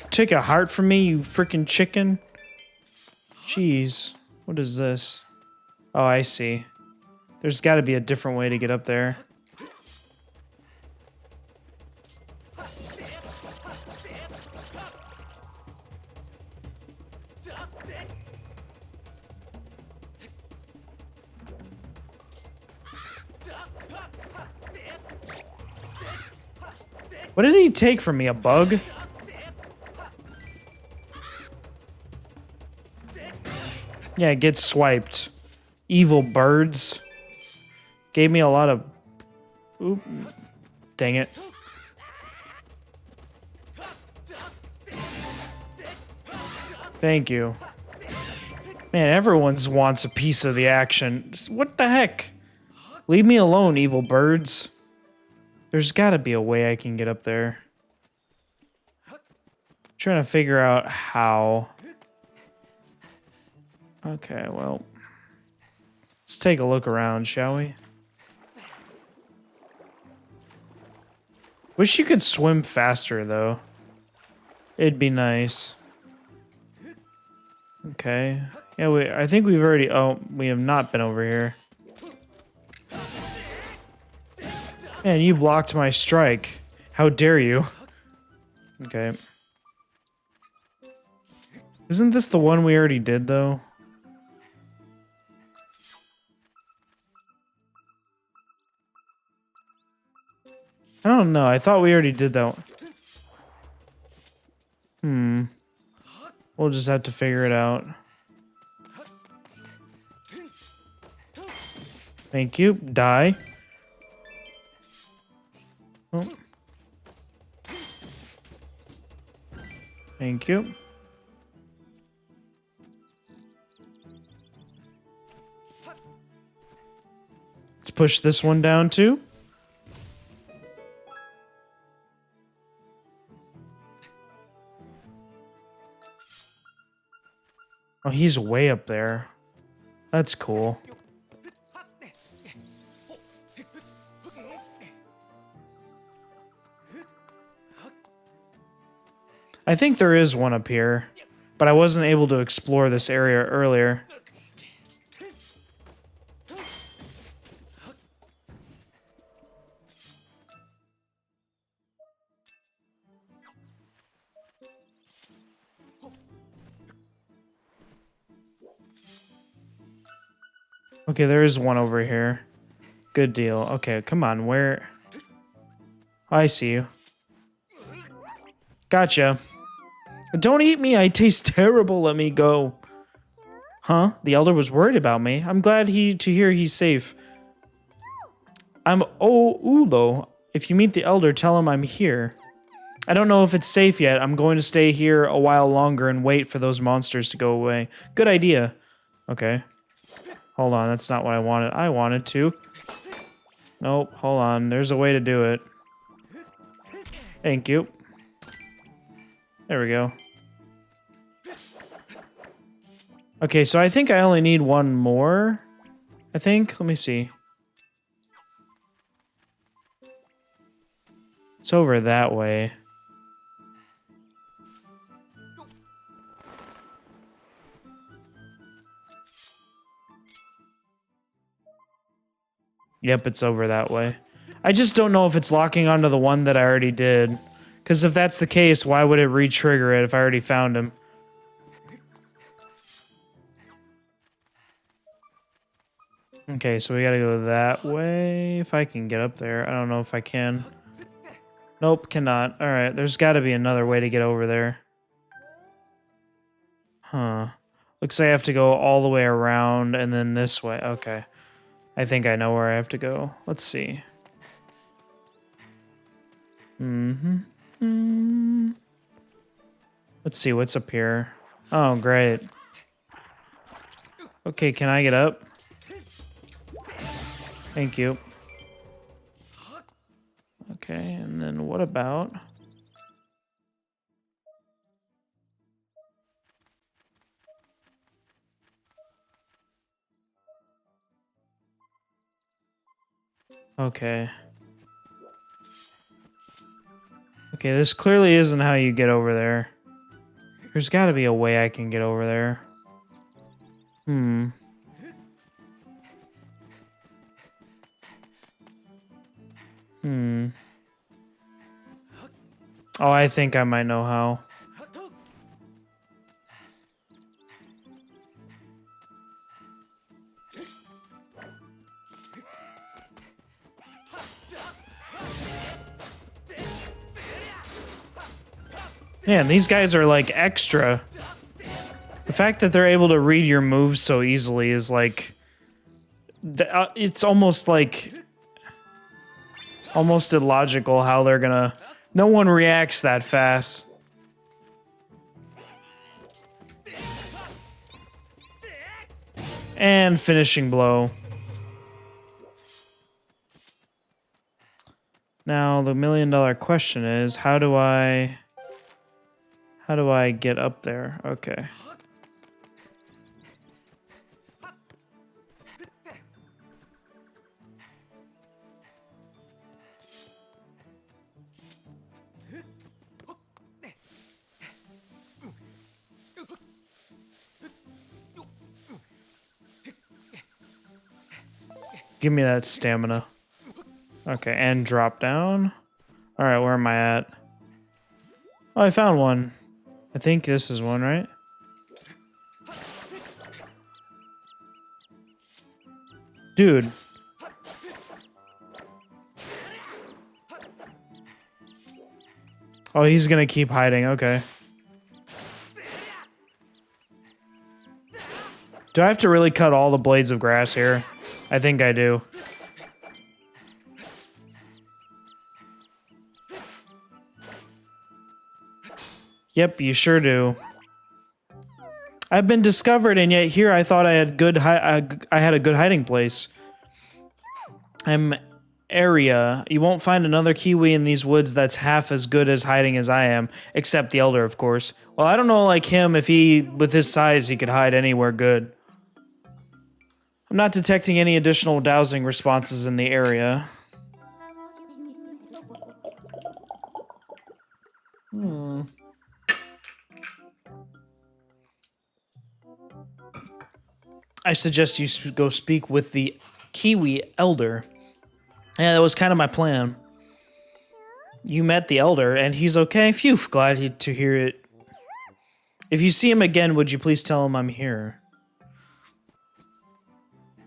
Take a heart from me, you freaking chicken. Jeez. What is this? Oh, I see. There's got to be a different way to get up there. What did he take from me? A bug? Yeah, get swiped. Evil birds. Gave me a lot of... Oop. Dang it. Thank you. Man, everyone wants a piece of the action. What the heck? Leave me alone, evil birds. There's gotta be a way I can get up there. I'm trying to figure out how. Okay, well. Let's take a look around, shall we? Wish you could swim faster, though. It'd be nice. Okay. Yeah, I think we've already... Oh, we have not been over here. Man, you blocked my strike. How dare you? Okay. Isn't this the one we already did, though? I don't know. I thought we already did that one. We'll just have to figure it out. Thank you. Die. Oh. Thank you. Let's push this one down too. Oh, he's way up there. That's cool. I think there is one up here, but I wasn't able to explore this area earlier. Okay, there is one over here. Good deal. Okay, come on, where... I see you. Gotcha. Don't eat me, I taste terrible, let me go. Huh? The elder was worried about me. I'm glad to hear he's safe. Though. If you meet the elder, tell him I'm here. I don't know if it's safe yet. I'm going to stay here a while longer and wait for those monsters to go away. Good idea. Okay. Hold on, that's not what I wanted. I wanted to. Nope, hold on. There's a way to do it. Thank you. There we go. Okay, so I think I only need one more. I think. Let me see. It's over that way. Yep, it's over that way. I just don't know if it's locking onto the one that I already did. Because if that's the case, why would it re-trigger it if I already found him? Okay, so we gotta go that way. If I can get up there. I don't know if I can. Nope, cannot. Alright, there's gotta be another way to get over there. Huh. Looks like I have to go all the way around and then this way. Okay. I think I know where I have to go. Let's see. Let's see what's up here. Oh, great. Okay, can I get up? Thank you. Okay, and then what about... Okay. Okay, this clearly isn't how you get over there. There's got to be a way I can get over there. Hmm. Hmm. Oh, I think I might know how. Man, these guys are like extra. The fact that they're able to read your moves so easily is like... it's almost like... almost illogical how they're gonna... No one reacts that fast. And finishing blow. Now, the $1,000,000 question is, how do I get up there? Okay. Give me that stamina. Okay, and drop down. All right, where am I at? Oh, I found one. I think this is one, right? Dude. Oh, he's gonna keep hiding. Okay. Do I have to really cut all the blades of grass here? I think I do. Yep, you sure do. I've been discovered, and yet here I thought I had I had a good hiding place. I'm area. You won't find another Kiwi in these woods that's half as good as hiding as I am, except the Elder, of course. Well, I don't know like him if he, with his size, he could hide anywhere good. I'm not detecting any additional dowsing responses in the area. I suggest you go speak with the Kiwi Elder. Yeah, that was kind of my plan. You met the Elder, and he's okay? Phew, glad to hear it. If you see him again, would you please tell him I'm here?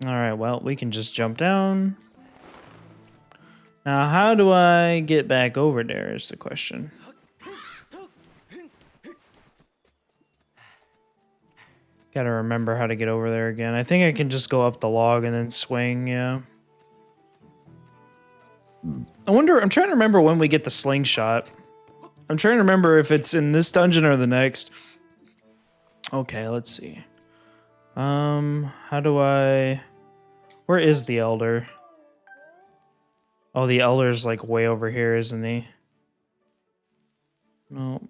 Alright, well, we can just jump down. Now, how do I get back over there is the question. Gotta remember how to get over there again. I think I can just go up the log and then swing, yeah. I wonder, I'm trying to remember when we get the slingshot. I'm trying to remember if it's in this dungeon or the next. Okay, let's see. How do I... Where is the Elder? Oh, the Elder's like way over here, isn't he? No.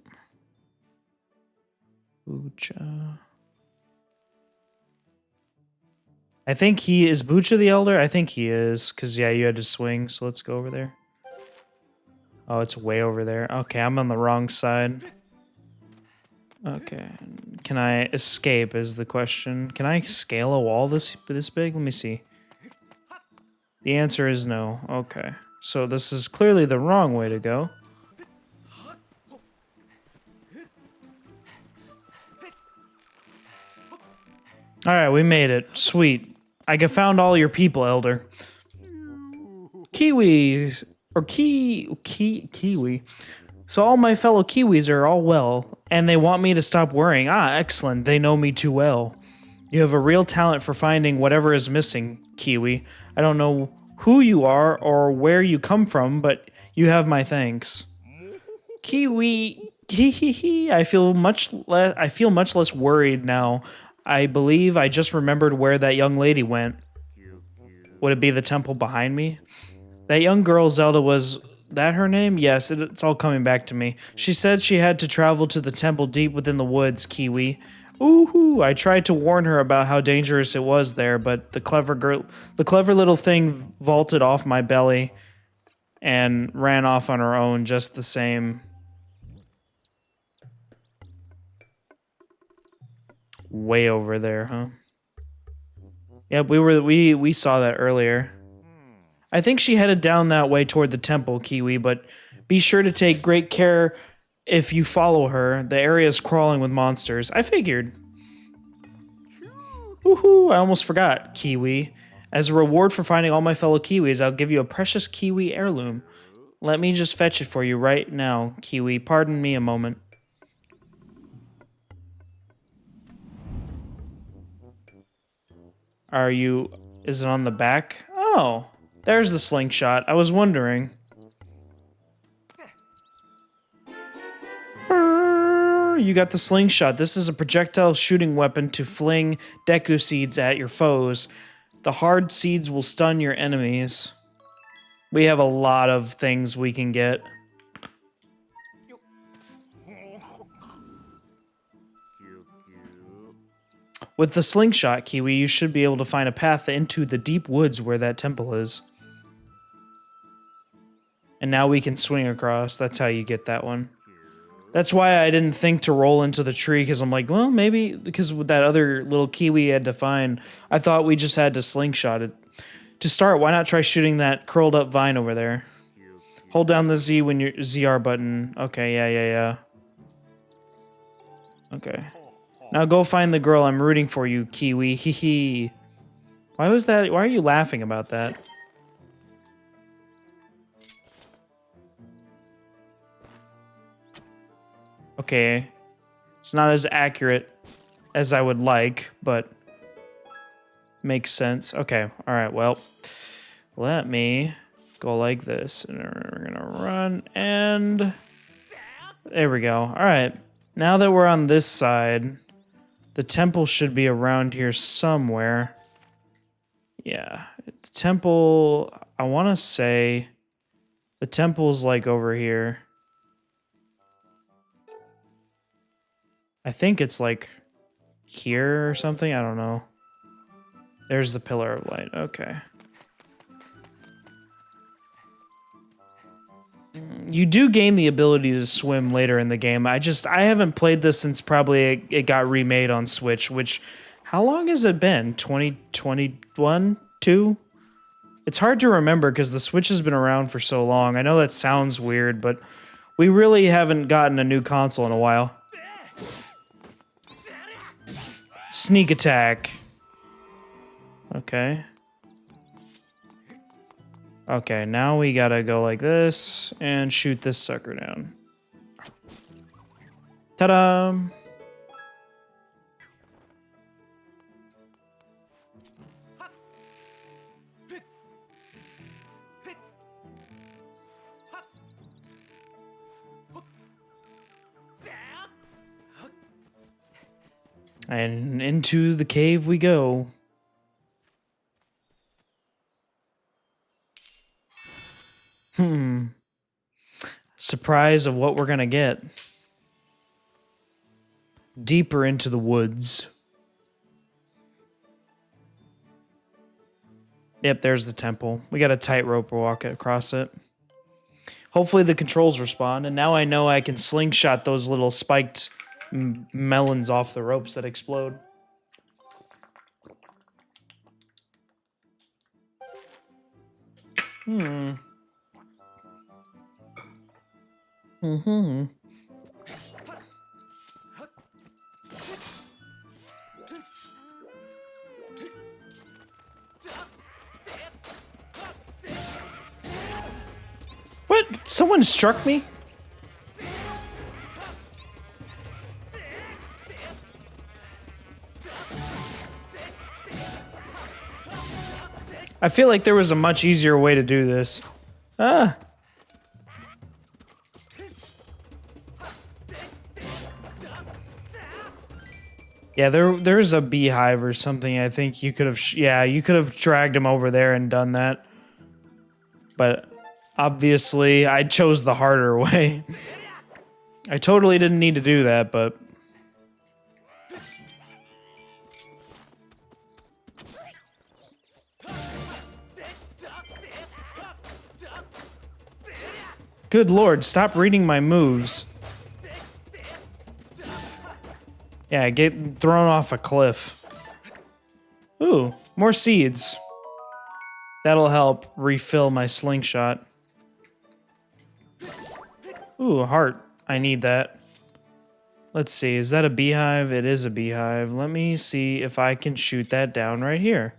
Bucha. I think he is Bucha the Elder. I think he is, because yeah, you had to swing. So let's go over there. Oh, it's way over there. Okay, I'm on the wrong side. Okay, can I escape? Is the question. Can I scale a wall this big? Let me see. The answer is no. Okay, so this is clearly the wrong way to go. All right, we made it. Sweet. I found all your people, Elder. Kiwis, or Kiwi. So all my fellow Kiwis are all well, and they want me to stop worrying. Ah, excellent. They know me too well. You have a real talent for finding whatever is missing, Kiwi. I don't know who you are or where you come from, but you have my thanks. Kiwi, I feel much less worried now. I believe I just remembered where that young lady went. Would it be the temple behind me? That young girl Zelda was that her name? Yes, it's all coming back to me. She said she had to travel to the temple deep within the woods, Kiwi. Ooh, I tried to warn her about how dangerous it was there, but the clever little thing vaulted off my belly and ran off on her own just the same. Way over there, huh? Yep, we saw that earlier. I think she headed down that way toward the temple, Kiwi, but be sure to take great care if you follow her. The area is crawling with monsters. I figured. Woohoo, I almost forgot, Kiwi. As a reward for finding all my fellow Kiwis, I'll give you a precious Kiwi heirloom. Let me just fetch it for you right now, Kiwi. Pardon me a moment. Is it on the back? Oh, there's the slingshot. I was wondering. You got the slingshot. This is a projectile shooting weapon to fling Deku seeds at your foes. The hard seeds will stun your enemies. We have a lot of things we can get. With the slingshot, Kiwi, you should be able to find a path into the deep woods where that temple is. And now we can swing across. That's how you get that one. That's why I didn't think to roll into the tree, because I'm like, well, maybe because with that other little Kiwi had to find, I thought we just had to slingshot it. To start, why not try shooting that curled up vine over there? Hold down the Z when your ZR button. Okay, yeah. Okay. Now go find the girl. I'm rooting for you, Kiwi. Hee hee. Why was that? Why are you laughing about that? Okay. It's not as accurate as I would like, but makes sense. Okay. All right. Well, let me go like this. And we're going to run and there we go. All right. Now that we're on this side, the temple should be around here somewhere. Yeah. The temple, I want to say the temple's like over here. I think it's like here or something. I don't know. There's the pillar of light. Okay. You do gain the ability to swim later in the game. I haven't played this since probably it got remade on Switch, which, how long has it been? 2021? 2? It's hard to remember because the Switch has been around for so long. I know that sounds weird, but we really haven't gotten a new console in a while. Sneak attack. Okay. Okay, now we gotta go like this and shoot this sucker down. Ta-da! And into the cave we go. Surprise of what we're gonna get. Deeper into the woods. Yep, there's the temple. We got a tightrope walk across it. Hopefully the controls respond, and now I know I can slingshot those little spiked melons off the ropes that explode. What? Someone struck me? I feel like there was a much easier way to do this. Ah. Yeah, there's a beehive or something. I think you could have, you could have dragged him over there and done that. But obviously, I chose the harder way. I totally didn't need to do that, but Good lord, stop reading my moves. Yeah, get thrown off a cliff. Ooh, more seeds. That'll help refill my slingshot. Ooh, a heart. I need that. Let's see, is that a beehive? It is a beehive. Let me see if I can shoot that down right here.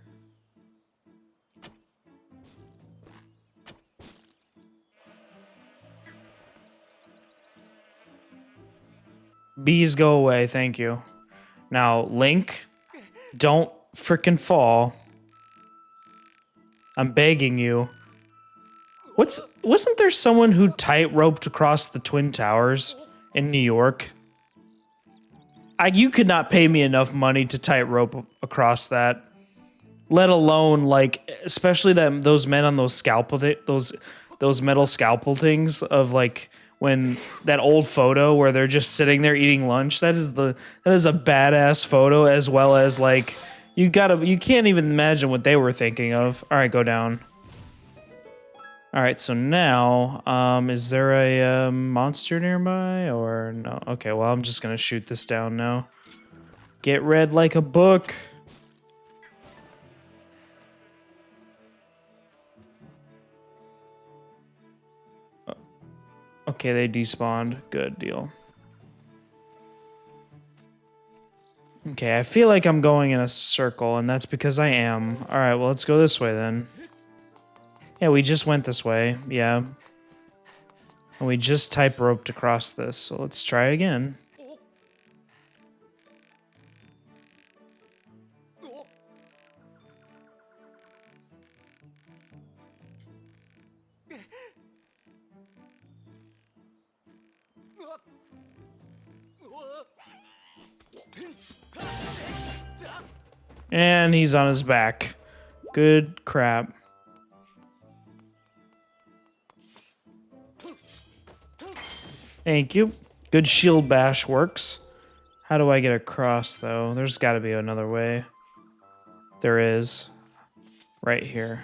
Bees go away, thank you. Now, Link, don't frickin' fall. I'm begging you. Wasn't there someone who tight-roped across the Twin Towers in New York? You could not pay me enough money to tightrope across that. Let alone, like, especially those men on those those metal scalpel things of, like, when that old photo where they're just sitting there eating lunch. That is a badass photo, as well as, like, you can't even imagine what they were thinking of. All right, go down. All right, so now, is there a monster nearby or no? Okay, well, I'm just gonna shoot this down now. Get read like a book. Okay, they despawned. Good deal. Okay, I feel like I'm going in a circle, and that's because I am. All right, well, let's go this way then. Yeah, we just went this way. Yeah. And we just type roped across this, so let's try again. And he's on his back. Good crap. Thank you. Good shield bash works. How do I get across, though? There's got to be another way. There is. Right here.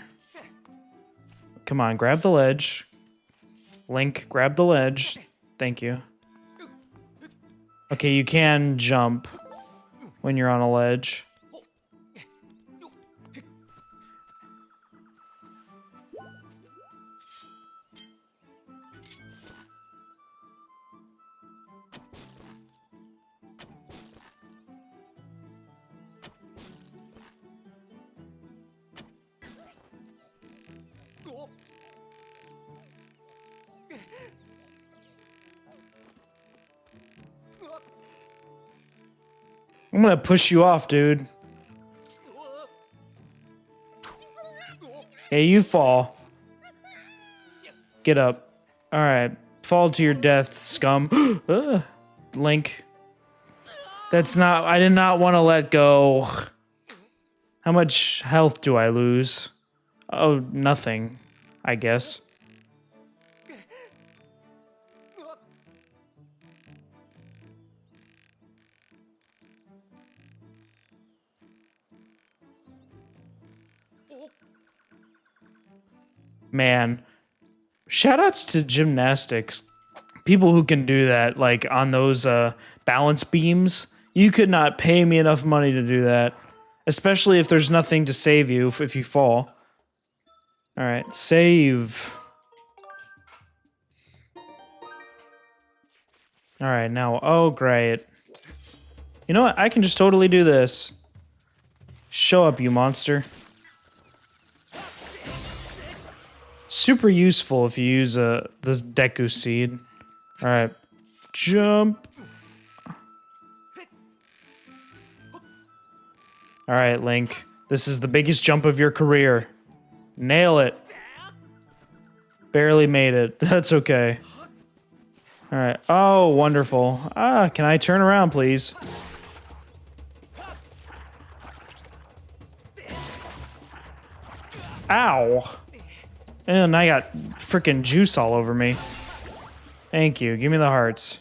Come on, grab the ledge. Link, grab the ledge. Thank you. Okay, you can jump when you're on a ledge. I'm gonna push you off, dude. Hey, you fall. Get up. Alright. Fall to your death, scum. Link. I did not want to let go. How much health do I lose? Oh, nothing, I guess. Man, shoutouts to gymnastics. People who can do that, like on those balance beams. You could not pay me enough money to do that. Especially if there's nothing to save you if you fall. Alright, save. Alright, now, oh great. You know what, I can just totally do this. Show up, you monster. Super useful if you use the Deku seed. Alright. Jump. Alright, Link. This is the biggest jump of your career. Nail it. Barely made it. That's okay. Alright. Oh, wonderful. Can I turn around, please? Ow. And I got freaking juice all over me. Thank you. Give me the hearts.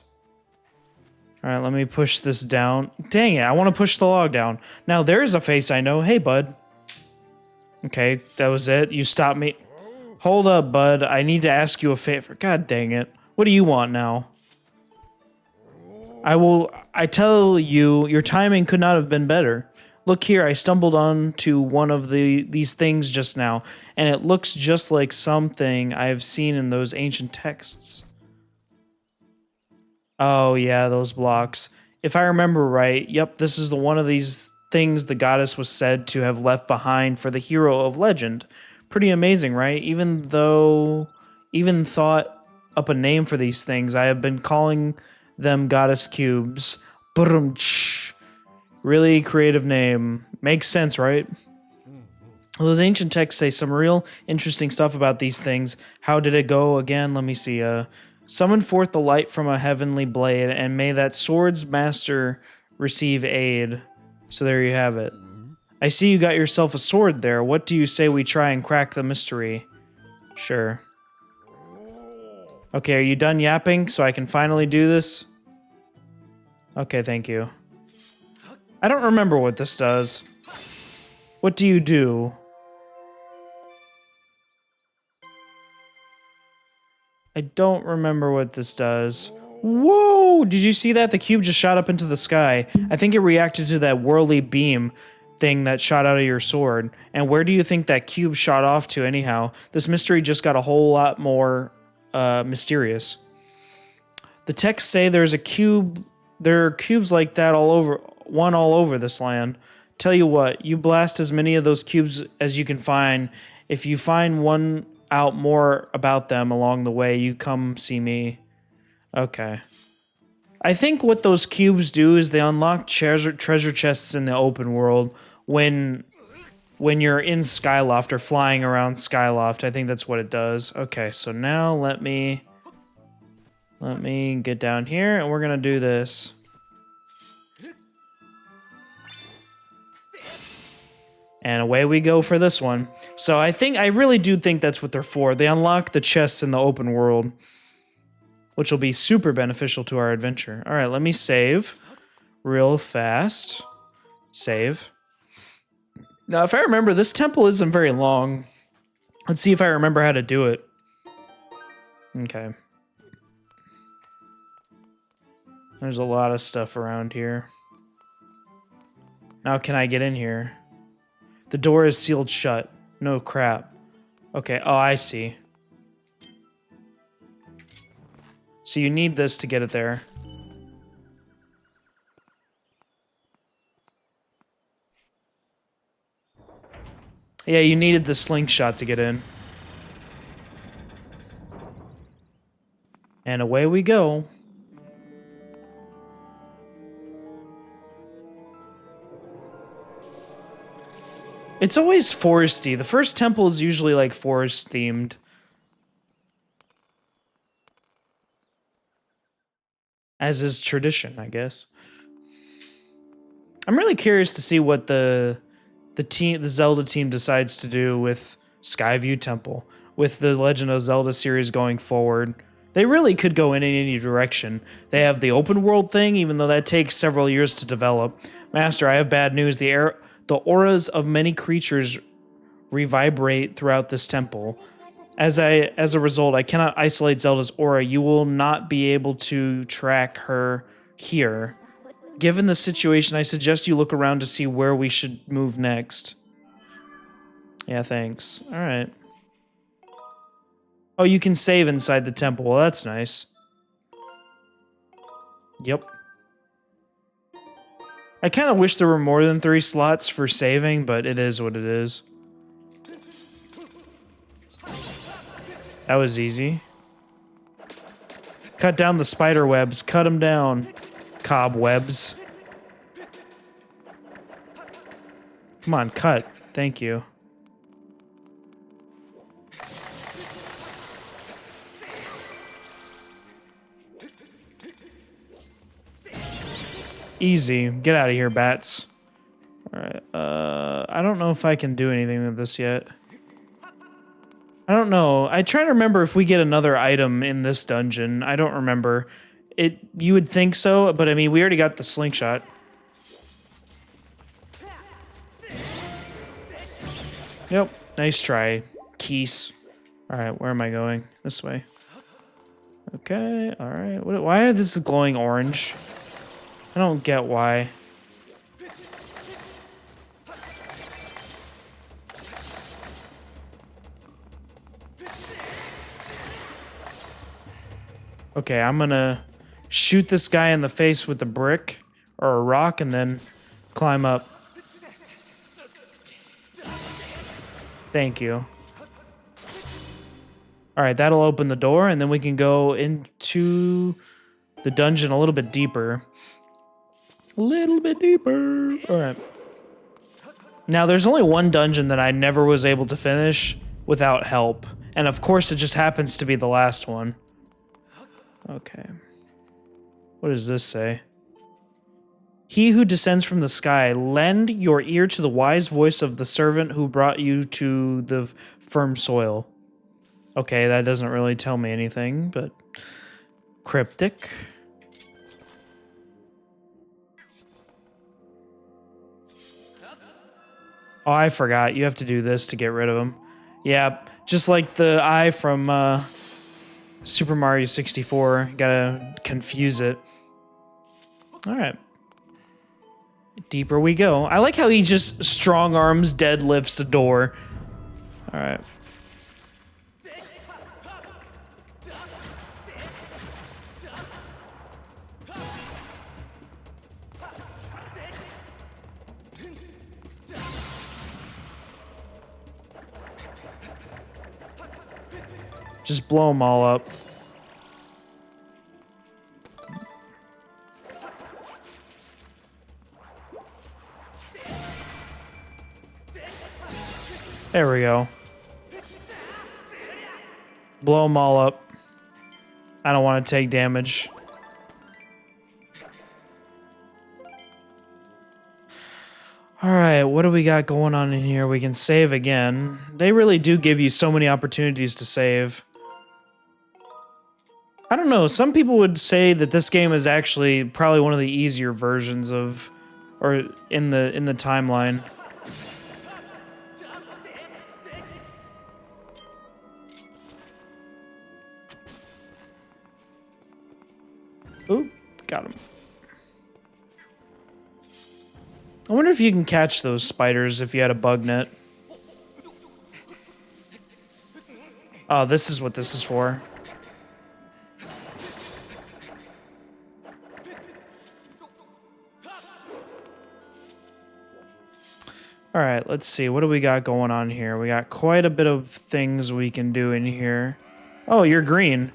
All right, let me push this down. Dang it, I want to push the log down. Now, there's a face I know. Hey, bud. Okay, that was it. You stopped me. Hold up, bud. I need to ask you a favor. God dang it. What do you want now? I tell you, your timing could not have been better. Look here, I stumbled onto one of these things just now, and it looks just like something I have seen in those ancient texts. Oh yeah, those blocks. If I remember right, yep, this is the one of these things the goddess was said to have left behind for the hero of legend. Pretty amazing, right? Even thought up a name for these things. I have been calling them goddess cubes. Brumch. Really creative name. Makes sense, right? Those ancient texts say some real interesting stuff about these things. How did it go again? Let me see. Summon forth the light from a heavenly blade, and may that sword's master receive aid. So there you have it. I see you got yourself a sword there. What do you say we try and crack the mystery? Sure. Okay, are you done yapping so I can finally do this? Okay, thank you. I don't remember what this does. What do you do? I don't remember what this does. Whoa! Did you see that? The cube just shot up into the sky. I think it reacted to that whirly beam thing that shot out of your sword. And where do you think that cube shot off to anyhow? This mystery just got a whole lot more mysterious. The texts say there are cubes like that all over this land. Tell you what, you blast as many of those cubes as you can find. If you find one out more about them along the way, you come see me. Okay. I think what those cubes do is they unlock treasure chests in the open world when you're in Skyloft or flying around Skyloft. I think that's what it does. Okay, so now let me get down here and we're gonna do this. And away we go for this one. So I really do think that's what they're for. They unlock the chests in the open world, which will be super beneficial to our adventure. All right, let me save real fast. Save. Now, if I remember, this temple isn't very long. Let's see if I remember how to do it. Okay. There's a lot of stuff around here. Now, can I get in here? The door is sealed shut. No crap. Okay, oh, I see. So you need this to get it there. Yeah, you needed the slingshot to get in. And away we go. It's always foresty. The first temple is usually like forest themed. As is tradition, I guess. I'm really curious to see what the Zelda team decides to do with Skyview Temple, with the Legend of Zelda series going forward. They really could go in any direction. They have the open world thing, even though that takes several years to develop. Master, I have bad news. The auras of many creatures reverberate throughout this temple. As a result, I cannot isolate Zelda's aura. You will not be able to track her here. Given the situation, I suggest you look around to see where we should move next. Yeah, thanks. All right. Oh, you can save inside the temple. Well, that's nice. Yep. I kind of wish there were more than 3 slots for saving, but it is what it is. That was easy. Cut down the spider webs. Cut them down. Cobwebs. Come on, cut. Thank you. Easy. Get out of here, bats. Alright, I don't know if I can do anything with this yet. I don't know. I try to remember if we get another item in this dungeon. I don't remember. You would think so, but I mean, we already got the slingshot. Yep. Nice try, Keese. All right, where am I going? This way. Okay, all right. Why is this glowing orange? I don't get why. Okay, I'm gonna shoot this guy in the face with a brick or a rock and then climb up. Thank you. All right, that'll open the door and then we can go into the dungeon a little bit deeper. A little bit deeper. All right. Now, there's only one dungeon that I never was able to finish without help. And of course, it just happens to be the last one. Okay. What does this say? He who descends from the sky, lend your ear to the wise voice of the servant who brought you to the firm soil. Okay, that doesn't really tell me anything, but cryptic. Oh, I forgot. You have to do this to get rid of him. Yeah, just like the eye from Super Mario 64. Gotta confuse it. All right. Deeper we go. I like how he just strong arms deadlifts a door. All right. Just blow them all up. There we go. Blow them all up. I don't want to take damage. All right, what do we got going on in here? We can save again. They really do give you so many opportunities to save. I don't know. Some people would say that this game is actually probably one of the easier versions of, or in the timeline. Oop, got him. I wonder if you can catch those spiders if you had a bug net. Oh, this is what this is for. All right, let's see. What do we got going on here? We got quite a bit of things we can do in here. Oh, you're green.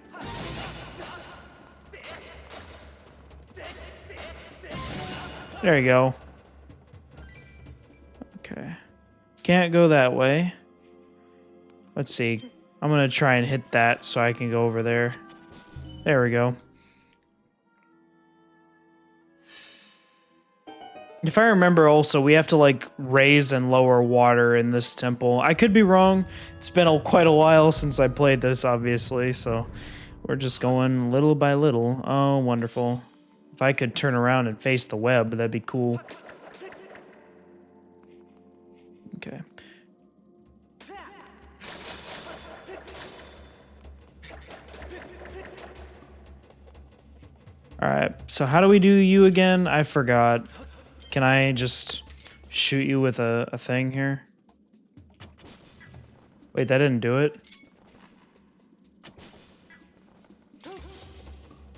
There you go. Okay. Can't go that way. Let's see. I'm going to try and hit that so I can go over there. There we go. If I remember also, we have to like raise and lower water in this temple. I could be wrong. It's been quite a while since I played this, obviously, so we're just going little by little. Oh, wonderful. If I could turn around and face the web, that'd be cool. Okay. All right, so how do we do you again? I forgot. Can I just shoot you with a thing here? Wait, that didn't do it.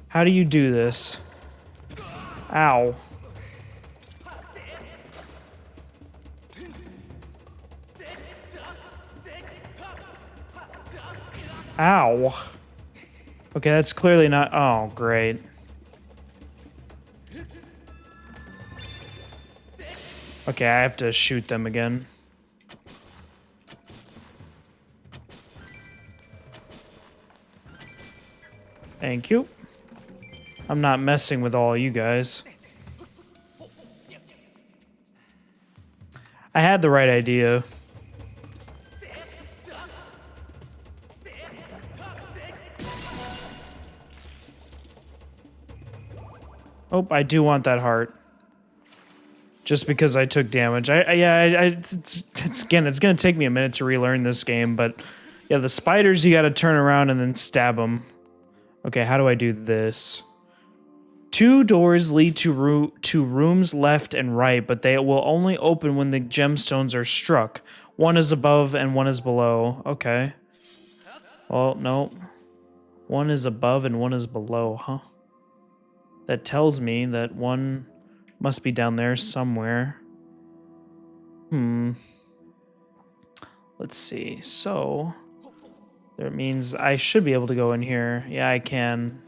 How do you do this? Ow. Ow. Okay, that's clearly not... Oh, great. Okay, I have to shoot them again. Thank you. I'm not messing with all you guys. I had the right idea. Oh, I do want that heart. Just because I took damage. It's gonna take me a minute to relearn this game, but Yeah, the spiders, you got to turn around and then stab them. Okay, how do I do this? 2 doors lead to rooms left and right, but they will only open when the gemstones are struck. One is above and one is below. Okay. Well, no. One is above and one is below, huh? That tells me that one must be down there somewhere. Let's see. So, that means I should be able to go in here. Yeah, I can.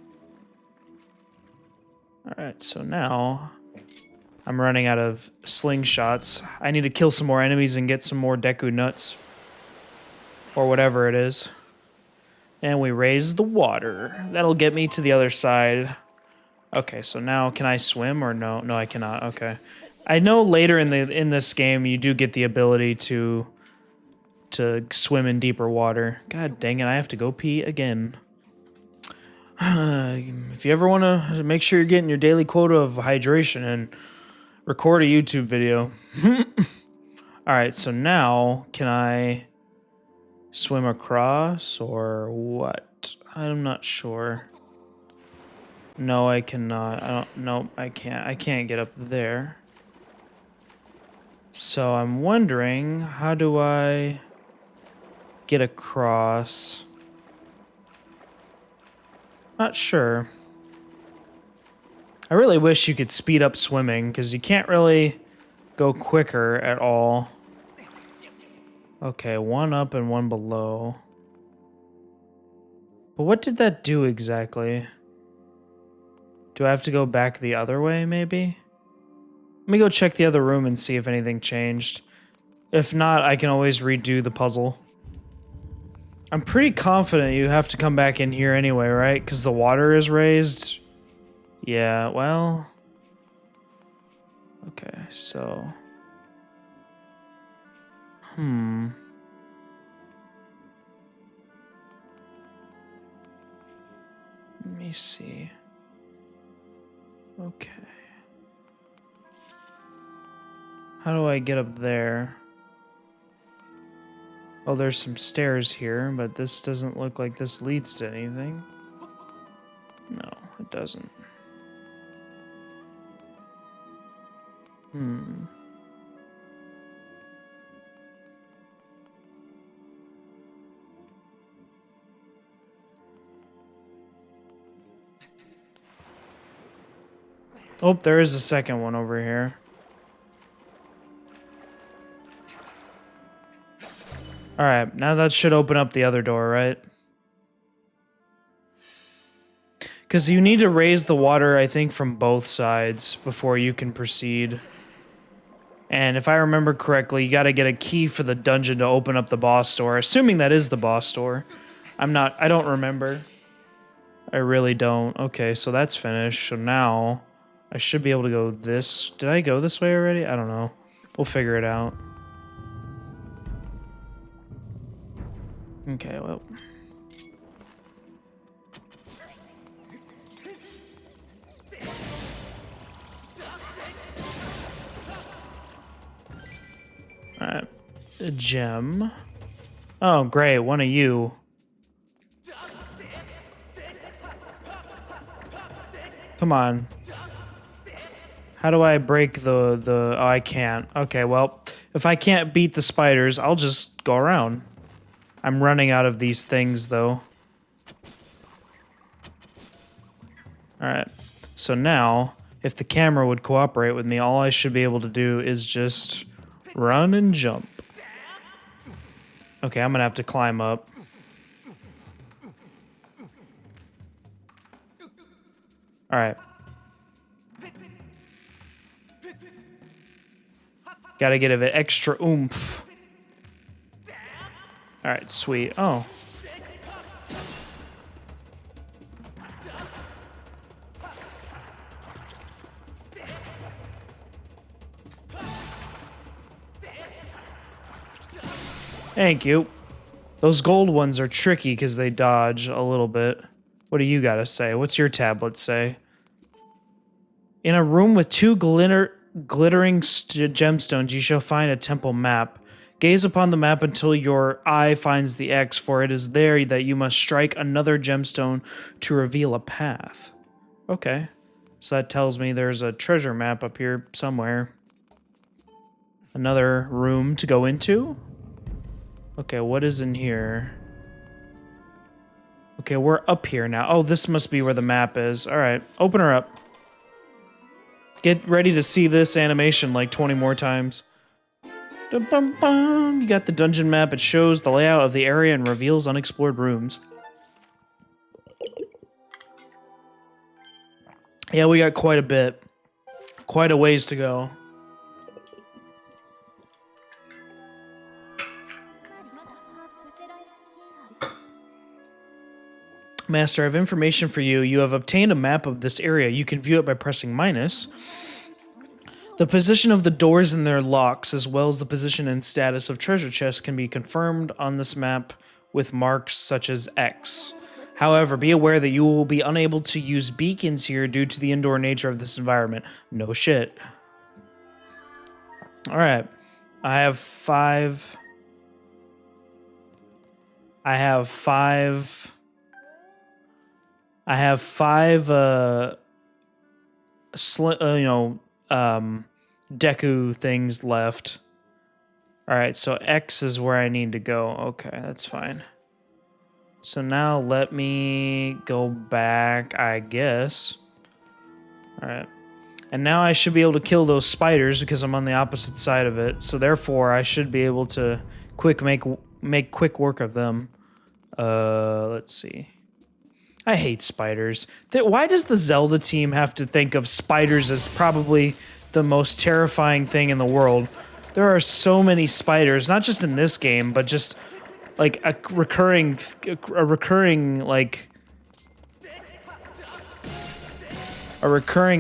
Alright, so now I'm running out of slingshots. I need to kill some more enemies and get some more Deku nuts. Or whatever it is. And we raise the water. That'll get me to the other side. Okay, so now can I swim or no? No, I cannot. Okay. I know later in this game you do get the ability to swim in deeper water. God dang it, I have to go pee again. If you ever want to make sure you're getting your daily quota of hydration and record a YouTube video. Alright, so now can I swim across or what? I'm not sure. No, I cannot. Nope, I can't. I can't get up there. So I'm wondering, how do I get across? Not sure. I really wish you could speed up swimming, because you can't really go quicker at all. Okay, one up and one below. But what did that do exactly? Do I have to go back the other way, maybe? Let me go check the other room and see if anything changed. If not, I can always redo the puzzle. I'm pretty confident you have to come back in here anyway, right? Because the water is raised. Yeah, well... Okay, so... Let me see. Okay. How do I get up there? Oh, there's some stairs here, but this doesn't look like this leads to anything. No, it doesn't. Oh, there is a second one over here. Alright, now that should open up the other door, right? Because you need to raise the water, I think, from both sides before you can proceed. And if I remember correctly, you gotta get a key for the dungeon to open up the boss door. Assuming that is the boss door. I don't remember. I really don't. Okay, so that's finished. So now, I should be able to go this... Did I go this way already? I don't know. We'll figure it out. Okay, well... Alright. A gem. Oh, great. One of you. Come on. How do I break the... Oh, I can't. Okay, well, if I can't beat the spiders, I'll just go around. I'm running out of these things, though. Alright. So now, if the camera would cooperate with me, all I should be able to do is just run and jump. Okay, I'm gonna have to climb up. Alright. Gotta get a bit extra oomph. Alright, sweet. Oh. Thank you. Those gold ones are tricky because they dodge a little bit. What do you gotta say? What's your tablet say? In a room with 2 glittering gemstones, you shall find a temple map. Gaze upon the map until your eye finds the X, for it is there that you must strike another gemstone to reveal a path. Okay. So that tells me there's a treasure map up here somewhere. Another room to go into. Okay, what is in here? Okay, we're up here now. Oh, this must be where the map is. All right, open her up. Get ready to see this animation like 20 more times. Dum-bum-bum. You got the dungeon map. It shows the layout of the area and reveals unexplored rooms. Yeah, we got quite a bit. Quite a ways to go. Master, I have information for you. You have obtained a map of this area. You can view it by pressing minus. The position of the doors and their locks, as well as the position and status of treasure chests, can be confirmed on this map with marks such as X. However, be aware that you will be unable to use beacons here due to the indoor nature of this environment. No shit. Alright. I have five Deku things left. Alright, so X is where I need to go. Okay, that's fine. So now let me go back, I guess. Alright. And now I should be able to kill those spiders because I'm on the opposite side of it. So therefore, I should be able to make quick work of them. Let's see. I hate spiders. Why does the Zelda team have to think of spiders as probably the most terrifying thing in the world? There are so many spiders, not just in this game, but just like a recurring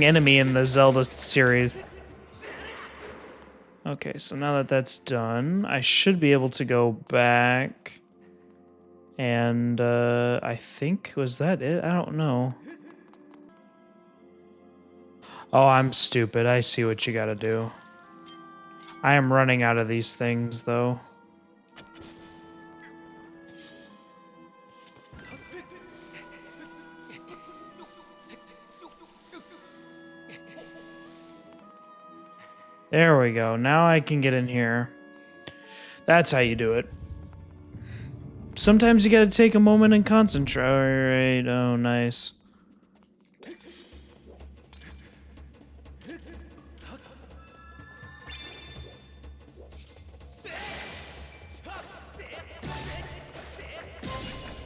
enemy in the Zelda series. Okay, so now that that's done, I should be able to go back. And I think, was that it? I don't know. Oh, I'm stupid. I see what you gotta do. I am running out of these things, though. There we go. Now I can get in here. That's how you do it. Sometimes you gotta take a moment and concentrate. Oh, nice.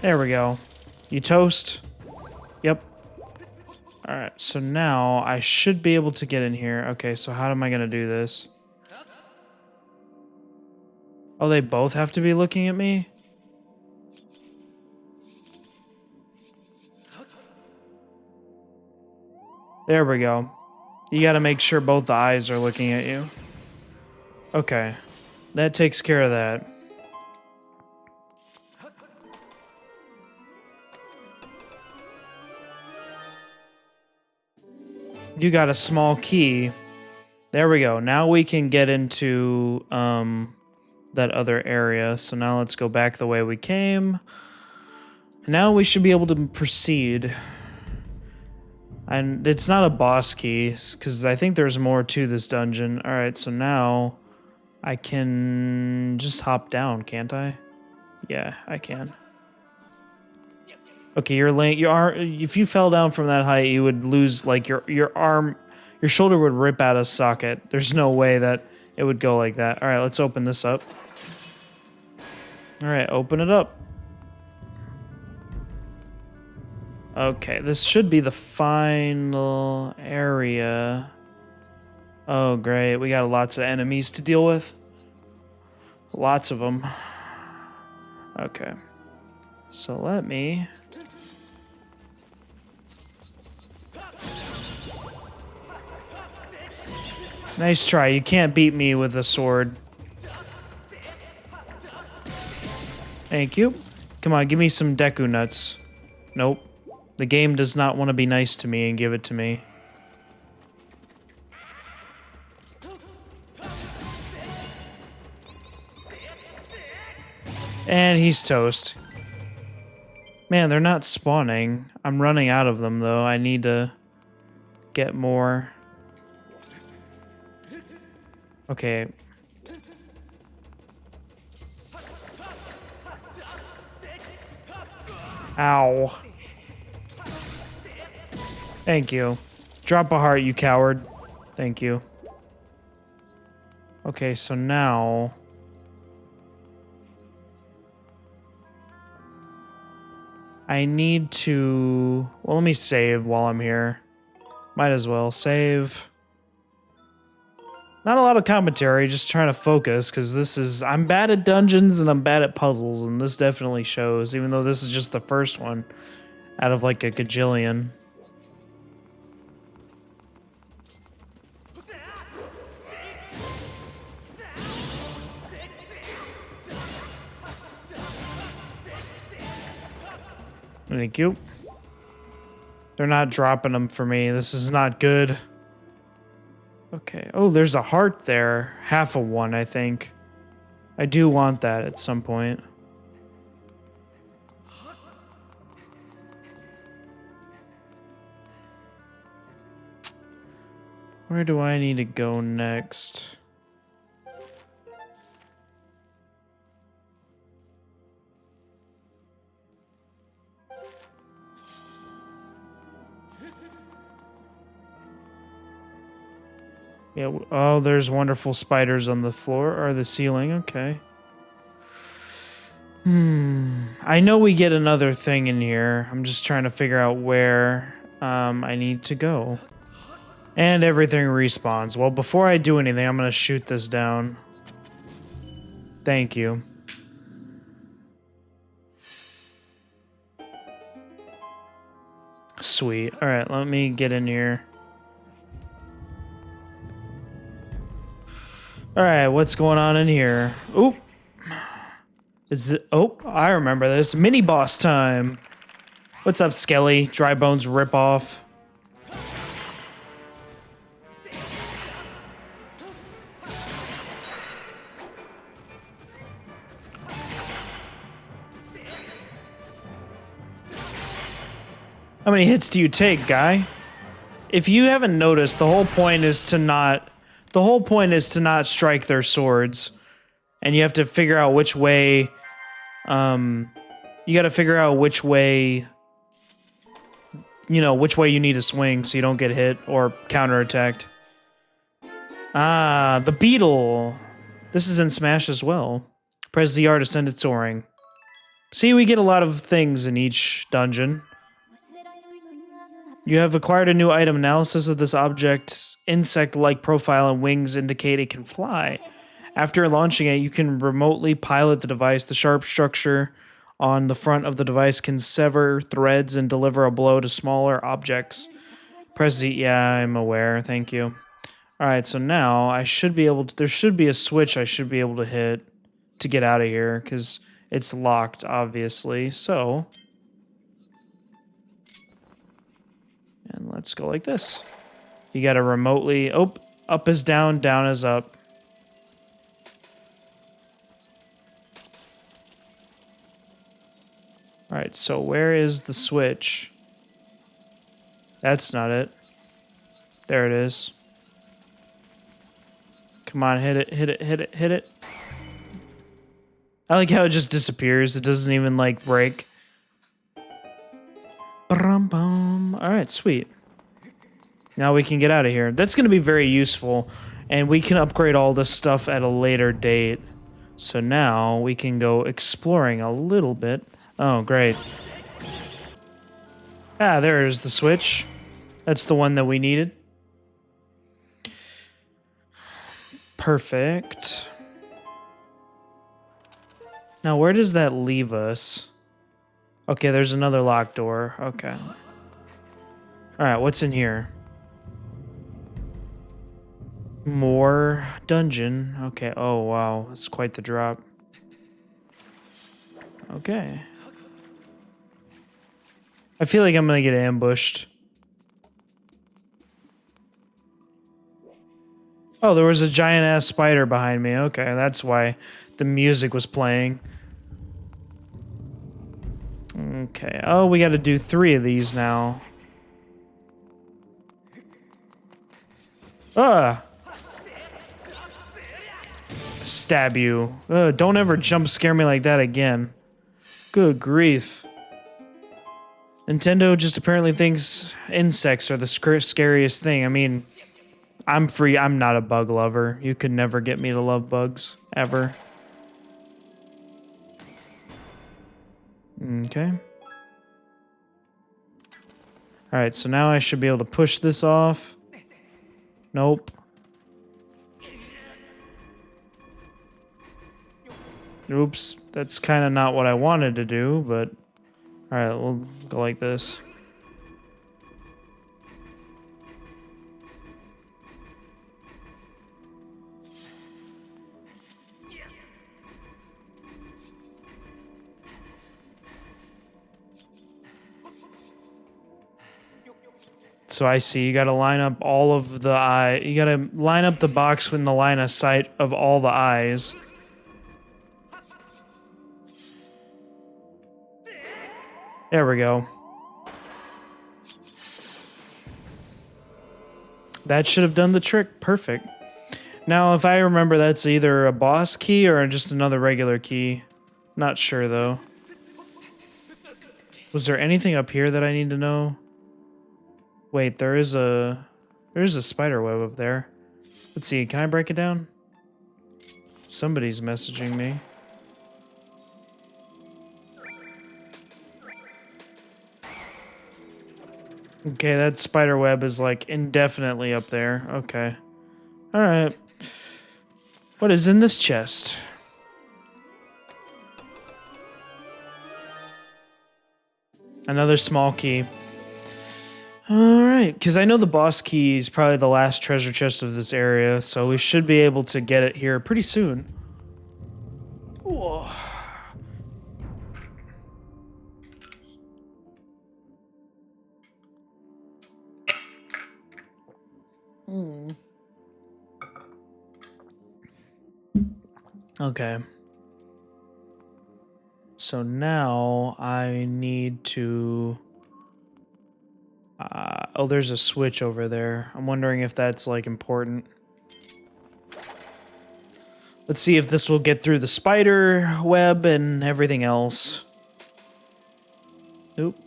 There we go. You toast? Yep. Alright, so now I should be able to get in here. Okay, so how am I gonna do this? Oh, they both have to be looking at me? There we go. You gotta make sure both the eyes are looking at you. Okay. That takes care of that. You got a small key. There we go. Now we can get into that other area. So now let's go back the way we came. Now we should be able to proceed. And it's not a boss key, because I think there's more to this dungeon. Alright, so now I can just hop down, can't I? Yeah, I can. Okay, if you fell down from that height, you would lose, like, your shoulder would rip out a socket. There's no way that it would go like that. Alright, let's open this up. Alright, open it up. Okay, this should be the final area. Oh, great. We got lots of enemies to deal with. Lots of them. Okay. So let me... Nice try. You can't beat me with a sword. Thank you. Come on, give me some Deku nuts. Nope. The game does not want to be nice to me and give it to me. And he's toast. Man, they're not spawning. I'm running out of them, though. I need to get more. Okay. Ow. Thank you. Drop a heart, you coward. Thank you. Okay, so now... I need to... Well, let me save while I'm here. Might as well save. Not a lot of commentary, just trying to focus, because this is... I'm bad at dungeons and I'm bad at puzzles, and this definitely shows, even though this is just the first one out of like a gajillion. Thank you. They're not dropping them for me. This is not good. Okay. Oh, there's a heart there. Half of one, I think. I do want that at some point. Where do I need to go next? Yeah, oh, there's wonderful spiders on the floor or the ceiling. Okay. I know we get another thing in here. I'm just trying to figure out where I need to go. And everything respawns. Well, before I do anything, I'm going to shoot this down. Thank you. Sweet. All right, let me get in here. All right, what's going on in here? Oop. Is it? Oh, I remember this. Mini boss time. What's up, Skelly? Dry Bones ripoff. How many hits do you take, guy? If you haven't noticed, the whole point is to not strike their swords. And you have to figure out which way you got to figure out which way you need to swing so you don't get hit or counterattacked. Ah, the beetle. This is in Smash as well. Press ZR to send it soaring. See, we get a lot of things in each dungeon. You have acquired a new item. Analysis of this object's insect-like profile and wings indicate it can fly. After launching it, you can remotely pilot the device. The sharp structure on the front of the device can sever threads and deliver a blow to smaller objects. Press Z. Yeah, I'm aware. Thank you. All right, so now I should be able to... There should be a switch I should be able to hit to get out of here, because it's locked, obviously. So... And let's go like this. You got to remotely... Oh, up is down, down is up. All right, so where is the switch? That's not it. There it is. Come on, hit it, hit it, hit it, hit it. I like how it just disappears. It doesn't even, like, break. All right, sweet. Now we can get out of here. That's going to be very useful, and we can upgrade all this stuff at a later date. So now we can go exploring a little bit. Oh, great. Ah, there's the switch. That's the one that we needed. Perfect. Now, where does that leave us? Okay, there's another locked door. Okay. All right, what's in here? More dungeon. Okay. Oh, wow. That's quite the drop. Okay. I feel like I'm gonna get ambushed. Oh, there was a giant-ass spider behind me. Okay, that's why the music was playing. Okay. Oh, we got to do 3 of these now. Stab you. Don't ever jump scare me like that again. Good grief. Nintendo just apparently thinks insects are the scariest thing. I mean, I'm free. I'm not a bug lover. You could never get me to love bugs. Ever. Okay. Alright, so now I should be able to push this off. Nope. Oops. That's kind of not what I wanted to do, but... Alright, we'll go like this. So I see, you gotta line up all of the eye. You gotta line up the box in the line of sight of all the eyes. There we go. That should have done the trick. Perfect. Now, if I remember, that's either a boss key or just another regular key. Not sure, though. Was there anything up here that I need to know? Wait, there's a spider web up there. Let's see, can I break it down? Somebody's messaging me. Okay, that spider web is like indefinitely up there. Okay. Alright. What is in this chest? Another small key. Alright, because I know the boss key is probably the last treasure chest of this area, so we should be able to get it here pretty soon. Whoa. Okay. So now I need to... oh, there's a switch over there. I'm wondering if that's, like, important. Let's see if this will get through the spider web and everything else. Oop.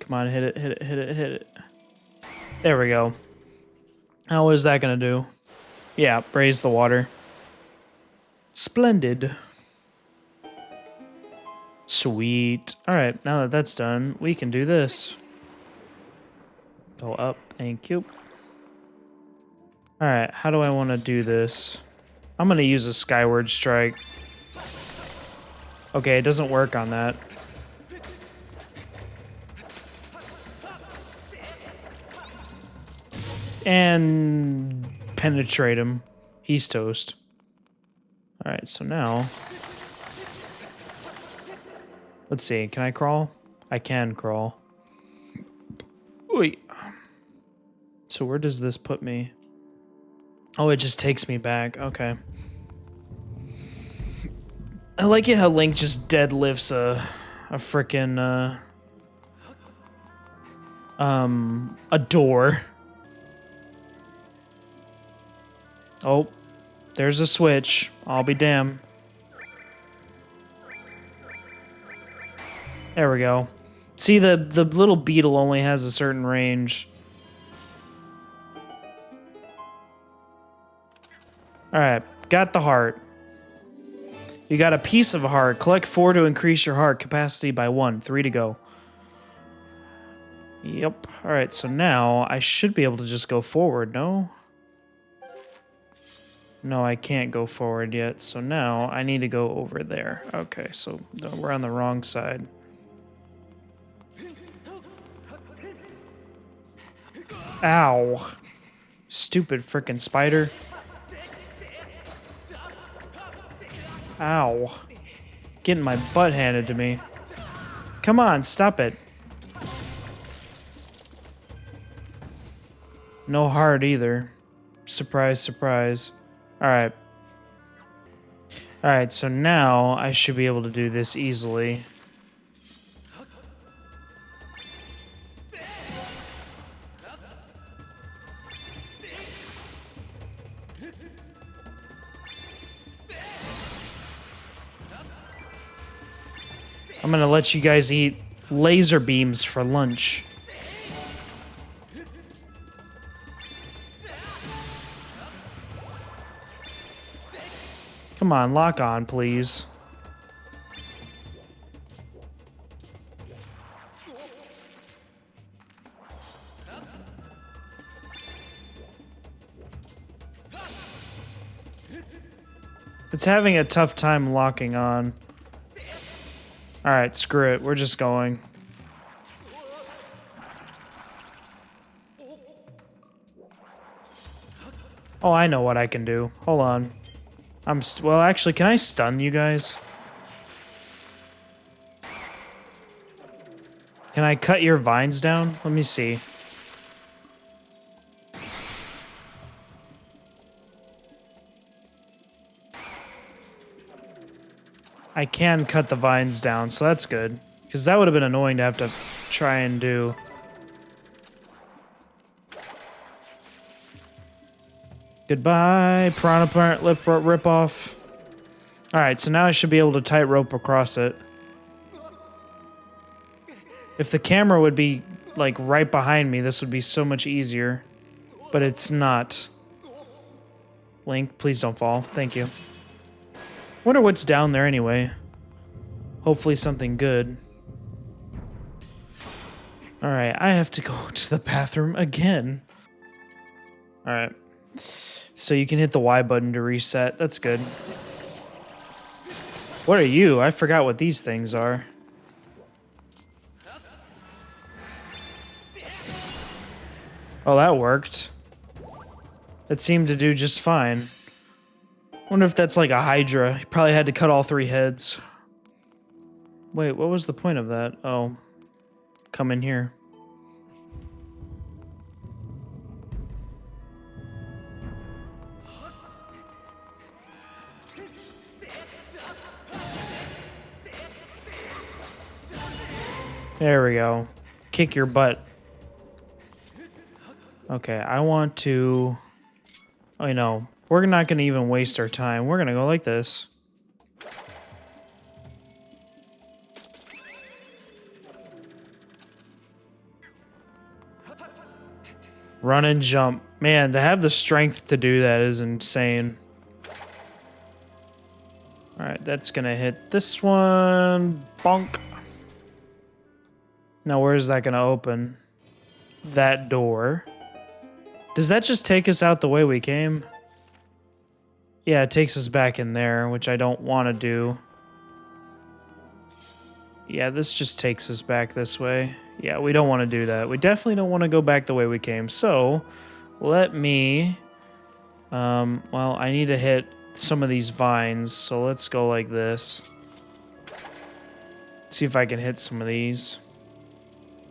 Come on, hit it, hit it, hit it, hit it. There we go. How is that gonna do? Yeah, raise the water. Splendid. Sweet. Alright, now that that's done, we can do this. Go up, thank you. Alright, how do I want to do this? I'm gonna use a Skyward strike. Okay, it doesn't work on that. And penetrate him. He's toast. Alright, so now... Let's see, can I crawl? I can crawl. Oy. So where does this put me? Oh, it just takes me back. Okay. I like it how Link just deadlifts a frickin' a door. Oh, there's a switch. I'll be damned. There we go. See, the little beetle only has a certain range. Alright, got the heart. You got a piece of a heart. Collect 4 to increase your heart capacity by 1. 3 to go. Yep. Alright, so now I should be able to just go forward, no? No, I can't go forward yet, so now I need to go over there. Okay, so we're on the wrong side. Ow. Stupid frickin' spider. Ow. Getting my butt handed to me. Come on, stop it. No heart either. Surprise, surprise. Alright. Alright, so now I should be able to do this easily. I'm gonna let you guys eat laser beams for lunch. Come on, lock on, please. It's having a tough time locking on. Alright, screw it. We're just going. Oh, I know what I can do. Hold on. Well, actually, can I stun you guys? Can I cut your vines down? Let me see. I can cut the vines down, so that's good. Because that would have been annoying to have to try and do. Goodbye, Piranha Plant lip ripoff. Alright, so now I should be able to tightrope across it. If the camera would be, like, right behind me, this would be so much easier. But it's not. Link, please don't fall. Thank you. Wonder what's down there anyway. Hopefully something good. Alright, I have to go to the bathroom again. Alright. So you can hit the Y button to reset. That's good. What are you? I forgot what these things are. Oh, that worked. That seemed to do just fine. Wonder if that's like a Hydra. He probably had to cut all 3 heads. Wait, what was the point of that? Oh, come in here. There we go. Kick your butt. Okay, I want to... I know. We're not going to even waste our time. We're going to go like this. Run and jump. Man, to have the strength to do that is insane. Alright, that's going to hit this one. Bonk. Now, where's that going to open? That door. Does that just take us out the way we came? Yeah, it takes us back in there, which I don't want to do. Yeah, this just takes us back this way. Yeah, we don't want to do that. We definitely don't want to go back the way we came. So, let me... well, I need to hit some of these vines, so let's go like this. See if I can hit some of these.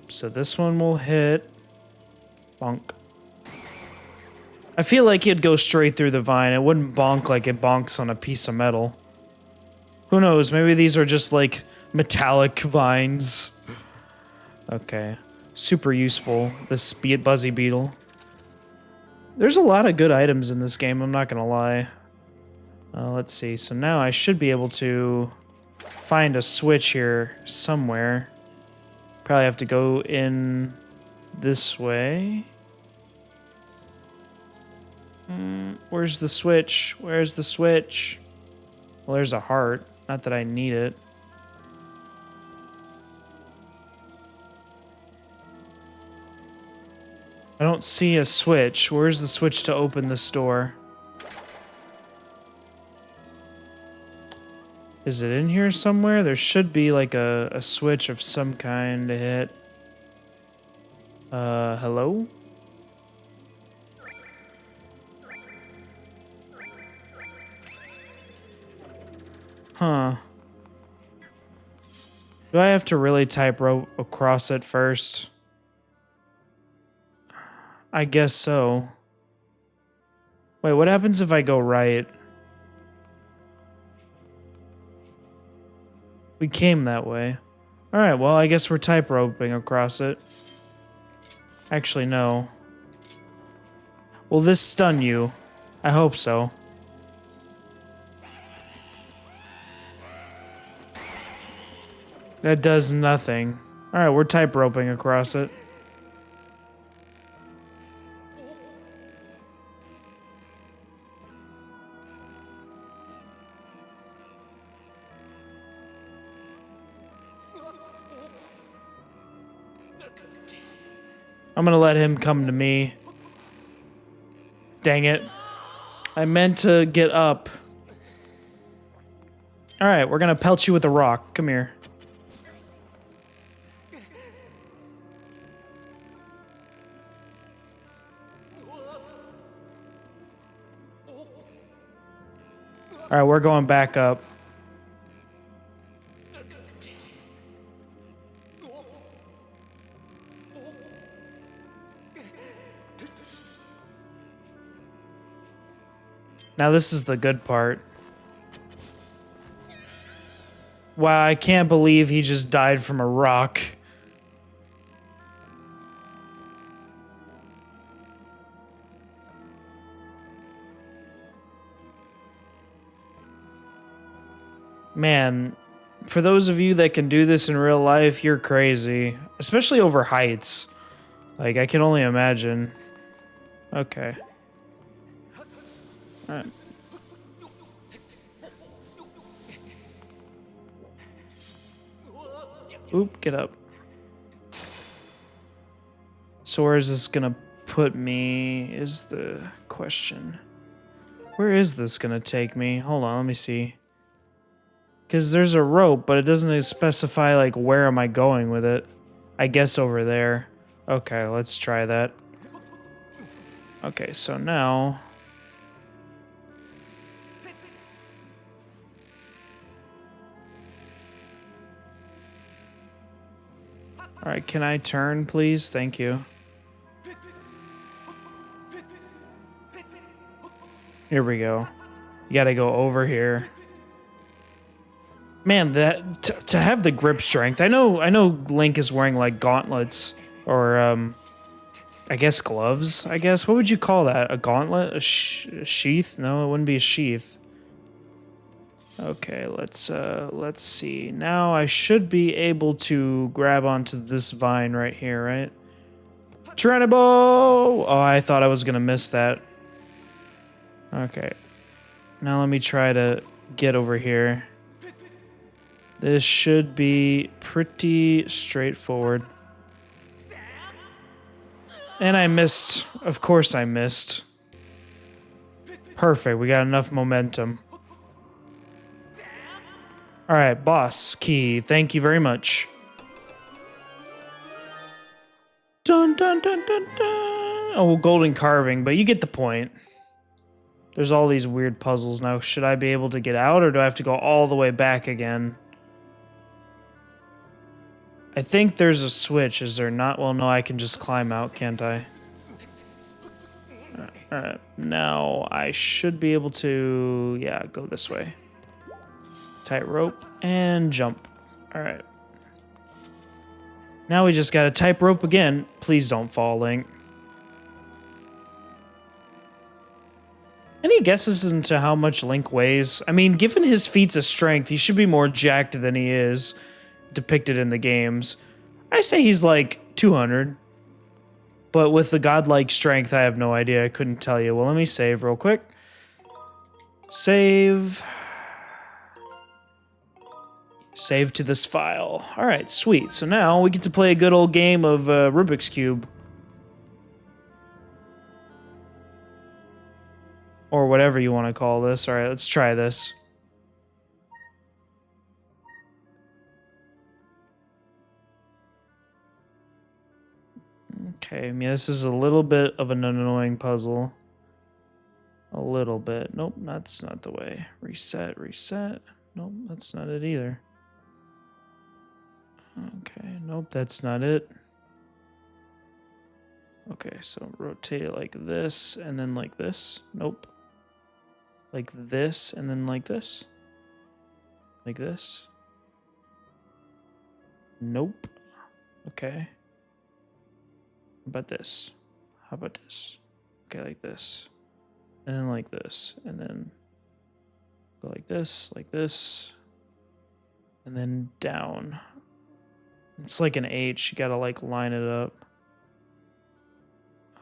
So this one will hit. Bonk. I feel like it'd go straight through the vine. It wouldn't bonk like it bonks on a piece of metal. Who knows? Maybe these are just like metallic vines. Okay. Super useful, this Buzzy Beetle. There's a lot of good items in this game, I'm not gonna lie. Let's see. So now I should be able to find a switch here somewhere. Probably have to go in this way. Where's the switch? Where's the switch? Well, there's a heart. Not that I need it. I don't see a switch. Where's the switch to open this door? Is it in here somewhere? There should be like a switch of some kind to hit. Hello? Huh. Do I have to really type rope across it first? I guess so. Wait, what happens if I go right? We came that way. Alright, well, I guess we're type roping across it. Actually, no. Will this stun you? I hope so. That does nothing. All right, we're type roping across it. I'm gonna let him come to me. Dang it. I meant to get up. All right, we're gonna pelt you with a rock. Come here. All right, we're going back up. Now this is the good part. Wow, I can't believe he just died from a rock. Man, for those of you that can do this in real life, you're crazy. Especially over heights. Like, I can only imagine. Okay. Alright. Oop, get up. So where is this gonna put me is the question. Where is this gonna take me? Hold on, let me see. Because there's a rope, but it doesn't specify, like, where am I going with it. I guess over there. Okay, let's try that. Okay, so now... Alright, can I turn, please? Thank you. Here we go. You gotta go over here. Man, that to have the grip strength. I know Link is wearing like gauntlets or I guess gloves, I guess. What would you call that? A gauntlet? A sheath? No, it wouldn't be a sheath. Okay, let's see. Now I should be able to grab onto this vine right here, right? Trinabo! Oh, I thought I was gonna miss that. Okay. Now let me try to get over here. This should be pretty straightforward. And I missed. Of course I missed. Perfect, we got enough momentum. Alright, boss key. Thank you very much. Dun dun dun dun dun. Oh, golden carving, but you get the point. There's all these weird puzzles now. Should I be able to get out, or do I have to go all the way back again? I think there's a switch, is there not? Well, no, I can just climb out, can't I? Alright, now I should be able to, yeah, go this way. Tight rope and jump. Alright. Now we just gotta tight rope again. Please don't fall, Link. Any guesses into how much Link weighs? I mean, given his feats of strength, he should be more jacked than he is depicted in the games. I say he's like 200. But with the godlike strength, I have no idea. I couldn't tell you. Well, let me save real quick. Save. Save to this file. All right, sweet. So now we get to play a good old game of Rubik's Cube. Or whatever you want to call this. All right, let's try this. Okay, I mean, this is a little bit of an annoying puzzle. A little bit. Nope, that's not the way. Reset, reset. Nope, that's not it either. Okay, nope, that's not it. Okay, so rotate it like this, and then like this. Nope. Like this, and then like this. Like this. Nope. Okay. How about this? How about this? Okay, like this. And then like this. And then go like this, and then down. It's like an H. You gotta like line it up.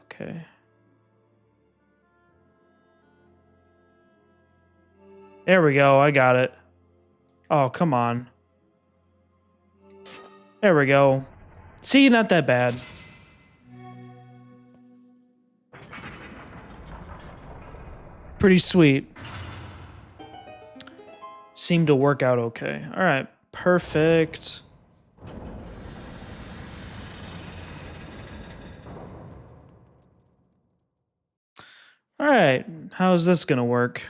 Okay. There we go. I got it. Oh, come on. There we go. See, not that bad. Pretty sweet. Seemed to work out okay. All right. Perfect. All right. How's this going to work?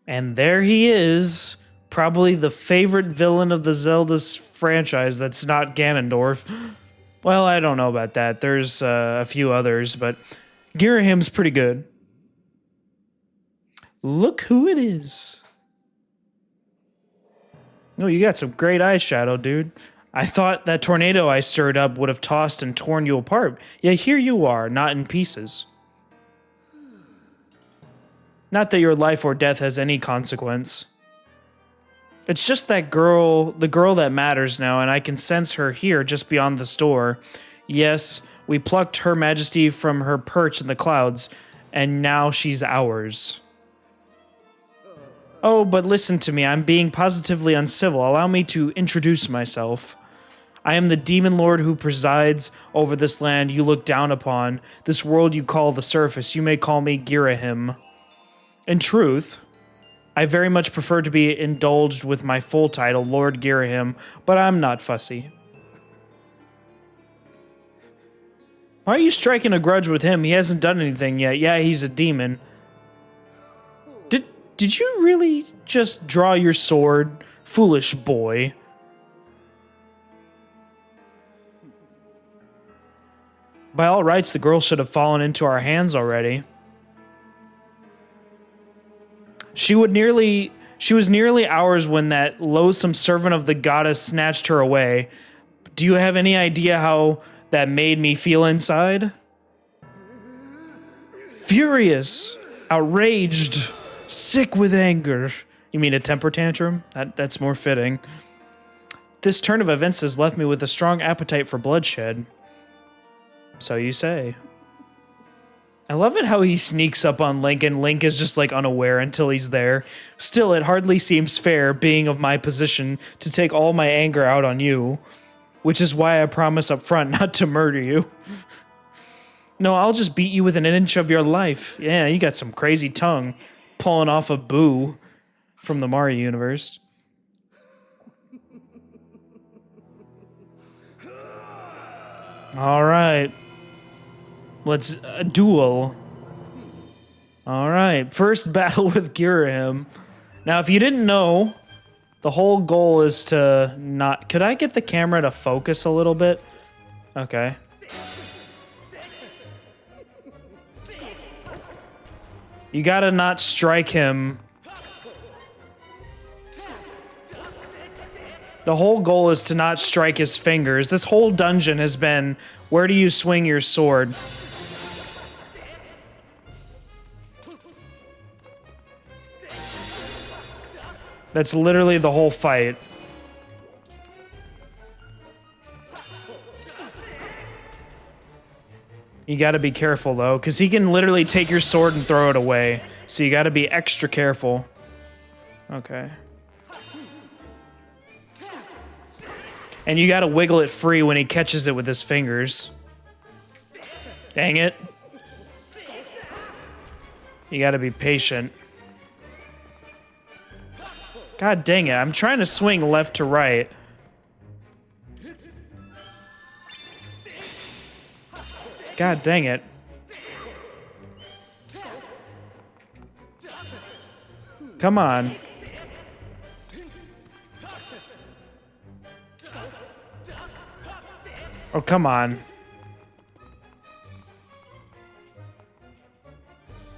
And there he is. Probably the favorite villain of the Zelda's franchise that's not Ganondorf. Well, I don't know about that. There's a few others, but Girahim's pretty good. Look who it is. Oh, you got some great eyeshadow, dude. I thought that tornado I stirred up would have tossed and torn you apart. Yet here you are, not in pieces. Not that your life or death has any consequence. It's just that girl, the girl that matters now, and I can sense her here just beyond the store. Yes, we plucked Her Majesty from her perch in the clouds, and now she's ours. Oh, but listen to me, I'm being positively uncivil. Allow me to introduce myself. I am the demon lord who presides over this land you look down upon, this world you call the surface. You may call me Girahim. In truth, I very much prefer to be indulged with my full title, Lord Girahim, but I'm not fussy. Why are you striking a grudge with him? He hasn't done anything yet. Yeah, he's a demon. Did you really just draw your sword, foolish boy? By all rights, the girl should have fallen into our hands already. She was nearly ours when that loathsome servant of the goddess snatched her away. Do you have any idea how that made me feel inside? Furious, outraged, sick with anger. You mean a temper tantrum? That's more fitting. This turn of events has left me with a strong appetite for bloodshed. So you say. I love it how he sneaks up on Link and Link is just like unaware until he's there. Still, it hardly seems fair, being of my position, to take all my anger out on you. Which is why I promise up front not to murder you. No, I'll just beat you within an inch of your life. Yeah, you got some crazy tongue. Pulling off a Boo from the Mario universe. All right. Let's duel. All right. First battle with Girahim. Now, if you didn't know, the whole goal is to not... Could I get the camera to focus a little bit? Okay. You gotta not strike him. The whole goal is to not strike his fingers. This whole dungeon has been, where do you swing your sword? That's literally the whole fight. You gotta be careful though, because he can literally take your sword and throw it away. So you gotta be extra careful. Okay. And you gotta wiggle it free when he catches it with his fingers. Dang it. You gotta be patient. God dang it, I'm trying to swing left to right. God dang it. Come on. Oh, come on.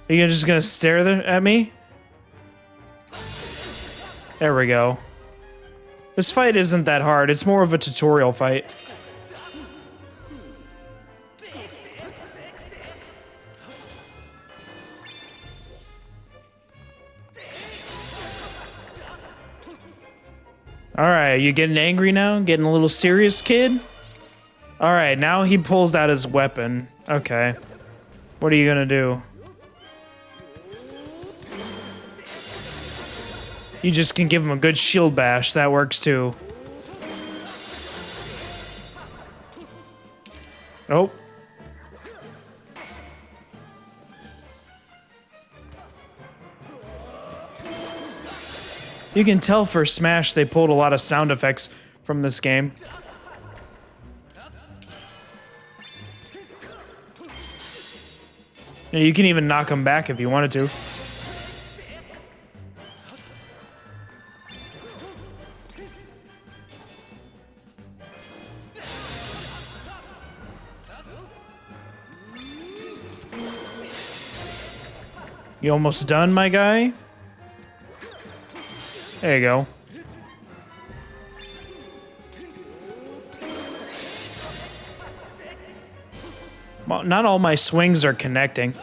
Are you just gonna stare there at me? There we go. This fight isn't that hard. It's more of a tutorial fight. All right, you getting angry now? Getting a little serious, kid? All right, now he pulls out his weapon. Okay. What are you gonna do? You just can give him a good shield bash. That works too. Oh. You can tell for Smash they pulled a lot of sound effects from this game. You can even knock him back if you wanted to. You almost done, my guy? There you go. Well, not all my swings are connecting.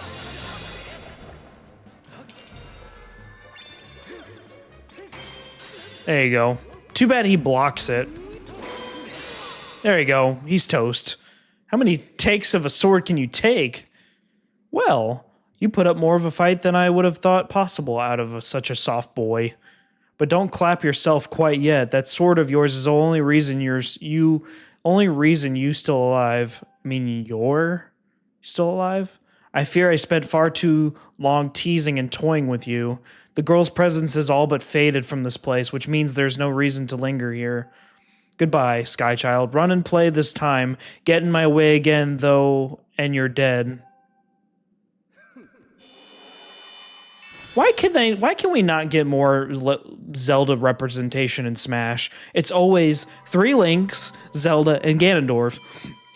There you go. Too bad he blocks it. There you go. He's toast. How many takes of a sword can you take? Well, you put up more of a fight than I would have thought possible out of such a soft boy. But don't clap yourself quite yet. That sword of yours is the only reason you still alive. I mean, you're still alive? I fear I spent far too long teasing and toying with you. The girl's presence has all but faded from this place, which means there's no reason to linger here. Goodbye, Sky Child. Run and play this time. Get in my way again, though, and you're dead. Why can we not get more Zelda representation in Smash? It's always 3 Links, Zelda, and Ganondorf.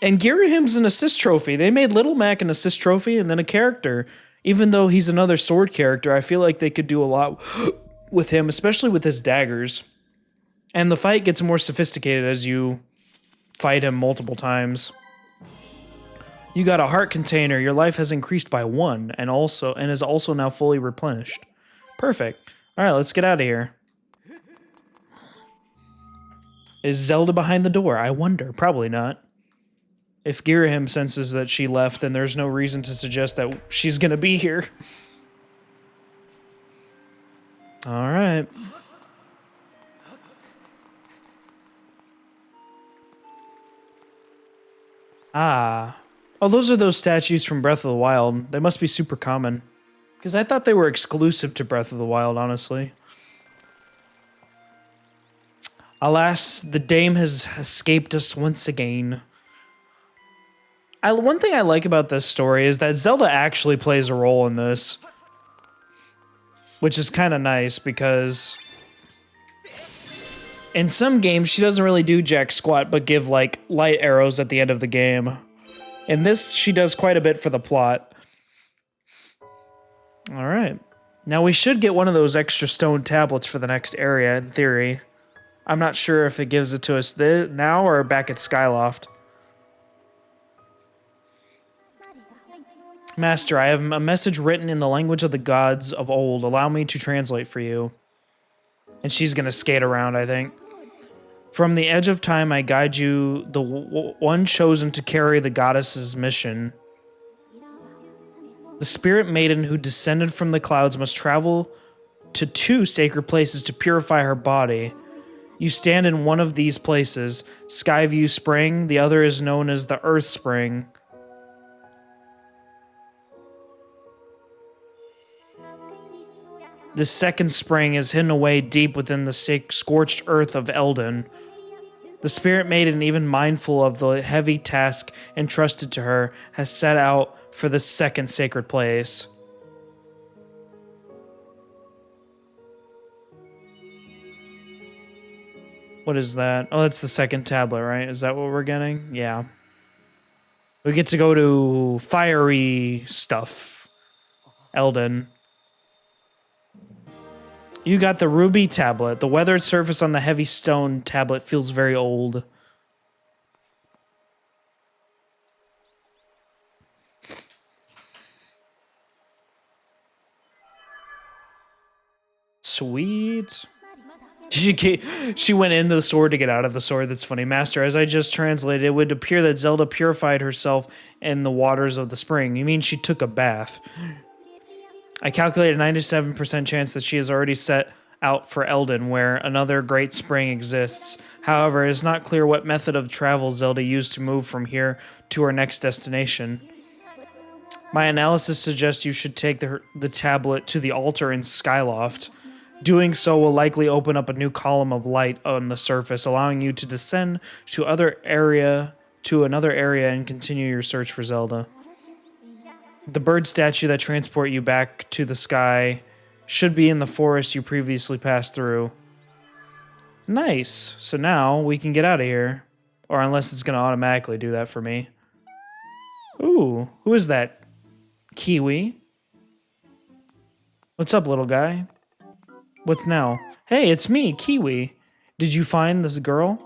And Girahim's an assist trophy. They made Little Mac an assist trophy and then a character. Even though he's another sword character, I feel like they could do a lot with him, especially with his daggers. And the fight gets more sophisticated as you fight him multiple times. You got a heart container. Your life has increased by 1 and is also now fully replenished. Perfect. All right, let's get out of here. Is Zelda behind the door? I wonder. Probably not. If Girahim senses that she left, then there's no reason to suggest that she's going to be here. All right. Ah. Oh, those are those statues from Breath of the Wild. They must be super common. Because I thought they were exclusive to Breath of the Wild, honestly. Alas, the dame has escaped us once again. One thing I like about this story is that Zelda actually plays a role in this. Which is kind of nice, because in some games, she doesn't really do jack squat, but give, like, light arrows at the end of the game. In this, she does quite a bit for the plot. All right. Now, we should get one of those extra stone tablets for the next area, in theory. I'm not sure if it gives it to us now or back at Skyloft. Master, I have a message written in the language of the gods of old. Allow me to translate for you. And she's going to skate around, I think. From the edge of time, I guide you, the one chosen to carry the goddess's mission. The spirit maiden who descended from the clouds must travel to 2 sacred places to purify her body. You stand in one of these places, Skyview Spring. The other is known as the Earth Spring. The second spring is hidden away deep within the scorched earth of Eldon. The spirit maiden, even mindful of the heavy task entrusted to her, has set out for the second sacred place. What is that? Oh, that's the second tablet, right? Is that what we're getting? Yeah. We get to go to fiery stuff. Eldon. You got the ruby tablet. The weathered surface on the heavy stone tablet feels very old. Sweet. She went into the sword to get out of the sword. That's funny. Master, as I just translated, it would appear that Zelda purified herself in the waters of the spring. You mean she took a bath? I calculated a 97% chance that she has already set out for Eldin, where another great spring exists. However, it is not clear what method of travel Zelda used to move from here to her next destination. My analysis suggests you should take the tablet to the altar in Skyloft. Doing so will likely open up a new column of light on the surface, allowing you to descend to another area and continue your search for Zelda. The bird statue that transport you back to the sky should be in the forest you previously passed through. Nice. So now we can get out of here. Or unless it's going to automatically do that for me. Ooh, who is that? Kiwi? What's up, little guy? What's now? Hey, it's me, Kiwi. Did you find this girl?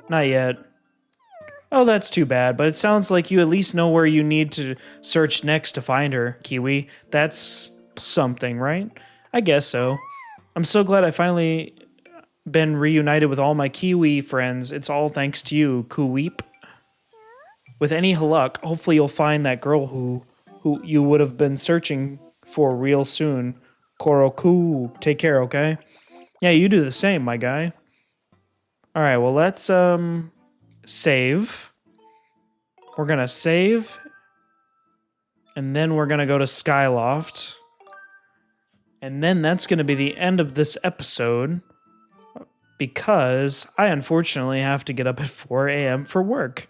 Not yet. Oh, that's too bad, but it sounds like you at least know where you need to search next to find her, Kiwi. That's something, right? I guess so. I'm so glad I finally been reunited with all my Kiwi friends. It's all thanks to you, Kuweep. With any luck, hopefully you'll find that girl who you would have been searching for real soon. Koroku, take care, okay? Yeah, you do the same, my guy. All right, well, let's save. We're going to save. And then we're going to go to Skyloft. And then that's going to be the end of this episode. Because I unfortunately have to get up at 4 a.m. for work.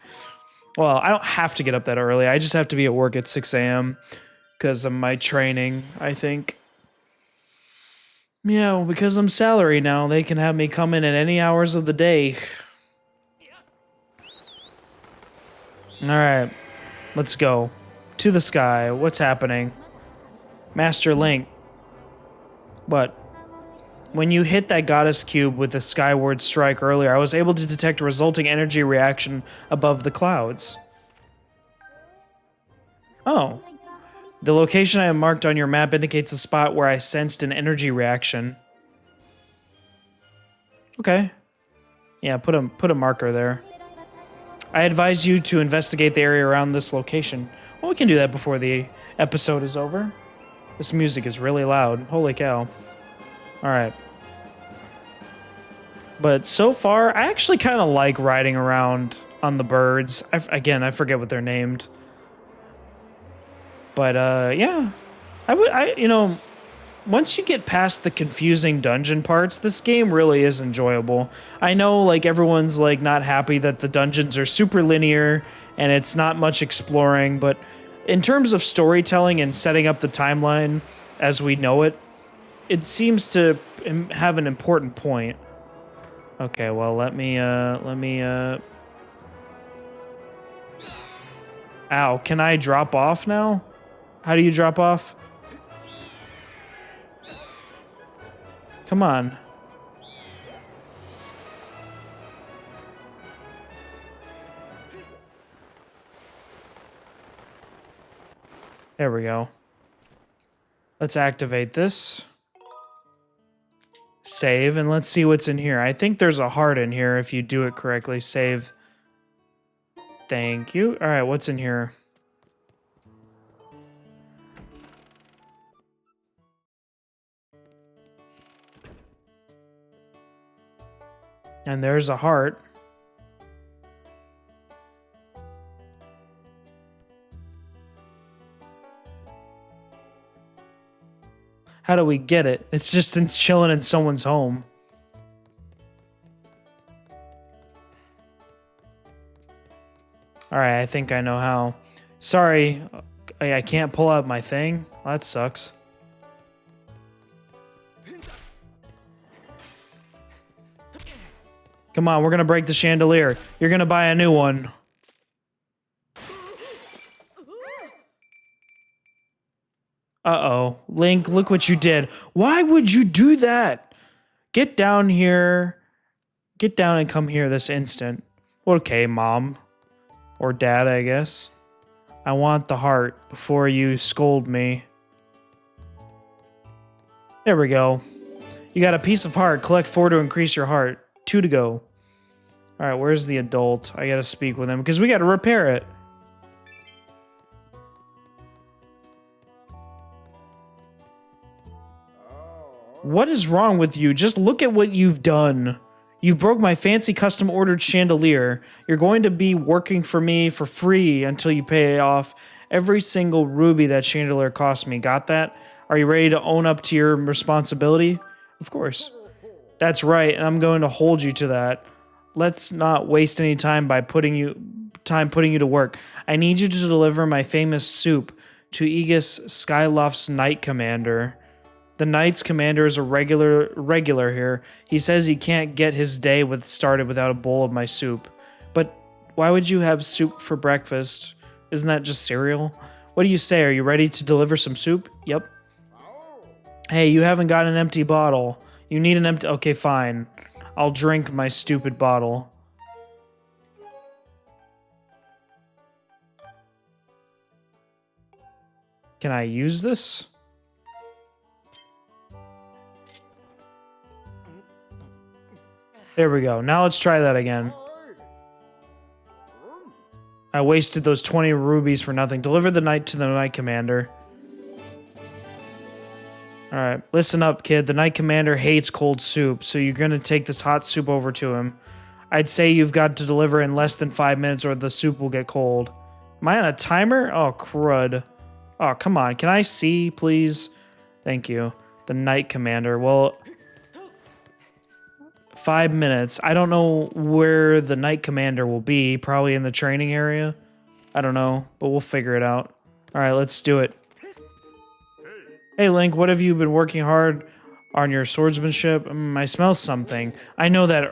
Well, I don't have to get up that early. I just have to be at work at 6 a.m. because of my training, I think. Yeah, well, because I'm salary now, they can have me come in at any hours of the day. Alright, let's go. To the sky. What's happening? Master Link. What? When you hit that goddess cube with the Skyward strike earlier, I was able to detect a resulting energy reaction above the clouds. Oh. The location I have marked on your map indicates the spot where I sensed an energy reaction. Okay. Yeah, put a marker there. I advise you to investigate the area around this location. Well, we can do that before the episode is over. This music is really loud. Holy cow. Alright. But so far, I actually kind of like riding around on the birds. Again, I forget what they're named. But, yeah. You know, once you get past the confusing dungeon parts, this game really is enjoyable. I know, like, everyone's, like, not happy that the dungeons are super linear and it's not much exploring, but in terms of storytelling and setting up the timeline as we know it, it seems to have an important point. Okay, well, let me, Ow, can I drop off now? How do you drop off? Come on. There we go. Let's activate this. Save, and let's see what's in here. I think there's a heart in here if you do it correctly. Save. Thank you. All right, what's in here? And there's a heart. How do we get it? It's just it's chilling in someone's home. All right, I think I know how. Sorry, I can't pull out my thing. Well, that sucks. Come on, we're gonna break the chandelier. You're gonna buy a new one. Uh-oh. Link, look what you did. Why would you do that? Get down here. Get down and come here this instant. Okay, Mom. Or Dad, I guess. I want the heart before you scold me. There we go. You got a piece of heart. Collect 4 to increase your heart. 2 to go. All right, where's the adult? I gotta speak with him because we gotta repair it. What is wrong with you? Just look at what you've done. You broke my fancy custom ordered chandelier. You're going to be working for me for free until you pay off every single ruby that chandelier cost me. Got that? Are you ready to own up to your responsibility? Of course. That's right, and I'm going to hold you to that. Let's not waste any time by putting you to work. I need you to deliver my famous soup to Aegis Skyloft's Knight Commander. The Knight's commander is a regular here. He says he can't get his day started without a bowl of my soup. But why would you have soup for breakfast? Isn't that just cereal? What do you say? Are you ready to deliver some soup? Yep. Hey, you haven't got an empty bottle. You need an empty... Okay, fine. I'll drink my stupid bottle. Can I use this? There we go. Now let's try that again. I wasted those 20 rubies for nothing. Deliver the knight to the Knight Commander. Alright, listen up, kid. The Knight Commander hates cold soup, so you're gonna take this hot soup over to him. I'd say you've got to deliver in less than 5 minutes or the soup will get cold. Am I on a timer? Oh, crud. Oh, come on. Can I see, please? Thank you. The Knight Commander. Well... 5 minutes. I don't know where the Knight Commander will be. Probably in the training area. I don't know, but we'll figure it out. All right, let's do it. Hey, Link, what have you been working hard on your swordsmanship? I smell something. I know that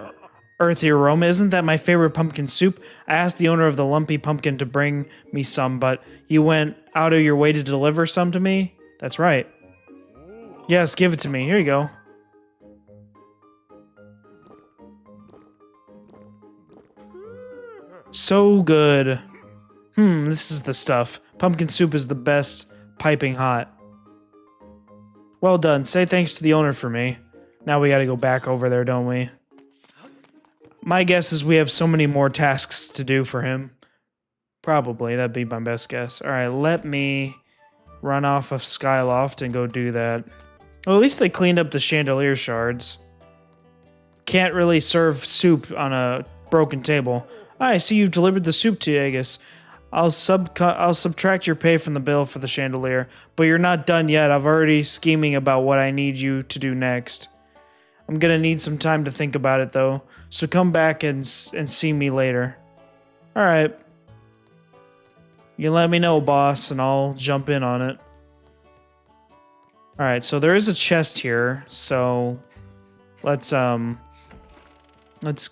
earthy aroma. Isn't that my favorite pumpkin soup? I asked the owner of the lumpy pumpkin to bring me some, but you went out of your way to deliver some to me? That's right. Yes, give it to me. Here you go. So good. This is the stuff. Pumpkin soup is the best, piping hot. Well done. Say thanks to the owner for me. Now we gotta go back over there, don't we? My guess is we have so many more tasks to do for him. Probably. That'd be my best guess. Alright, let me run off of Skyloft and go do that. Well, at least they cleaned up the chandelier shards. Can't really serve soup on a broken table. I see you've delivered the soup to Aegis. I'll subtract your pay from the bill for the chandelier, but you're not done yet. I've already scheming about what I need you to do next. I'm gonna need some time to think about it though, so come back and see me later. All right. You let me know, boss, and I'll jump in on it. All right, so there is a chest here, so let's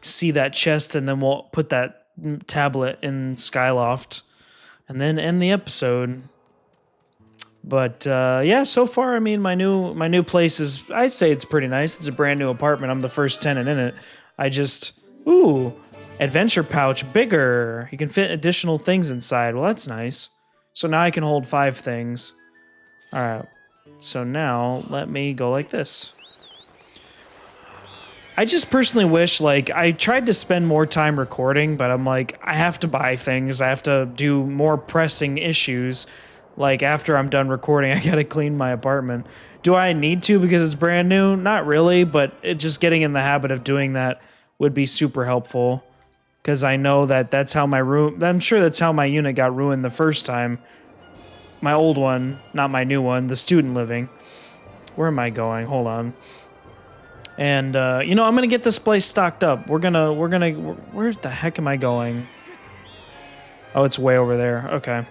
see that chest, and then we'll put that tablet in Skyloft, and then end the episode. But yeah, so far, I mean, my new place is, I'd say it's pretty nice. It's a brand new apartment. I'm the first tenant in it. Ooh, adventure pouch, bigger. You can fit additional things inside. Well, that's nice. So now I can hold 5 things. All right. So now let me go like this. I just personally wish, like, I tried to spend more time recording, but I'm like, I have to buy things. I have to do more pressing issues. Like, after I'm done recording, I gotta clean my apartment. Do I need to because it's brand new? Not really, but just getting in the habit of doing that would be super helpful. Because I know that that's how my room... I'm sure that's how my unit got ruined the first time. My old one, not my new one, the student living. Where am I going? Hold on. And, you know, I'm gonna get this place stocked up. Where the heck am I going? Oh, it's way over there. Okay.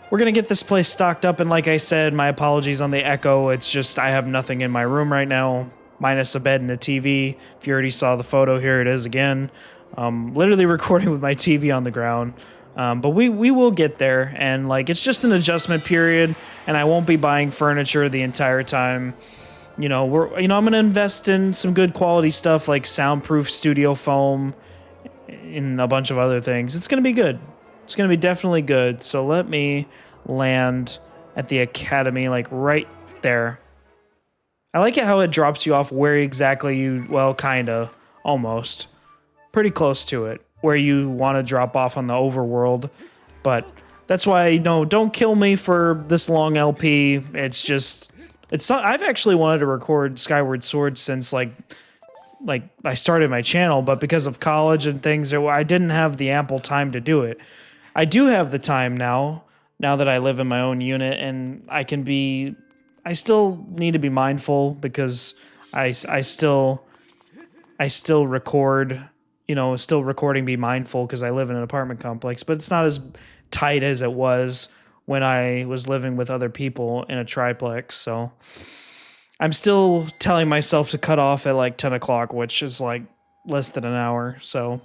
We're gonna get this place stocked up, and like I said, my apologies on the echo. It's just, I have nothing in my room right now, minus a bed and a TV. If you already saw the photo, here it is again. Literally recording with my TV on the ground. But we will get there, and like, it's just an adjustment period, and I won't be buying furniture the entire time. You know, I'm going to invest in some good quality stuff like soundproof studio foam and a bunch of other things. It's going to be good. It's going to be definitely good. So let me land at the academy, like right there. I like it how it drops you off where exactly you, well, kinda, almost. Pretty close to it, where you want to drop off on the overworld. But that's why, don't kill me for this long LP. It's just, it's not, I've actually wanted to record Skyward Sword since like I started my channel, but because of college and things, I didn't have the ample time to do it. I do have the time now that I live in my own unit, and I still need to be mindful because I still record, still recording, be mindful because I live in an apartment complex, but it's not as tight as it was when I was living with other people in a triplex. So I'm still telling myself to cut off at like 10 o'clock, which is like less than an hour. So,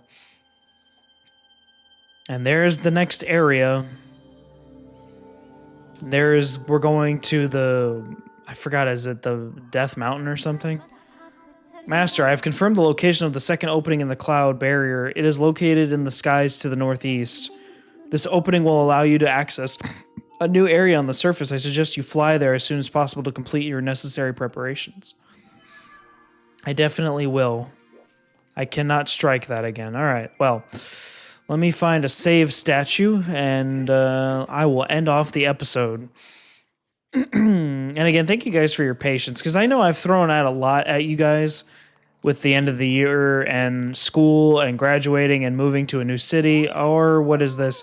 and there's the next area. We're going to I forgot, is it the Death Mountain or something? Master, I have confirmed the location of the second opening in the cloud barrier. It is located in the skies to the northeast. This opening will allow you to access a new area on the surface. I suggest you fly there as soon as possible to complete your necessary preparations. I definitely will. I cannot strike that again. All right, well, let me find a save statue, and I will end off the episode. And again, thank you guys for your patience, because I know I've thrown out a lot at you guys with the end of the year and school and graduating and moving to a new city. Or what is this?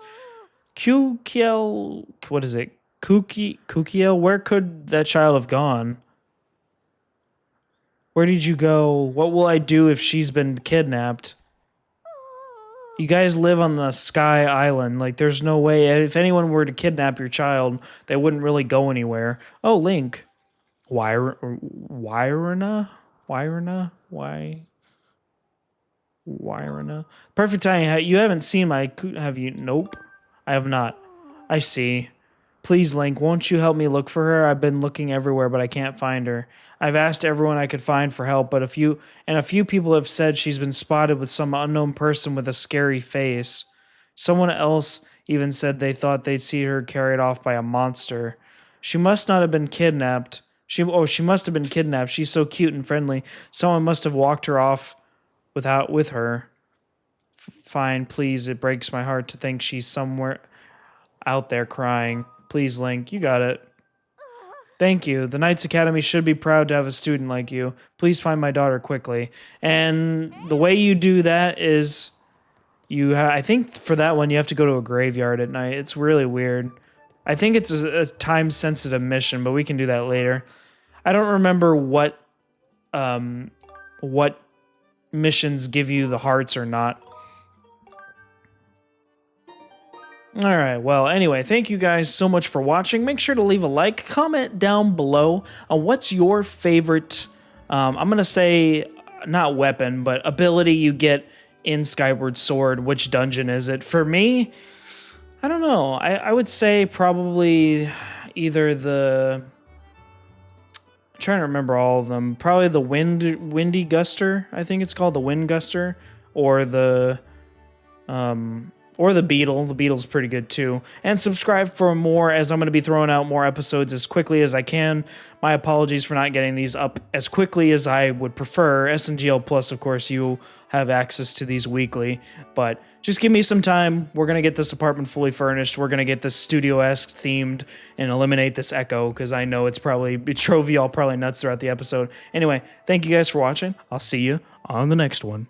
Kukiel, what is it? Kukiel, where could that child have gone? Where did you go? What will I do if she's been kidnapped? You guys live on the Sky Island. Like, there's no way. If anyone were to kidnap your child, they wouldn't really go anywhere. Oh, Link. Wyrena? Perfect timing. You haven't seen my... Have you? Nope. I have not. I see. Please, Link, won't you help me look for her? I've been looking everywhere, but I can't find her. I've asked everyone I could find for help, but a few people have said she's been spotted with some unknown person with a scary face. Someone else even said they thought they'd see her carried off by a monster. She must not have been kidnapped. She must have been kidnapped. She's so cute and friendly. Someone must have walked her off with her. Fine, please. It breaks my heart to think she's somewhere out there crying. Please, Link, you got it. Thank you. The Knights Academy should be proud to have a student like you. Please find my daughter quickly. And the way you do that is I think for that one, you have to go to a graveyard at night. It's really weird. I think it's a time-sensitive mission, but we can do that later. I don't remember what missions give you the hearts or not. All right, well, anyway, thank you guys so much for watching. Make sure to leave a like, comment down below on what's your favorite, I'm going to say, not weapon, but ability you get in Skyward Sword. Which dungeon is it? For me, I don't know. I would say probably either the... I'm trying to remember all of them. Probably the Windy Guster, I think it's called, the Wind Guster, or the Beetle. The Beetle's pretty good too. And subscribe for more, as I'm going to be throwing out more episodes as quickly as I can. My apologies for not getting these up as quickly as I would prefer. SNGL Plus, of course, you have access to these weekly, but just give me some time. We're going to get this apartment fully furnished. We're going to get this studio-esque themed and eliminate this echo, because I know it drove you all probably nuts throughout the episode. Anyway, thank you guys for watching. I'll see you on the next one.